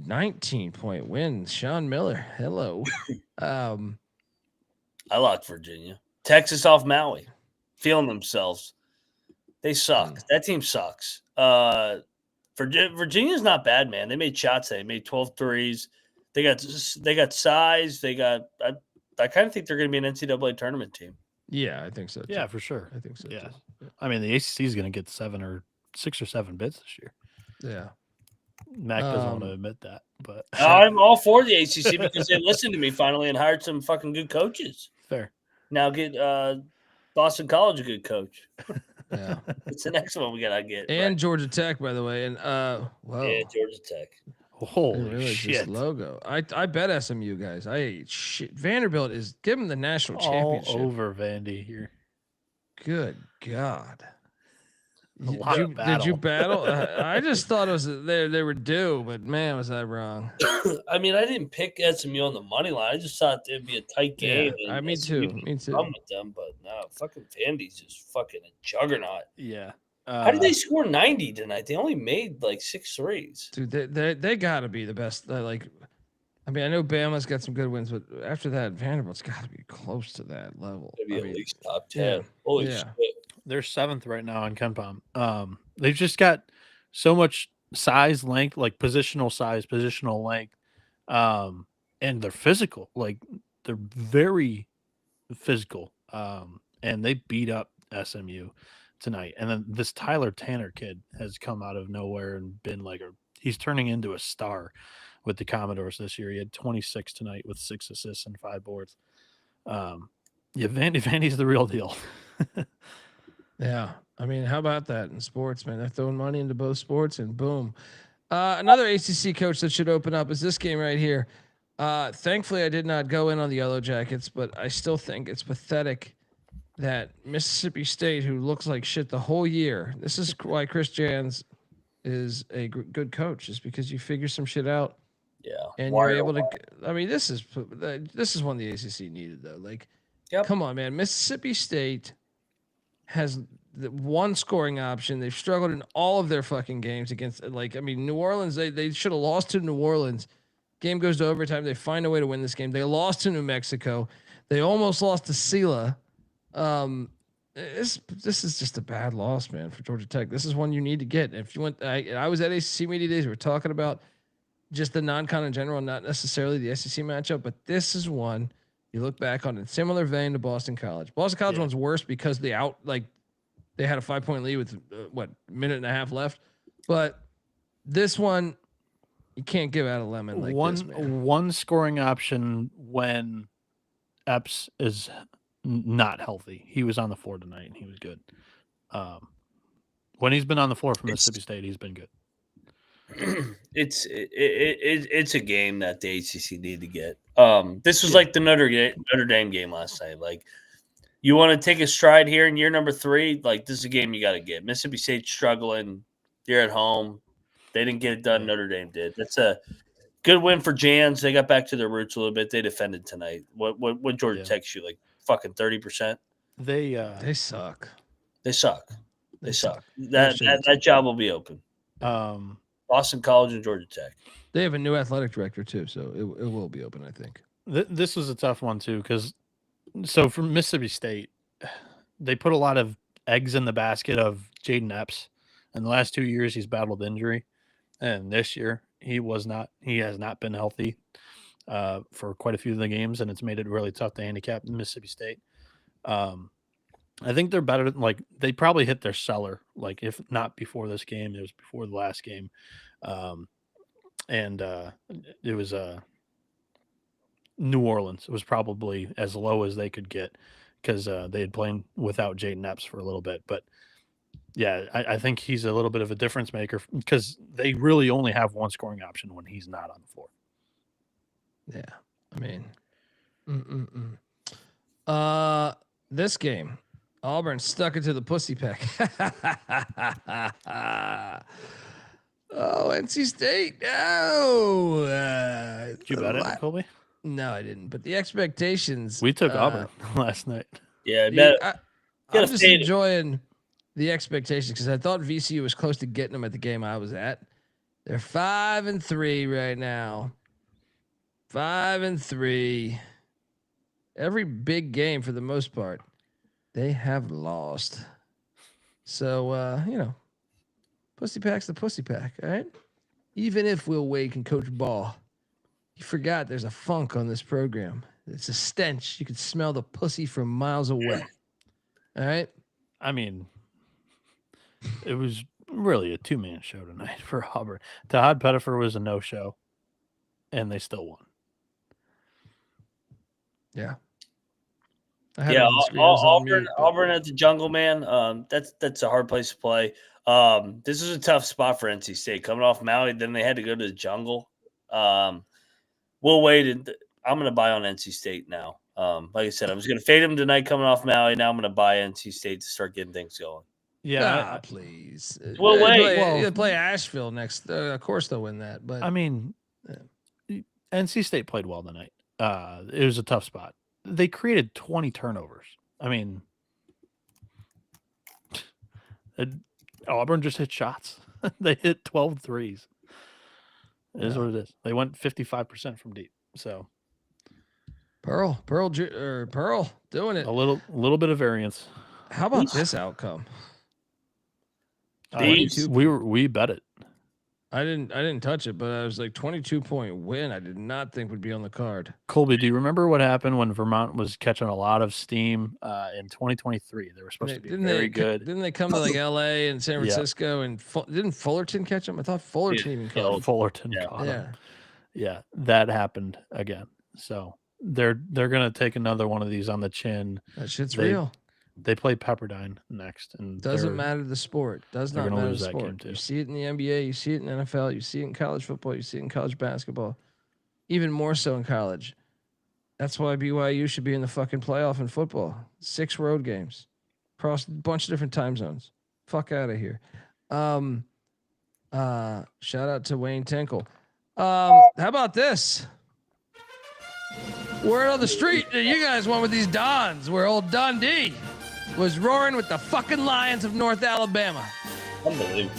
19-point win. Sean Miller. Hello. I locked Virginia. Texas off Maui, feeling themselves. They suck. That team sucks. Virginia's not bad, man. They made shots. They made 12 threes. They got size. They got. I kind of think they're going to be an NCAA tournament team. Yeah, I think so. Too. Yeah, for sure. I think so. Yeah. Too. I mean, the ACC is going to get 6 or 7 bids this year. Yeah. Mac doesn't want to admit that, but I'm all for the ACC because they listened to me finally and hired some fucking good coaches. fair. Now get Boston College a good coach. Yeah. It's the next one we gotta get. And right. Georgia Tech, by the way. And whoa. Yeah, Georgia Tech. I didn't Holy realize this shit! logo. I bet SMU guys. Shit. Vanderbilt is give them the national All championship. over Vandy here. Good God. lot of Did you battle. battle? I just thought it was they were due, but man, was I wrong. I mean, I didn't pick SMU on the money line. I just thought it'd be a tight game. Yeah, and me SMU too. could Me too. run with them, but no, fucking Vandy's just fucking a juggernaut. Yeah. How did they score 90 tonight? They only made like 6 threes. Dude, they got to be the best. I mean, I know Bama's got some good wins, but after that, Vanderbilt's got to be close to that level. Maybe I at mean, least top 10. Holy yeah. shit. They're 7th right now on KenPom. They've just got so much size, length, like positional size, positional length, and they're physical. Like they're very physical, and they beat up SMU tonight. And then this Tyler Tanner kid has come out of nowhere and been like he's turning into a star with the Commodores this year. He had 26 tonight with 6 assists and 5 boards. Yeah, Vandy's the real deal. Yeah. I mean, how about that in sports, man? They're throwing money into both sports and boom. Another ACC coach that should open up is this game right here. Thankfully, I did not go in on the Yellow Jackets, but I still think it's pathetic that Mississippi State, who looks like shit the whole year, this is why Chris Jans is a good coach, is because you figure some shit out. Yeah. And you're able to. I mean, this is one the ACC needed though. Like, come on, man. Mississippi State has the one scoring option. They've struggled in all of their fucking games against. Like, I mean, New Orleans. They should have lost to New Orleans. Game goes to overtime. They find a way to win this game. They lost to New Mexico. They almost lost to Sela. This is just a bad loss, man, for Georgia Tech. This is one you need to get. If you want, I was at ACC Media Days. We were talking about just the non-con in general, not necessarily the SEC matchup, but this is one you look back on in similar vein to Boston College. Boston College one's worse because they had a 5-point lead with minute and a half left, but this one you can't give out a lemon like this, man. One scoring option when Epps is not healthy. He was on the floor tonight and he was good. When he's been on the floor for Mississippi State, he's been good. It's a game that the ACC need to get. This was like the Notre Dame game last night. Like, you want to take a stride here in year number 3. Like, this is a game you got to get. Mississippi State's struggling. You're at home. They didn't get it done. Notre Dame did. That's a good win for Jans. They got back to their roots a little bit. They defended tonight. What Georgia Tech shoot, like fucking 30%? They suck. They suck. They suck. That job will be open. Boston College and Georgia Tech. They have a new athletic director too, so it will be open, I think. This was a tough one too, because for Mississippi State, they put a lot of eggs in the basket of Jaden Epps. In the last 2 years, he's battled injury, and this year he has not been healthy for quite a few of the games, and it's made it really tough to handicap Mississippi State. I think they're better. Like, they probably hit their cellar. Like, if not before this game, it was before the last game, and it was New Orleans. It was probably as low as they could get because they had played without Jaden Epps for a little bit. But yeah, I think he's a little bit of a difference maker because they really only have one scoring option when he's not on the floor. Yeah, I mean, this game, Auburn stuck it to the pussy pack. Oh, NC State. No. Did you bet it, Colby? No, I didn't. But the expectations. We took Auburn last night. Yeah, I'm just enjoying the expectations because I thought VCU was close to getting them at the game I was at. They're 5-3 right now. 5-3. Every big game for the most part, they have lost. So pussy pack's the pussy pack, all right? Even if Will Wade can coach ball, you forgot there's a funk on this program. It's a stench. You can smell the pussy from miles away. All right? I mean, it was really a 2-man show tonight for Auburn. Todd Pettifer was a no-show, and they still won. Yeah. I had it Yeah, on the screen. I was on mute, but- Auburn at the Jungle, man. That's a hard place to play. This is a tough spot for NC State coming off Maui. Then they had to go to the Jungle. We'll wait. I'm going to buy on NC State now. Like I said, I was going to fade them tonight coming off Maui. Now I'm going to buy NC State to start getting things going. Yeah, please. We'll wait. They play Asheville next. Of course they'll win that. But I mean, NC State played well tonight. It was a tough spot. They created 20 turnovers. I mean, Auburn just hit shots. They hit 12 threes. It is what it is. They went 55% from deep. So Pearl doing it. a little bit of variance. How about this outcome? We bet it. I didn't touch it, but I was like 22-point win. I did not think would be on the card. Colby, do you remember what happened when Vermont was catching a lot of steam in 2023? They were supposed to be very good. Didn't they come to like LA and San Francisco and didn't Fullerton catch them? I thought Fullerton even caught them. Fullerton caught them. Yeah, that happened again. So they're gonna take another one of these on the chin. That shit's real. They play Pepperdine next, and doesn't matter the sport. Does not matter the sport. Game too. You see it in the NBA. You see it in NFL. You see it in college football. You see it in college basketball. Even more so in college. That's why BYU should be in the fucking playoff in football. 6 road games across a bunch of different time zones. Fuck out of here. Shout out to Wayne Tinkle. How about this? Word on the street that you guys went with these Dons, where old Dundee was roaring with the fucking Lions of North Alabama. Unbelievable.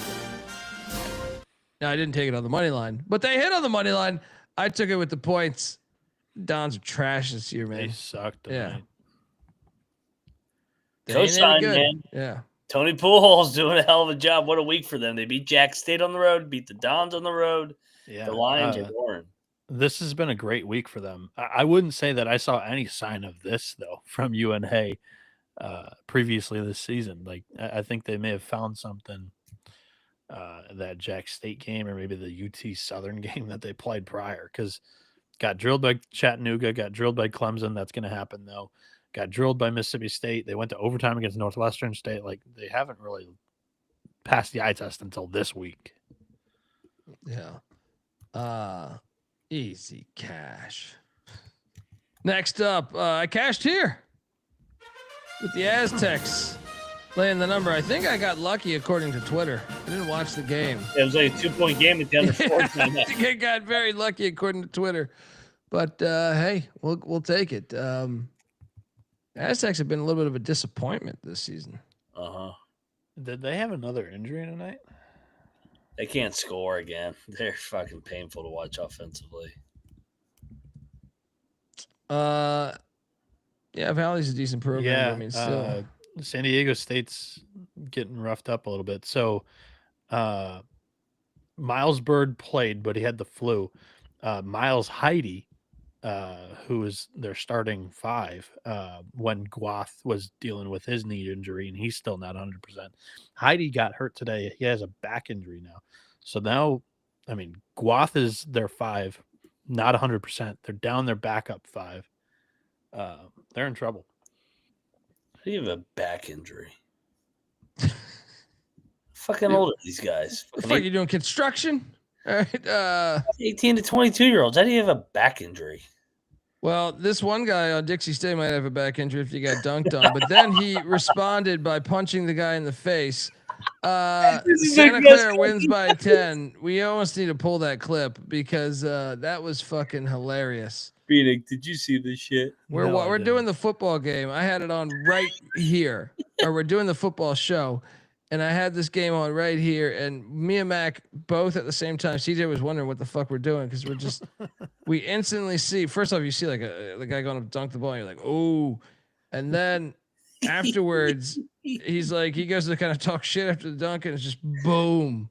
No, I didn't take it on the money line, but they hit on the money line. I took it with the points. Dons are trash this year, man. They sucked. Tonight. Yeah. Co-sign, man. Yeah. Tony Pujols doing a hell of a job. What a week for them. They beat Jack State on the road, beat the Dons on the road. Yeah. The Lions are roaring. This has been a great week for them. I wouldn't say that I saw any sign of this though from UNH previously this season. Like I think they may have found something that Jack State game or maybe the UT Southern game that they played prior, because got drilled by Chattanooga, got drilled by Clemson. That's going to happen though. Got drilled by Mississippi State. They went to overtime against Northwestern State. Like they haven't really passed the eye test until this week. Yeah. Easy cash. Next up, I cashed here with the Aztecs laying the number. I think I got lucky according to Twitter. I didn't watch the game. It was like a 2-point game at the end of 4 I think I got very lucky according to Twitter. But hey, we'll take it. Aztecs have been a little bit of a disappointment this season. Did they have another injury tonight? They can't score again. They're fucking painful to watch offensively. Yeah, Valley's a decent program. Yeah, I mean, still. San Diego State's getting roughed up a little bit. So, Miles Bird played, but he had the flu. Miles Heide, who is their starting 5, when Guath was dealing with his knee injury, and he's still not 100%. Heide got hurt today. He has a back injury now. So now, I mean, Guath is their 5, not 100%. They're down their backup 5. They're in trouble. How do you have a back injury? Fucking old are these guys? What the fuck, you doing construction? All right. 18 to 22-year-olds. How do you have a back injury? Well, this one guy on Dixie State might have a back injury if he got dunked on, but then he responded by punching the guy in the face. Santa Clara wins by 10. We almost need to pull that clip because that was fucking hilarious. Bieniek, did you see this shit? We're doing the football game. I had it on right here, or we're doing the football show, and I had this game on right here, and me and Mac both at the same time. CJ was wondering what the fuck we're doing because we're just we instantly see. First off, you see like the guy going to dunk the ball, and you're like, oh, and then afterwards, he's like, he goes to kind of talk shit after the dunk, and it's just boom,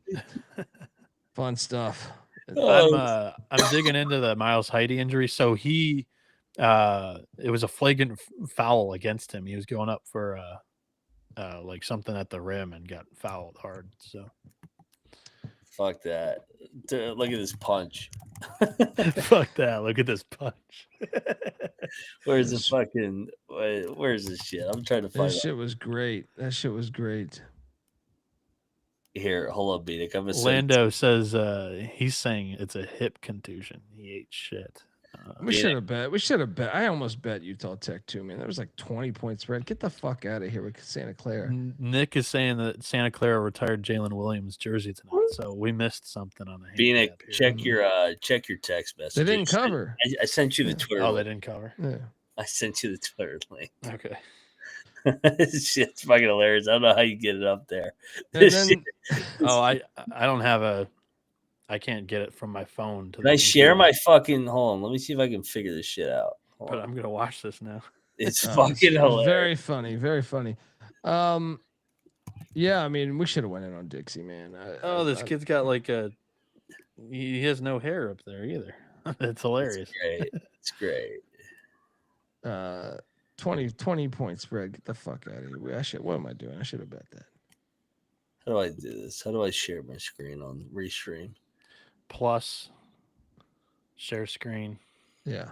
fun stuff. I'm digging into the Miles Heide injury. So he, it was a flagrant foul against him. He was going up for like something at the rim and got fouled hard. So fuck that. Look at this punch. Fuck that. Look at this punch. Where's the fucking? Where's this shit? I'm trying to find. That shit was great. That shit was great. Here, hold up, Bieniek. I'm gonna Lando says he's saying it's a hip contusion. He ate shit. We should have bet. We should have bet. I almost bet Utah Tech too, man. There was like 20 point spread. Get the fuck out of here with Santa Clara. Nick is saying that Santa Clara retired Jalen Williams jersey tonight, so we missed something on the Bieniek, handicap check your text message. They didn't cover. I sent you the Twitter. Oh, link. they didn't cover. Yeah. I sent you the Twitter link. Okay. This shit's fucking hilarious. I don't know how you get it up there. And This then, shit- Oh, I don't have a. I can't get it from my phone. To Can I share my fucking? Hold on. Let me see if I can figure this shit out. Hold But on. I'm gonna watch this now. It's it's fucking hilarious. very funny. Very funny. Yeah, I mean, we should have went in on Dixie, man. This kid's got like a. He has no hair up there either. It's hilarious. It's great. 20 point spread. Get the fuck out of here. What am I doing? I should have bet that. How do I do this? How do I share my screen on Restream? Plus, share screen. Yeah.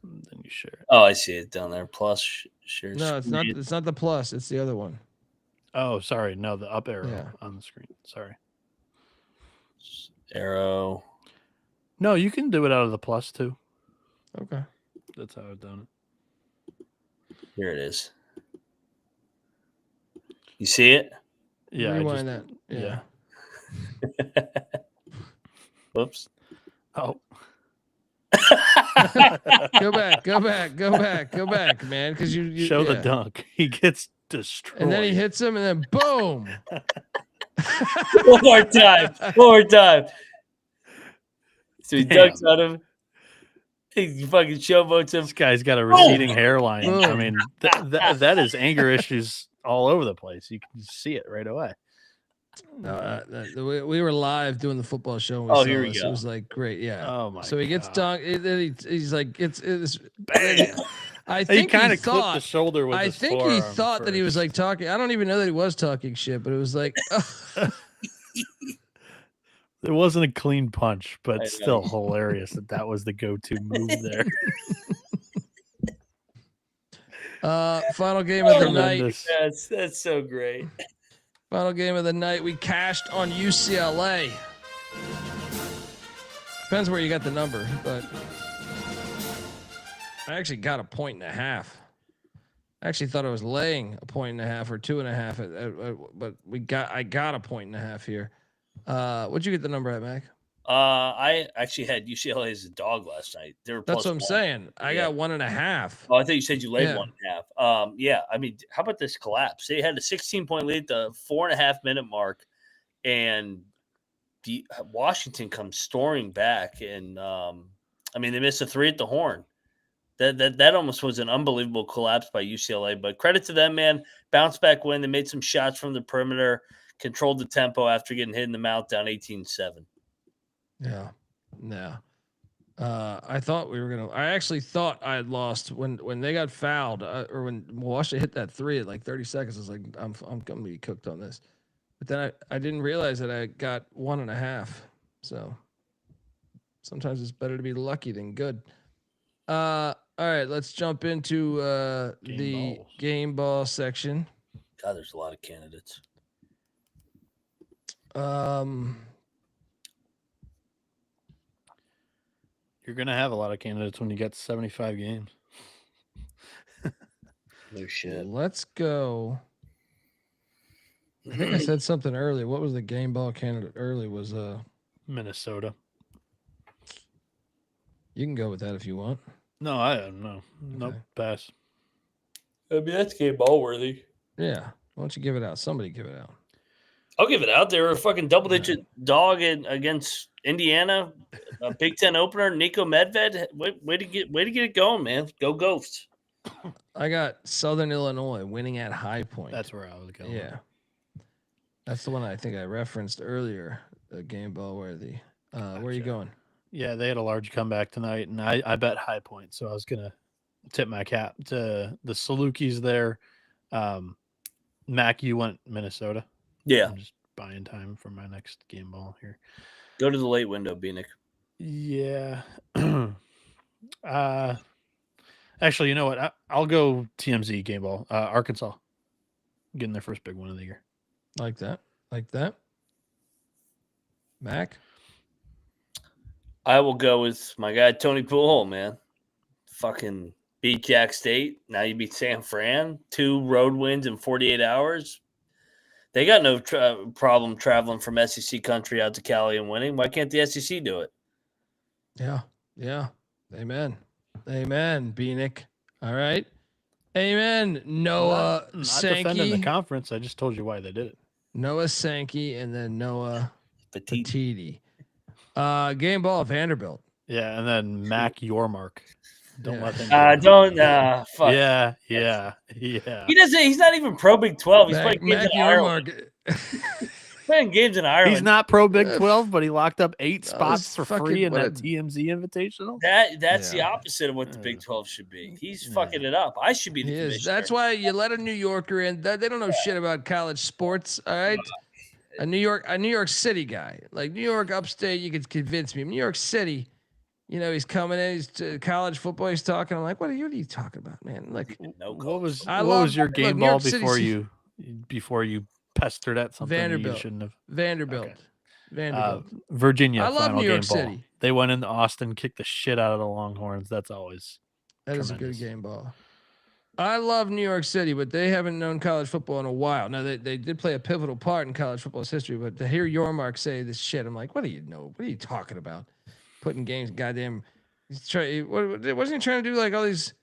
Then you share it. Oh, I see it down there. Plus share. No, it's not. screen. It's not the plus. It's the other one. Oh, sorry. No, the up arrow Yeah. on the screen. Sorry. Arrow. No, you can do it out of the plus too. Okay. That's how I've done it. Here it is. You see it? Yeah. Rewind that. Yeah. Whoops. Oh. Go back, man. Because you Show the yeah. dunk. He gets destroyed. And then he hits him, and then boom. One more time. So he Damn. dunks on him. He fucking showboats him. This guy's got a receding hairline. I Boom. mean, that is anger issues all over the place. You can see it right away. No, we were live doing the football show. And we Oh, saw here we this. go. It was like great, yeah. Oh my! So he gets God. dunked. Then he's like, it's Bam! I He think kind he of clipped the thought. shoulder with I his think he forearm thought that he was first. like talking. I don't even know that he was talking shit, but it was like, It wasn't a clean punch, I know. but still hilarious that was the go-to move there. final game of the night. Tremendous. That's so great. Final game of the night. We cashed on UCLA. Depends where you got the number, but I actually got 1.5 points. I actually thought I was laying 1.5 points or 2.5, but I got 1.5 points here. What'd you get the number at, Mac? I actually had UCLA as a dog last night. They were That's plus what I'm 1. saying. I Yeah. got 1.5. Oh, I thought you said you laid Yeah. 1.5. Yeah. I mean, how about this collapse? They had a 16-point lead at the 4.5-minute mark, and Washington comes storming back, and I mean, they missed a 3 at the horn. That almost was an unbelievable collapse by UCLA. But credit to them, man. Bounce back win. They made some shots from the perimeter, controlled the tempo after getting hit in the mouth, down 18-7. Yeah. I thought we were gonna. I actually thought I had lost when they got fouled, or when Washington hit that 3 at like 30 seconds. I was like, I'm gonna be cooked on this. But then I didn't realize that I got 1.5. So sometimes it's better to be lucky than good. All right, let's jump into the balls. game ball section. God, there's a lot of candidates. You're gonna have a lot of candidates when you get to 75 games. No shit. Let's go. I think I said something earlier. What was the game ball candidate early? Was Minnesota. you can go with that if you want. No, I don't know. Nope, Okay. pass. I mean, that's game ball worthy. Yeah. Why don't you give it out? Somebody give it out. I'll give it out. They were a fucking double-digit dog against Indiana, a Big Ten opener. Nico Medved, way to get it going, man. Go Ghosts. I got Southern Illinois winning at High Point. That's where I was going. yeah. That's the one I think I referenced earlier. The game ball worthy. Where are you Gotcha. going? Yeah, they had a large comeback tonight, and I bet High Point, so I was gonna tip my cap to the Salukis there. Mac, you went Minnesota. Yeah, I'm just buying time for my next game ball here. Go to the late window, Bieniek. Yeah. Actually, you know what? I'll go TMZ game ball. Arkansas getting their first big one of the year. Like that. Like that. Mac? I will go with my guy Tony Poole, man. Fucking beat Jack State. Now you beat San Fran. 2 road wins in 48 hours. They got no problem traveling from SEC country out to Cali and winning. Why can't the SEC do it? Yeah. Yeah. Amen. Amen, Bieniek. All right. Amen. Noah Not defending the Sankey. conference. I just told you why they did it. Noah Sankey and then Noah Petit. Petiti. Game ball Vanderbilt. Yeah, and then Mac Yormark. Don't Yeah. let him. Fuck. Yeah. He doesn't. He's not even pro Big 12. He's playing games Mac in Ireland. Playing games in Ireland. He's not pro Big 12, but he locked up 8 That spots was for fucking- free in what that a- TMZ Invitational. That's the Yeah. opposite of what the Big 12 should be. He's fucking it up. I should be the He is. commissioner. That's why you let a New Yorker in. They don't know shit about college sports. All right. A New York City guy, like New York upstate, you could convince me. New York City, he's coming in. He's to college football. He's talking. I'm like, what are you talking about, man? Like, No What was I what love- was your look, game New York ball City- before you pestered at something that you Vanderbilt. shouldn't have? Vanderbilt. Okay. Vanderbilt. Virginia. I love final New York game ball. City. They went into Austin, kicked the shit out of the Longhorns. That's always That is a good tremendous. game ball. I love New York City, but they haven't known college football in a while. Now they did play a pivotal part in college football's history, but to hear Yormark say this shit, I'm like, what do you know? What are you talking about? Putting games, goddamn. Wasn't he trying to do like all these?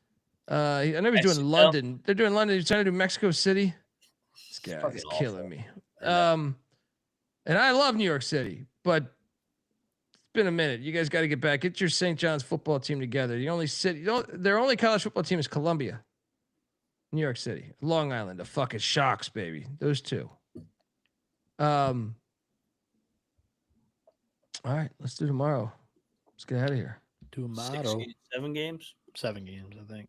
I know he's doing Mexico? London. They're doing London. He's trying to do Mexico City. This guy fucking is awful. killing me. I know. And I love New York City, but it's been a minute. You guys got to get back. Get your St. John's football team together. Their only college football team is Columbia. New York City, Long Island, the fucking Sharks, baby. Those two. All right, let's do tomorrow. Let's get out of here. tomorrow. 7 games? 7 games, I think.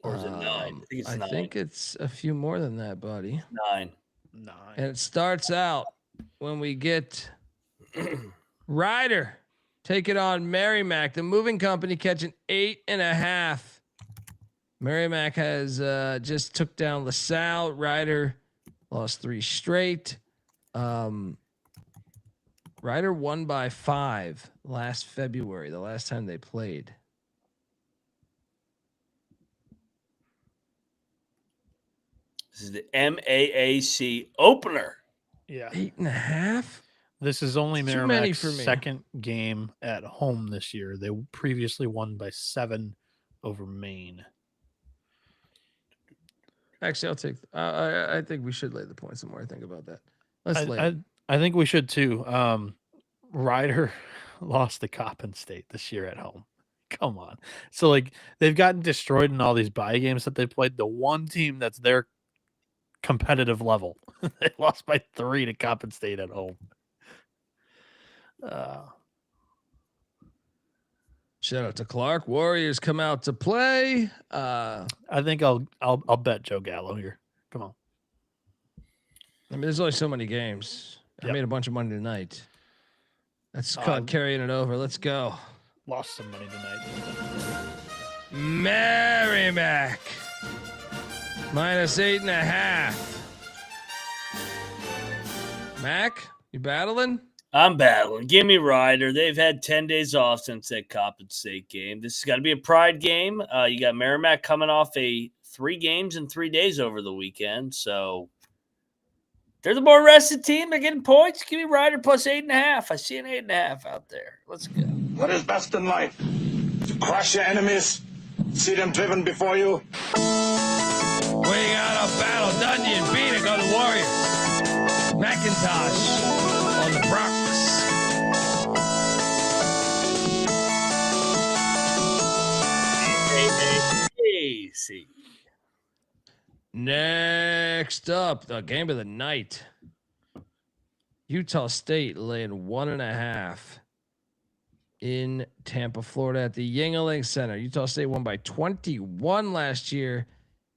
Or is it 9? I think it's 9. I think it's a few more than that, buddy. 9. 9. And it starts out when we get Ryder take it on Merrimack, the moving company, catching 8.5. Merrimack has just took down LaSalle. Ryder lost 3 straight. Ryder won by 5 last February, the last time they played. This is the MAAC opener. Yeah. 8.5. This is only Too many Merrimack's for me. second game at home this year. They previously won by 7 over Maine. Actually, I'll take. I think we should lay the points. The more I think about that, let's lay. it. I think we should too. Ryder lost to Coppin State this year at home. Come on. So like they've gotten destroyed in all these bye games that they played. The one team that's their competitive level, they lost by 3 to Coppin State at home. Shout out to Clark. Warriors come out to play. I think I'll bet Joe Gallo here. Come on. I mean, there's only so many games. I Yep. made a bunch of money tonight. That's called carrying it over. Let's go. Lost some money tonight. Merrimack minus 8.5. Mac, you battling? I'm battling. Give me Ryder. They've had 10 days off since that Coppin State game. This has got to be a pride game. You got Merrimack coming off 3 games in 3 days over the weekend. So they're the more rested team. They're getting points. Give me Ryder plus 8.5. I see an 8.5 out there. Let's go. What is best in life? To crush your enemies, see them driven before you. We got a battle. Dundee and Bieniek on the Warriors. McIntyre on the Bronx. AC. Next up, the game of the night. Utah State laying 1.5 in Tampa, Florida at the Yingling Center. Utah State won by 21 last year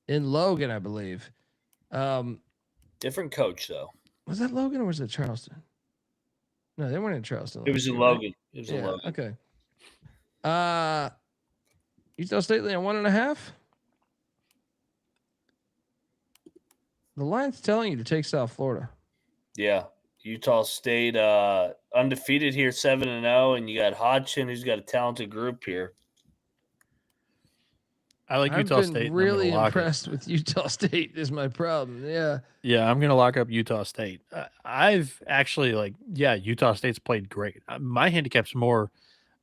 in Logan, I believe. Different coach, though. Was that Logan or was it Charleston? No, they weren't in Charleston. It was in Logan. It was in Logan. Okay. Utah State laying 1.5. The line's telling you to take South Florida. Yeah. Utah State undefeated here, 7-0, and you got Hodgson, who's got a talented group here. I like I've Utah been State. really impressed with Utah State. Is my problem. Yeah. Yeah, I'm gonna lock up Utah State. I've actually Utah State's played great. My handicap's more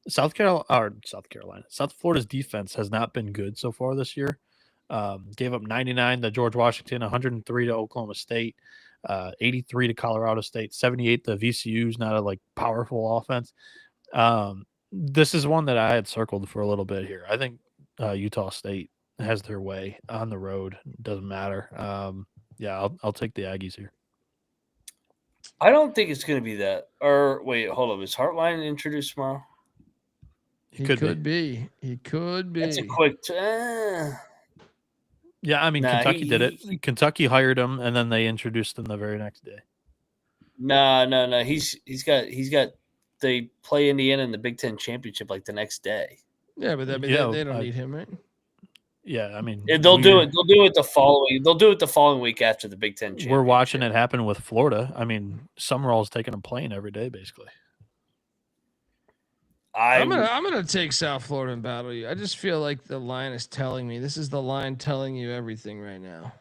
South Florida's defense has not been good so far this year. Gave up 99 to George Washington, 103 to Oklahoma State, 83 to Colorado State, 78 to VCU's not a powerful offense. This is one that I had circled for a little bit here. I think Utah State has their way on the road. Doesn't matter. I'll take the Aggies here. I don't think it's going to be that. Or wait, hold up. Is Heartline introduced tomorrow? He could be. He could be. That's a quick. Yeah, I mean, Kentucky did it. Kentucky hired him, and then they introduced him the very next day. No. He's got. They play Indiana in the Big Ten championship the next day. Yeah, but they don't need him, right? Yeah, I mean, they'll do it. They'll do it the following. They'll do it the following week after the Big Ten championship. We're watching it happen with Florida. I mean, Summerall's taking a plane every day, basically. I'm gonna take South Florida and battle you. I just feel like the line is telling me this is the line telling you everything right now.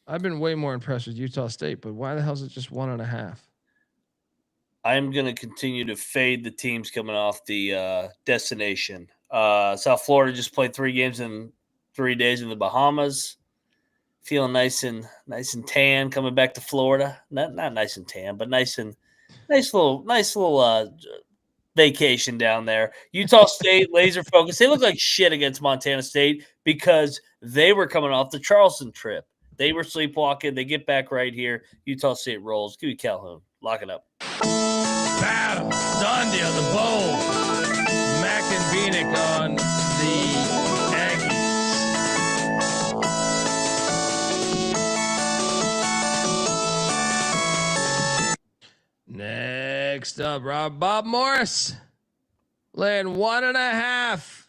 I've been way more impressed with Utah State, but why the hell is it just 1.5? I'm gonna continue to fade the teams coming off the destination. South Florida just played 3 games in 3 days in the Bahamas. Feeling nice and tan coming back to Florida. Not nice and tan, but nice little vacation down there. Utah State laser focused. They look like shit against Montana State because they were coming off the Charleston trip. They were sleepwalking. They get back right here. Utah State rolls. Give me Calhoun. Lock it up. Battle. Dundee on the bowl. Mac and Bieniek on the Aggies. Next up, Bob Morris laying 1.5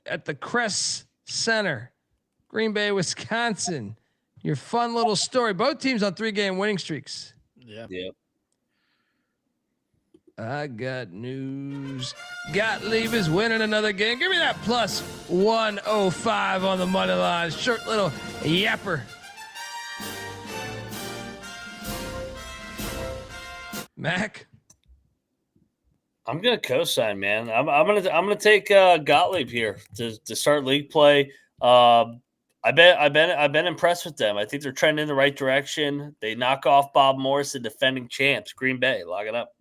at the Crest Center, Green Bay, Wisconsin. Your fun little story. Both teams on 3-game winning streaks. Yeah. Yep. I got news. Gottlieb is winning another game. Give me that plus 105 on the money line. Short little yapper. Mac, I'm gonna co-sign, man. I'm gonna take Gottlieb here to start league play. I've been impressed with them. I think they're trending in the right direction. They knock off Bob Morris, the defending champs, Green Bay. Lock it up.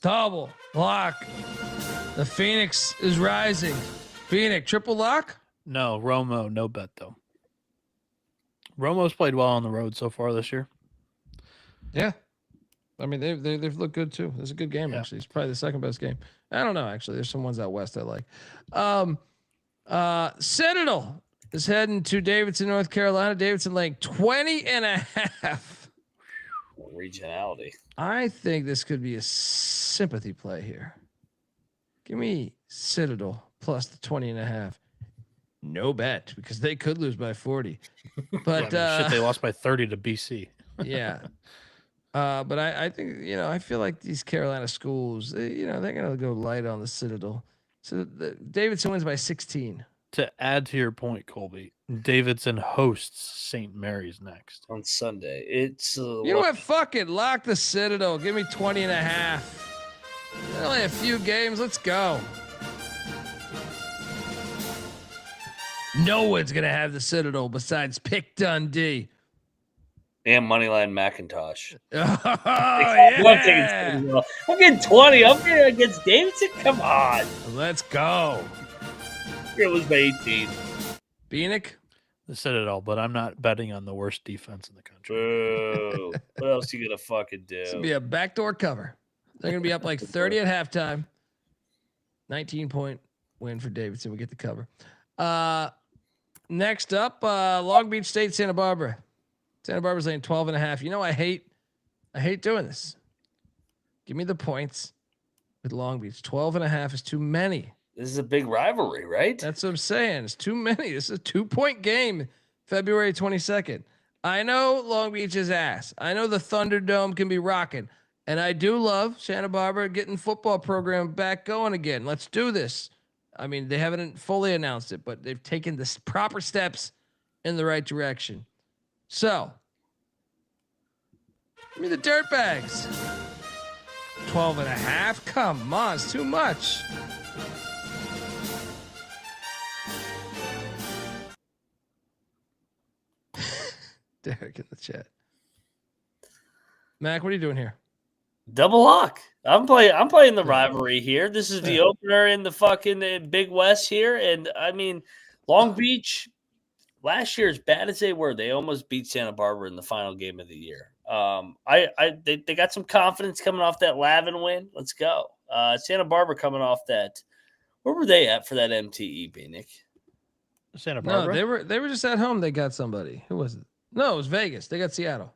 double lock. The Phoenix is rising. Phoenix triple lock. No, Romo, no bet though. Romo's played well on the road so far this year. Yeah. I mean, they've looked good too. It's a good game, actually. It's probably the second best game. I don't know, actually. There's some ones out west I like. Citadel is heading to Davidson, North Carolina. Davidson laying 20.5. Regionality. I think this could be a sympathy play here. Give me Citadel plus the 20.5. No bet because they could lose by 40. But shit, they lost by 30 to BC. Yeah. But I think, I feel like these Carolina schools, they're going to go light on the Citadel. So Davidson wins by 16. To add to your point, Colby, Davidson hosts St. Mary's next On Sunday. It's you know what? Fuck it. Lock the Citadel. Give me 20.5. Only a few games. Let's go. No one's going to have the Citadel besides Pick Dundee. and Moneyline McIntosh. Oh, yeah. I'm getting 20. I'm getting against Davidson. Come on. Let's go. It was by 18. Bieniek? I said it all, but I'm not betting on the worst defense in the country. Boo. What else you gonna fucking do? This will be a backdoor cover. They're gonna be up like 30 at halftime. 19-point win for Davidson. We get the cover. Next up, Long Beach State, Santa Barbara. Santa Barbara's laying 12.5. You know, I hate doing this. Give me the points with Long Beach. 12.5 is too many. This is a big rivalry, right? That's what I'm saying. It's too many. This is a 2-point game, February 22nd. I know Long Beach is ass. I know the Thunderdome can be rocking. And I do love Santa Barbara getting football program back going again. Let's do this. I mean, they haven't fully announced it, but they've taken the proper steps in the right direction. So, give me the Dirtbags. 12.5. Come on, it's too much. Derek in the chat. Mac, what are you doing here? Double lock. I'm playing the rivalry here. This is the opener in the fucking Big West here, and I mean, Long Beach last year, as bad as they were, they almost beat Santa Barbara in the final game of the year. They got some confidence coming off that Lavin win. Let's go. Santa Barbara coming off that. Where were they at for that MTE, Bieniek? Santa Barbara. No, they were just at home. They got somebody. Who was it? No, it was Vegas. They got Seattle.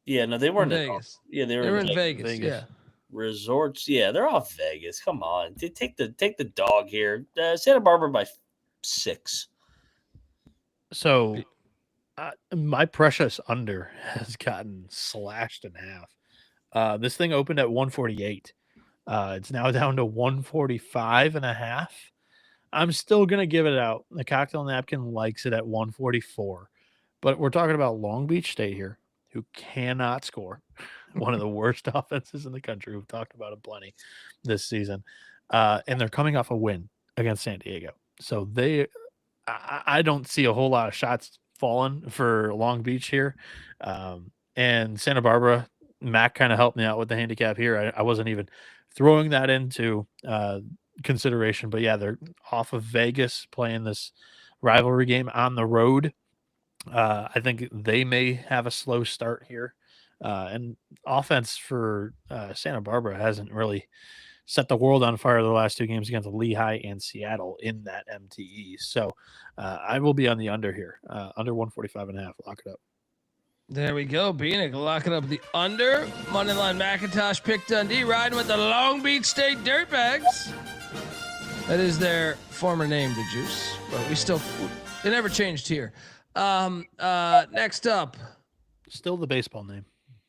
Yeah, no, they weren't in Vegas. Yeah, they were in in Vegas. Yeah. Resorts. Yeah, they're off Vegas. Come on, take the dog here. Santa Barbara by 6. So, my precious under has gotten slashed in half. This thing opened at 148. It's now down to 145.5. I'm still gonna give it out. The cocktail napkin likes it at 144, but we're talking about Long Beach State here, who cannot score. One of the worst offenses in the country. We've talked about it plenty this season, and they're coming off a win against San Diego. So I don't see a whole lot of shots falling for Long Beach here. And Santa Barbara, Mac kind of helped me out with the handicap here. I wasn't even throwing that into consideration, but yeah, they're off of Vegas playing this rivalry game on the road. I think they may have a slow start here. And offense for Santa Barbara hasn't really set the world on fire the last 2 games against Lehigh and Seattle in that MTE. So I will be on the under here, under 145.5. Lock it up. There we go. Bieniek locking up the under. Moneyline McIntosh pick Dundee riding with the Long Beach State Dirtbags. That is their former name, the Juice. But they never changed here. Next up. Still the baseball name.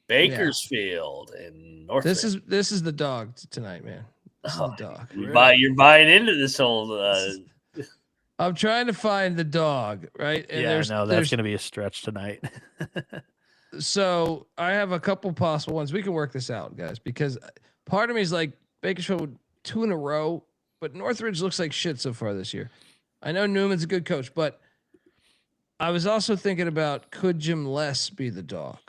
Bakersfield and North. This is the dog tonight, man. This is the dog. You're buying into this old. I'm trying to find the dog, right? And that's going to be a stretch tonight. So I have a couple possible ones. We can work this out, guys, because part of me is like Bakersfield 2 in a row, but Northridge looks like shit so far this year. I know Newman's a good coach, but I was also thinking about, could Jim Less be the dog?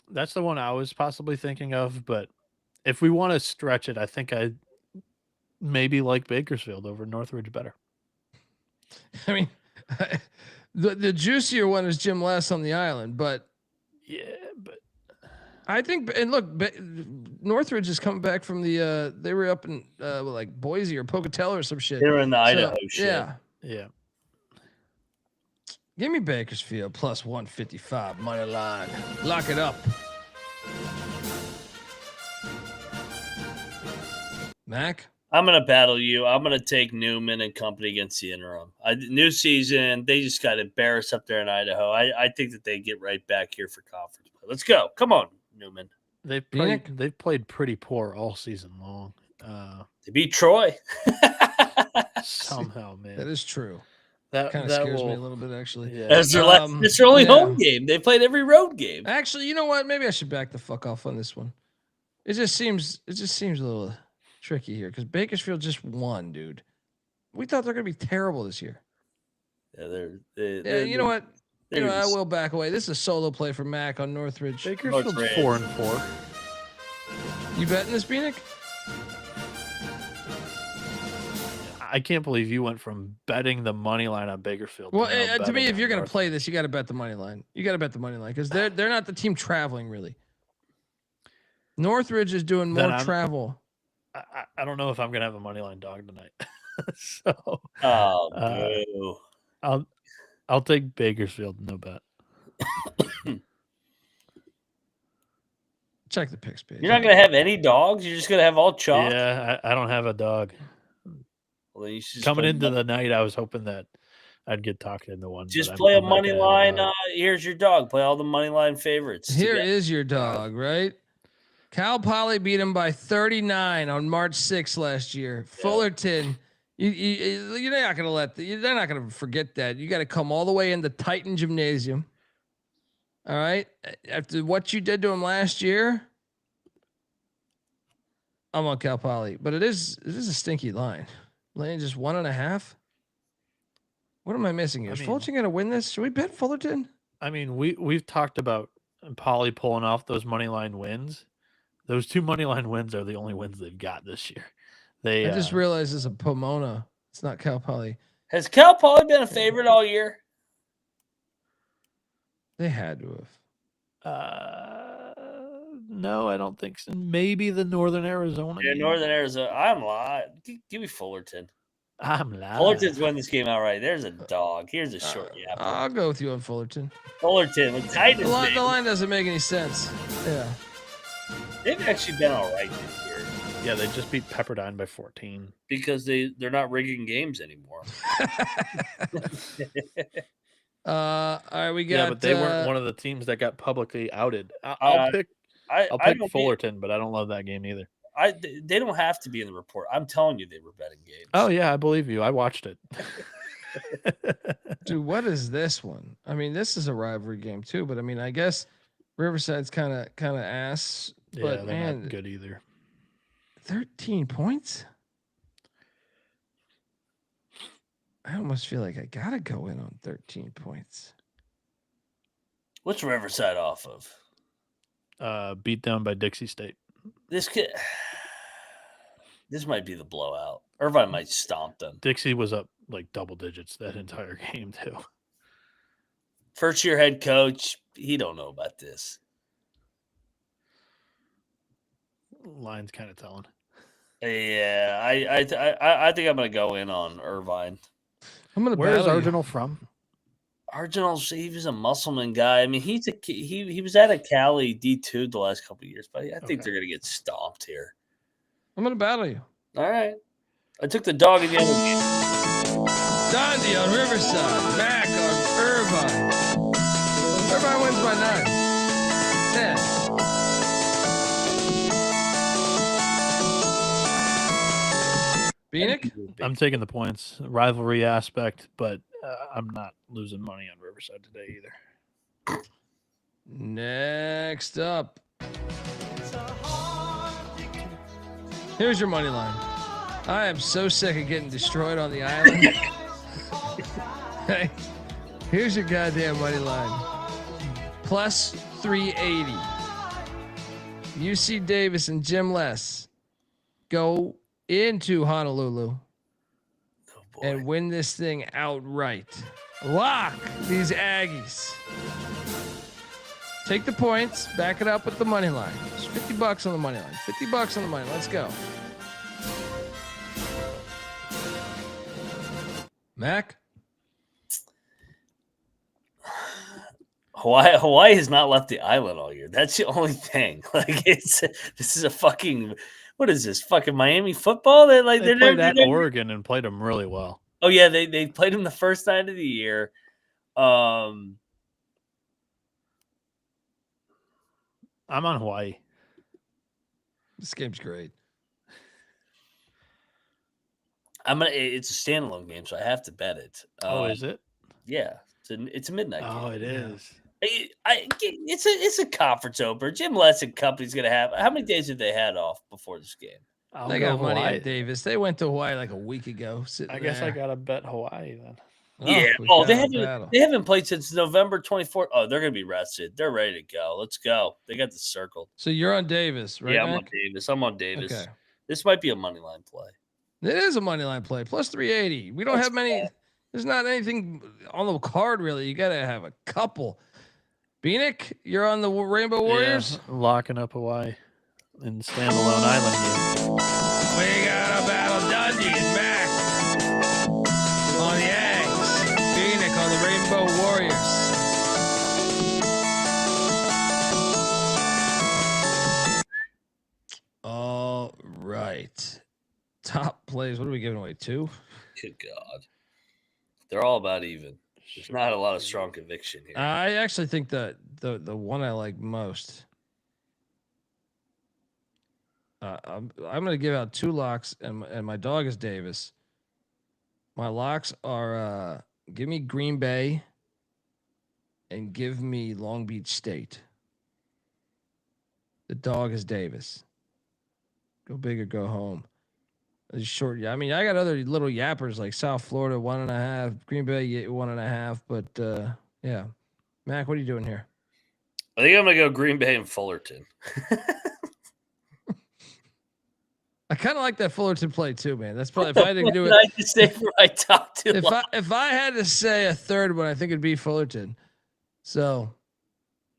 That's the one I was possibly thinking of, but if we want to stretch it, I think I maybe like Bakersfield over Northridge better. I mean, the juicier one is Jim Less on the island, but yeah, but I think, and look, Northridge is coming back from the they were up in like Boise or Pocatello or some shit. They were in the Idaho shit. Yeah. Give me Bakersfield plus 155 money line. Lock it up. Mac? I'm going to battle you. I'm going to take Newman and company against the interim. New season, they just got embarrassed up there in Idaho. I think that they get right back here for conference play. Let's go. Come on, Newman. They've played pretty poor all season long. They beat Troy. Somehow, man. That is true. That kind of scares me a little bit, actually. Yeah. It's their only home game. They played every road game. Actually, you know what? Maybe I should back the fuck off on this one. It just seems a little tricky here because Bakersfield just won, dude. We thought they're gonna be terrible this year. Yeah, you know what? I will back away. This is a solo play for Mac on Northridge. Bakersfield's 4-4. You betting this, Bieniek? I can't believe you went from betting the money line on Bakersfield. Well, to me, if you're going to play this, you got to bet the money line. You got to bet the money line because they're not the team traveling really. Northridge is doing more travel. I don't know if I'm going to have a money line dog tonight. So, I'll take Bakersfield. No bet. check the picks page. You're not going to have any dogs? You're just going to have all chalk? Yeah, I don't have a dog. Well, then you should just Coming play into the night, I was hoping that I'd get talked into one. Just but play I'm a not money gonna have a line. dog. Here's your dog. Play all the money line favorites. Here together. is your dog, right? Cal Poly beat him by 39 on March 6th last year. Yeah. Fullerton, you're not going to they're not going to forget that. You got to come all the way into Titan Gymnasium. All right. After what you did to him last year, I'm on Cal Poly, but it is a stinky line. Laying just 1.5. What am I missing here? Is Fullerton going to win this? Should we bet Fullerton? I mean, we've talked about Poly pulling off those money line wins. Those 2 money line wins are the only wins they've got this year. I just realized it's a Pomona. It's not Cal Poly. Has Cal Poly been a favorite all year? They had to have. No, I don't think so. Maybe the Northern Arizona. Yeah, game. Northern Arizona. I'm lying. Give me Fullerton. I'm lying. Fullerton's win this game outright. There's a dog. Here's a short yapper. I'll go with you on Fullerton. Fullerton. The line doesn't make any sense. Yeah. They've actually been all right this year. Yeah, they just beat Pepperdine by 14. Because they're not rigging games anymore. All right, we got. Yeah, but they weren't one of the teams that got publicly outed. I'll pick Fullerton, but I don't love that game either. They don't have to be in the report. I'm telling you, they were betting games. Oh yeah, I believe you. I watched it. Dude, what is this one? I mean, this is a rivalry game too, but I mean, I guess Riverside's kind of ass. But yeah, man, not good either. 13 points. I almost feel like I gotta go in on 13 points. What's Riverside off of? Beat down by Dixie State. This might be the blowout. Irvine might stomp them. Dixie was up like double digits that entire game too. First year head coach, he don't know about this. Line's kind of telling. Yeah, I think I'm gonna go in on Irvine. Where's Arginal from? Arginal, he was a Musselman guy. I mean, he was at a Cali D2 the last couple of years, but I think they're gonna get stomped here. I'm gonna battle you. All right. I took the dog in the other game. Dundee on Riverside. Mac on Irvine. Irvine wins by 9. 10. Bieniek? I'm taking the points. Rivalry aspect, but I'm not losing money on Riverside today either. Next up. Here's your money line. I am so sick of getting destroyed on the island. Hey, here's your goddamn money line. Plus 380. UC Davis and Jim Les go into Honolulu and win this thing outright. Lock these Aggies. Take the points, back it up with the money line. It's $50 on the money line. $50 on the money. Let's go. Mac? Hawaii has not left the island all year. That's the only thing. Like this is a fucking, what is this? Fucking Miami football? They played at Oregon and played them really well. Oh yeah, they played them the first night of the year. I'm on Hawaii. This game's great. It's a standalone game, so I have to bet it. Is it? Yeah, it's a midnight game. Oh, it is. It's a conference opener. Jim Les and company's gonna have. How many days have they had off before this game? They got money at Davis. They went to Hawaii like a week ago. I guess I gotta bet Hawaii then. Yeah. They haven't played since November 24th. Oh, they're gonna be rested. They're ready to go. Let's go. They got this circled. So you're on Davis, right? Yeah, Mac? I'm on Davis. Okay. This might be a money line play. It is a money line play. Plus 380. We don't have many. There's not anything on the card really. You gotta have a couple. Bieniek, you're on the Rainbow Warriors. Yeah, locking up Hawaii in standalone island game. We got a battle Dundee and Mac on the Ags. Bieniek on the Rainbow Warriors. plays. What are we giving away? 2? Good God. They're all about even. There's not a lot of strong conviction here. I actually think that the one I like most. I'm going to give out 2 locks, and my dog is Davis. My locks are give me Green Bay and give me Long Beach State. The dog is Davis. Go big or go home. Short. I mean, I got other little yappers like South Florida 1.5, Green Bay 1.5, but yeah. Mac, what are you doing here? I think I'm gonna go Green Bay and Fullerton. I kind of like that Fullerton play too, man. That's probably if I had to do it. I just say for my top 2. If I had to say a third one, I think it'd be Fullerton. So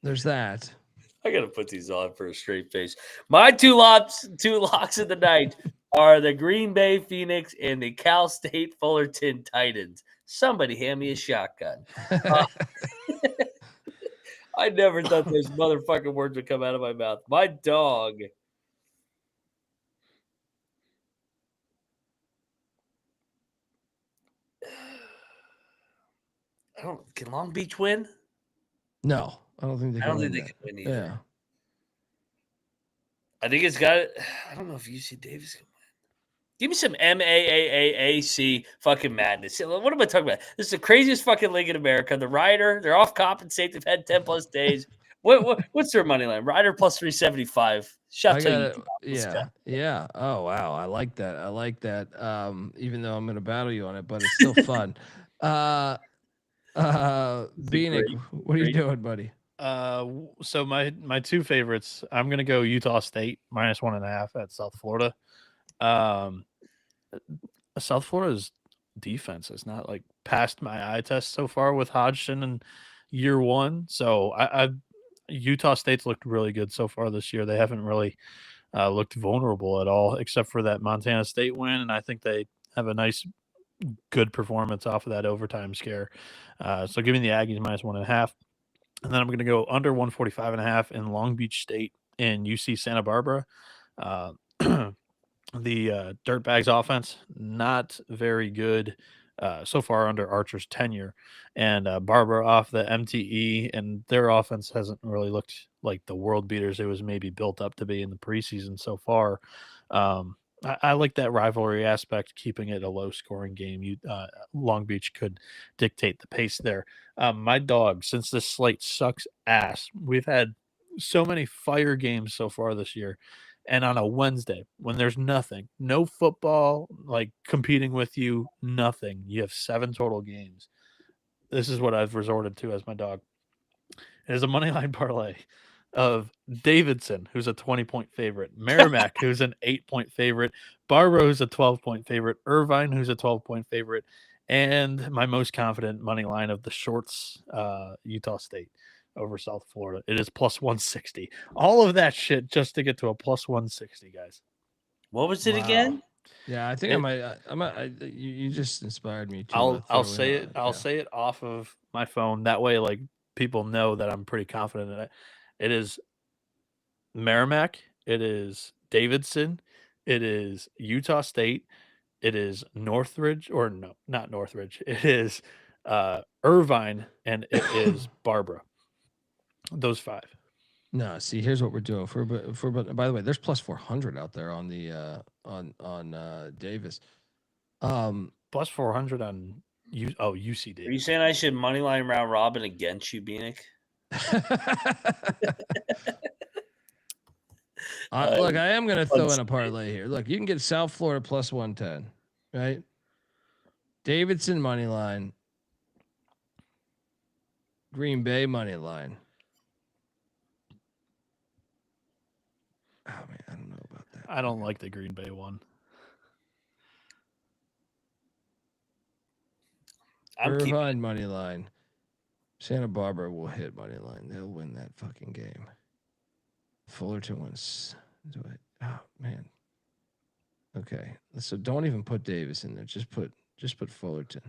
there's that. I gotta put these on for a straight face. My two locks of the night are the Green Bay Phoenix and the Cal State Fullerton Titans. Somebody hand me a shotgun. I never thought those motherfucking words would come out of my mouth. My dog. Can Long Beach win? No, I don't think they can. I don't think win they that. can win either. Yeah. I think it's got. I don't know if UC Davis can win. Give me some MAAAC fucking madness. What am I talking about? This is the craziest fucking league in America. The Rider, they're off compensate. They've had 10 plus days. What's their money line? Rider plus 375. I got it. Yeah. Oh wow, I like that. Even though I'm gonna battle you on it, but it's still fun. Bieniek, what are you doing, buddy? So my 2 favorites, I'm gonna go Utah State -1.5 at South Florida. South Florida's defense has not like passed my eye test so far with Hodgson in year 1. So I Utah State's looked really good so far this year. They haven't really looked vulnerable at all, except for that Montana State win, and I think they have a nice, good performance off of that overtime scare. So give me the Aggies -1.5, and then I'm going to go under 145.5 in Long Beach State and UC Santa Barbara. The Dirtbags offense, not very good so far under Archer's tenure. And Barbara off the MTE, and their offense hasn't really looked like the world beaters it was maybe built up to be in the preseason so far. I like that rivalry aspect, keeping it a low-scoring game. Long Beach could dictate the pace there. My dog, since this slate sucks ass, we've had so many fire games so far this year. And on a Wednesday, when there's nothing, no football, like competing with you, nothing. You have 7 total games. This is what I've resorted to as my dog. It is a moneyline parlay of Davidson, who's a 20-point favorite, Merrimack, who's an 8-point favorite, Barbara, who's a 12-point favorite, Irvine, who's a 12-point favorite, and my most confident money line of the shorts, Utah State over South Florida. It is +160. All of that shit just to get to a +160, guys. What was it again? Yeah, I think I might. You just inspired me. I'll say it. I'll say it off of my phone. That way, like people know that I'm pretty confident in it. It is Merrimack. It is Davidson. It is Utah State. It is Northridge, or no, not Northridge. It is Irvine, and it is Barbara. Those 5. No, see, here's what we're doing for by the way, there's +400 out there on the on Davis. +400 on UC Davis. Are you saying I should moneyline round robin against you, Bieniek? Look, I am gonna throw in a parlay here. Look, you can get South Florida +110, right? Davidson money line, Green Bay money line. Oh man, I don't know about that. I don't like the Green Bay one. Irvine money line. Santa Barbara will hit money line. They'll win that fucking game. Fullerton wins. Do it. Oh man. Okay. So don't even put Davis in there. Just put Fullerton.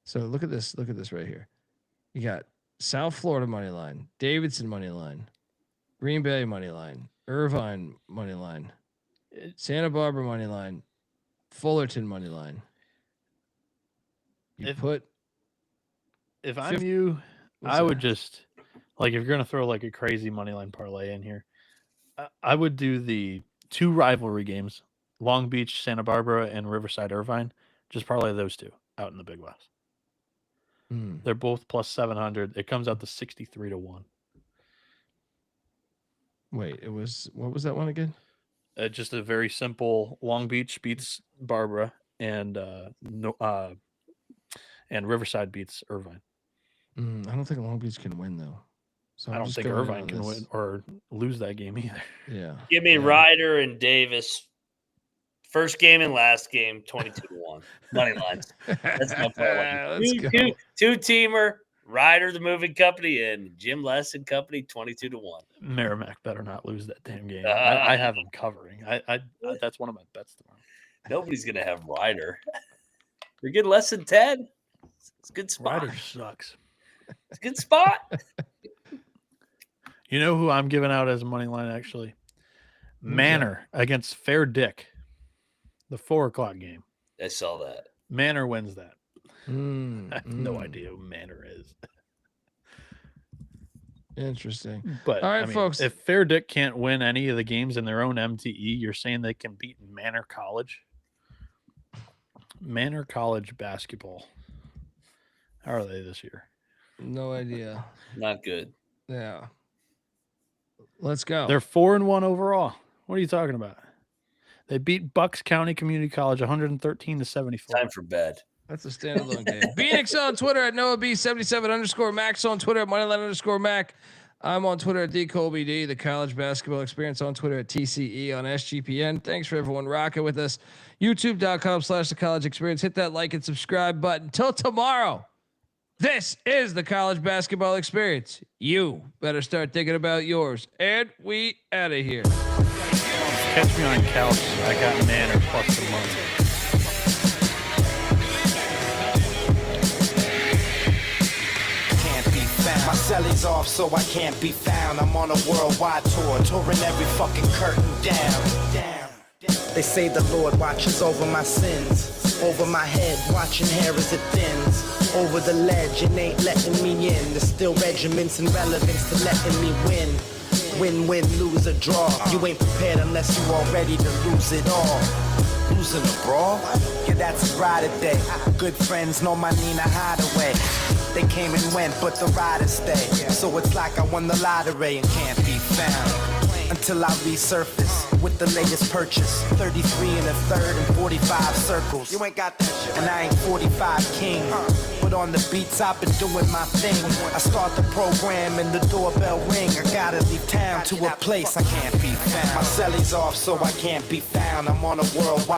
So look at this. Look at this right here. You got South Florida money line, Davidson money line, Green Bay money line, Irvine money line, Santa Barbara money line, Fullerton money line. If I'm 50 you, what's I would that? just like if you're gonna throw like a crazy money line parlay in here, I would do the 2 rivalry games, Long Beach, Santa Barbara, and Riverside, Irvine. Just parlay those 2 out in the Big West. They're both plus 700. It comes out to 63 to 1. Wait, what was that one again? Just a very simple Long Beach beats Barbara and Riverside beats Irvine. I don't think Long Beach can win though. So I don't think Irvine can win or lose that game either. Yeah. Give me Ryder and Davis. First game and last game, 22 to 1. Money lines. That's my parlay. Let's go. Two-teamer, Ryder, the moving company, and Jim Les and company, 22 to 1. Merrimack better not lose that damn game. I have them covering. I that's one of my bets tomorrow. Nobody's gonna have Ryder. You're getting less than 10. It's a good spot. Ryder sucks. It's a good spot. You know who I'm giving out as a money line actually? Manor against Fair Dick. The 4:00 game. I saw that. Manor wins that. I have no idea who Manor is. Interesting. But all right, folks. If Fair Dick can't win any of the games in their own MTE, you're saying they can beat Manor College? Manor College basketball. How are they this year? No idea. Not good. Yeah. Let's go. They're 4-1 overall. What are you talking about? They beat Bucks County Community College 113 to 74. Time for bed. That's a standalone game. Bieniek's on Twitter at NoahB77_ Mac's on Twitter at Moneyline_ Mac. I'm on Twitter at DColbyD. The College Basketball Experience on Twitter at TCE on SGPN. Thanks for everyone rocking with us. YouTube.com/The College Experience. Hit that like and subscribe button. Till tomorrow. This is the College Basketball Experience. You better start thinking about yours. And we out of here. Catch me on couch. I got Manor plus the money. My celly's off, so I can't be found. I'm on a worldwide tour, touring every fucking curtain down. They say the Lord watches over my sins, over my head, watching hair as it thins. Over the ledge, it ain't letting me in. There's still regiments and relevance to letting me win. Win, lose or draw. You ain't prepared unless you all ready to lose it all. Losing a brawl? Yeah, that's a Friday day. Good friends know my Nina Hideaway. They came and went, but the riders stay. So it's like I won the lottery and can't be found until I resurface with the latest purchase. 33 and a third and 45 circles. You ain't got that shit. And I ain't 45 king. But on the beats, I've been doing my thing. I start the program and the doorbell ring. I gotta leave town to a place I can't be found. My celly's off, so I can't be found. I'm on a worldwide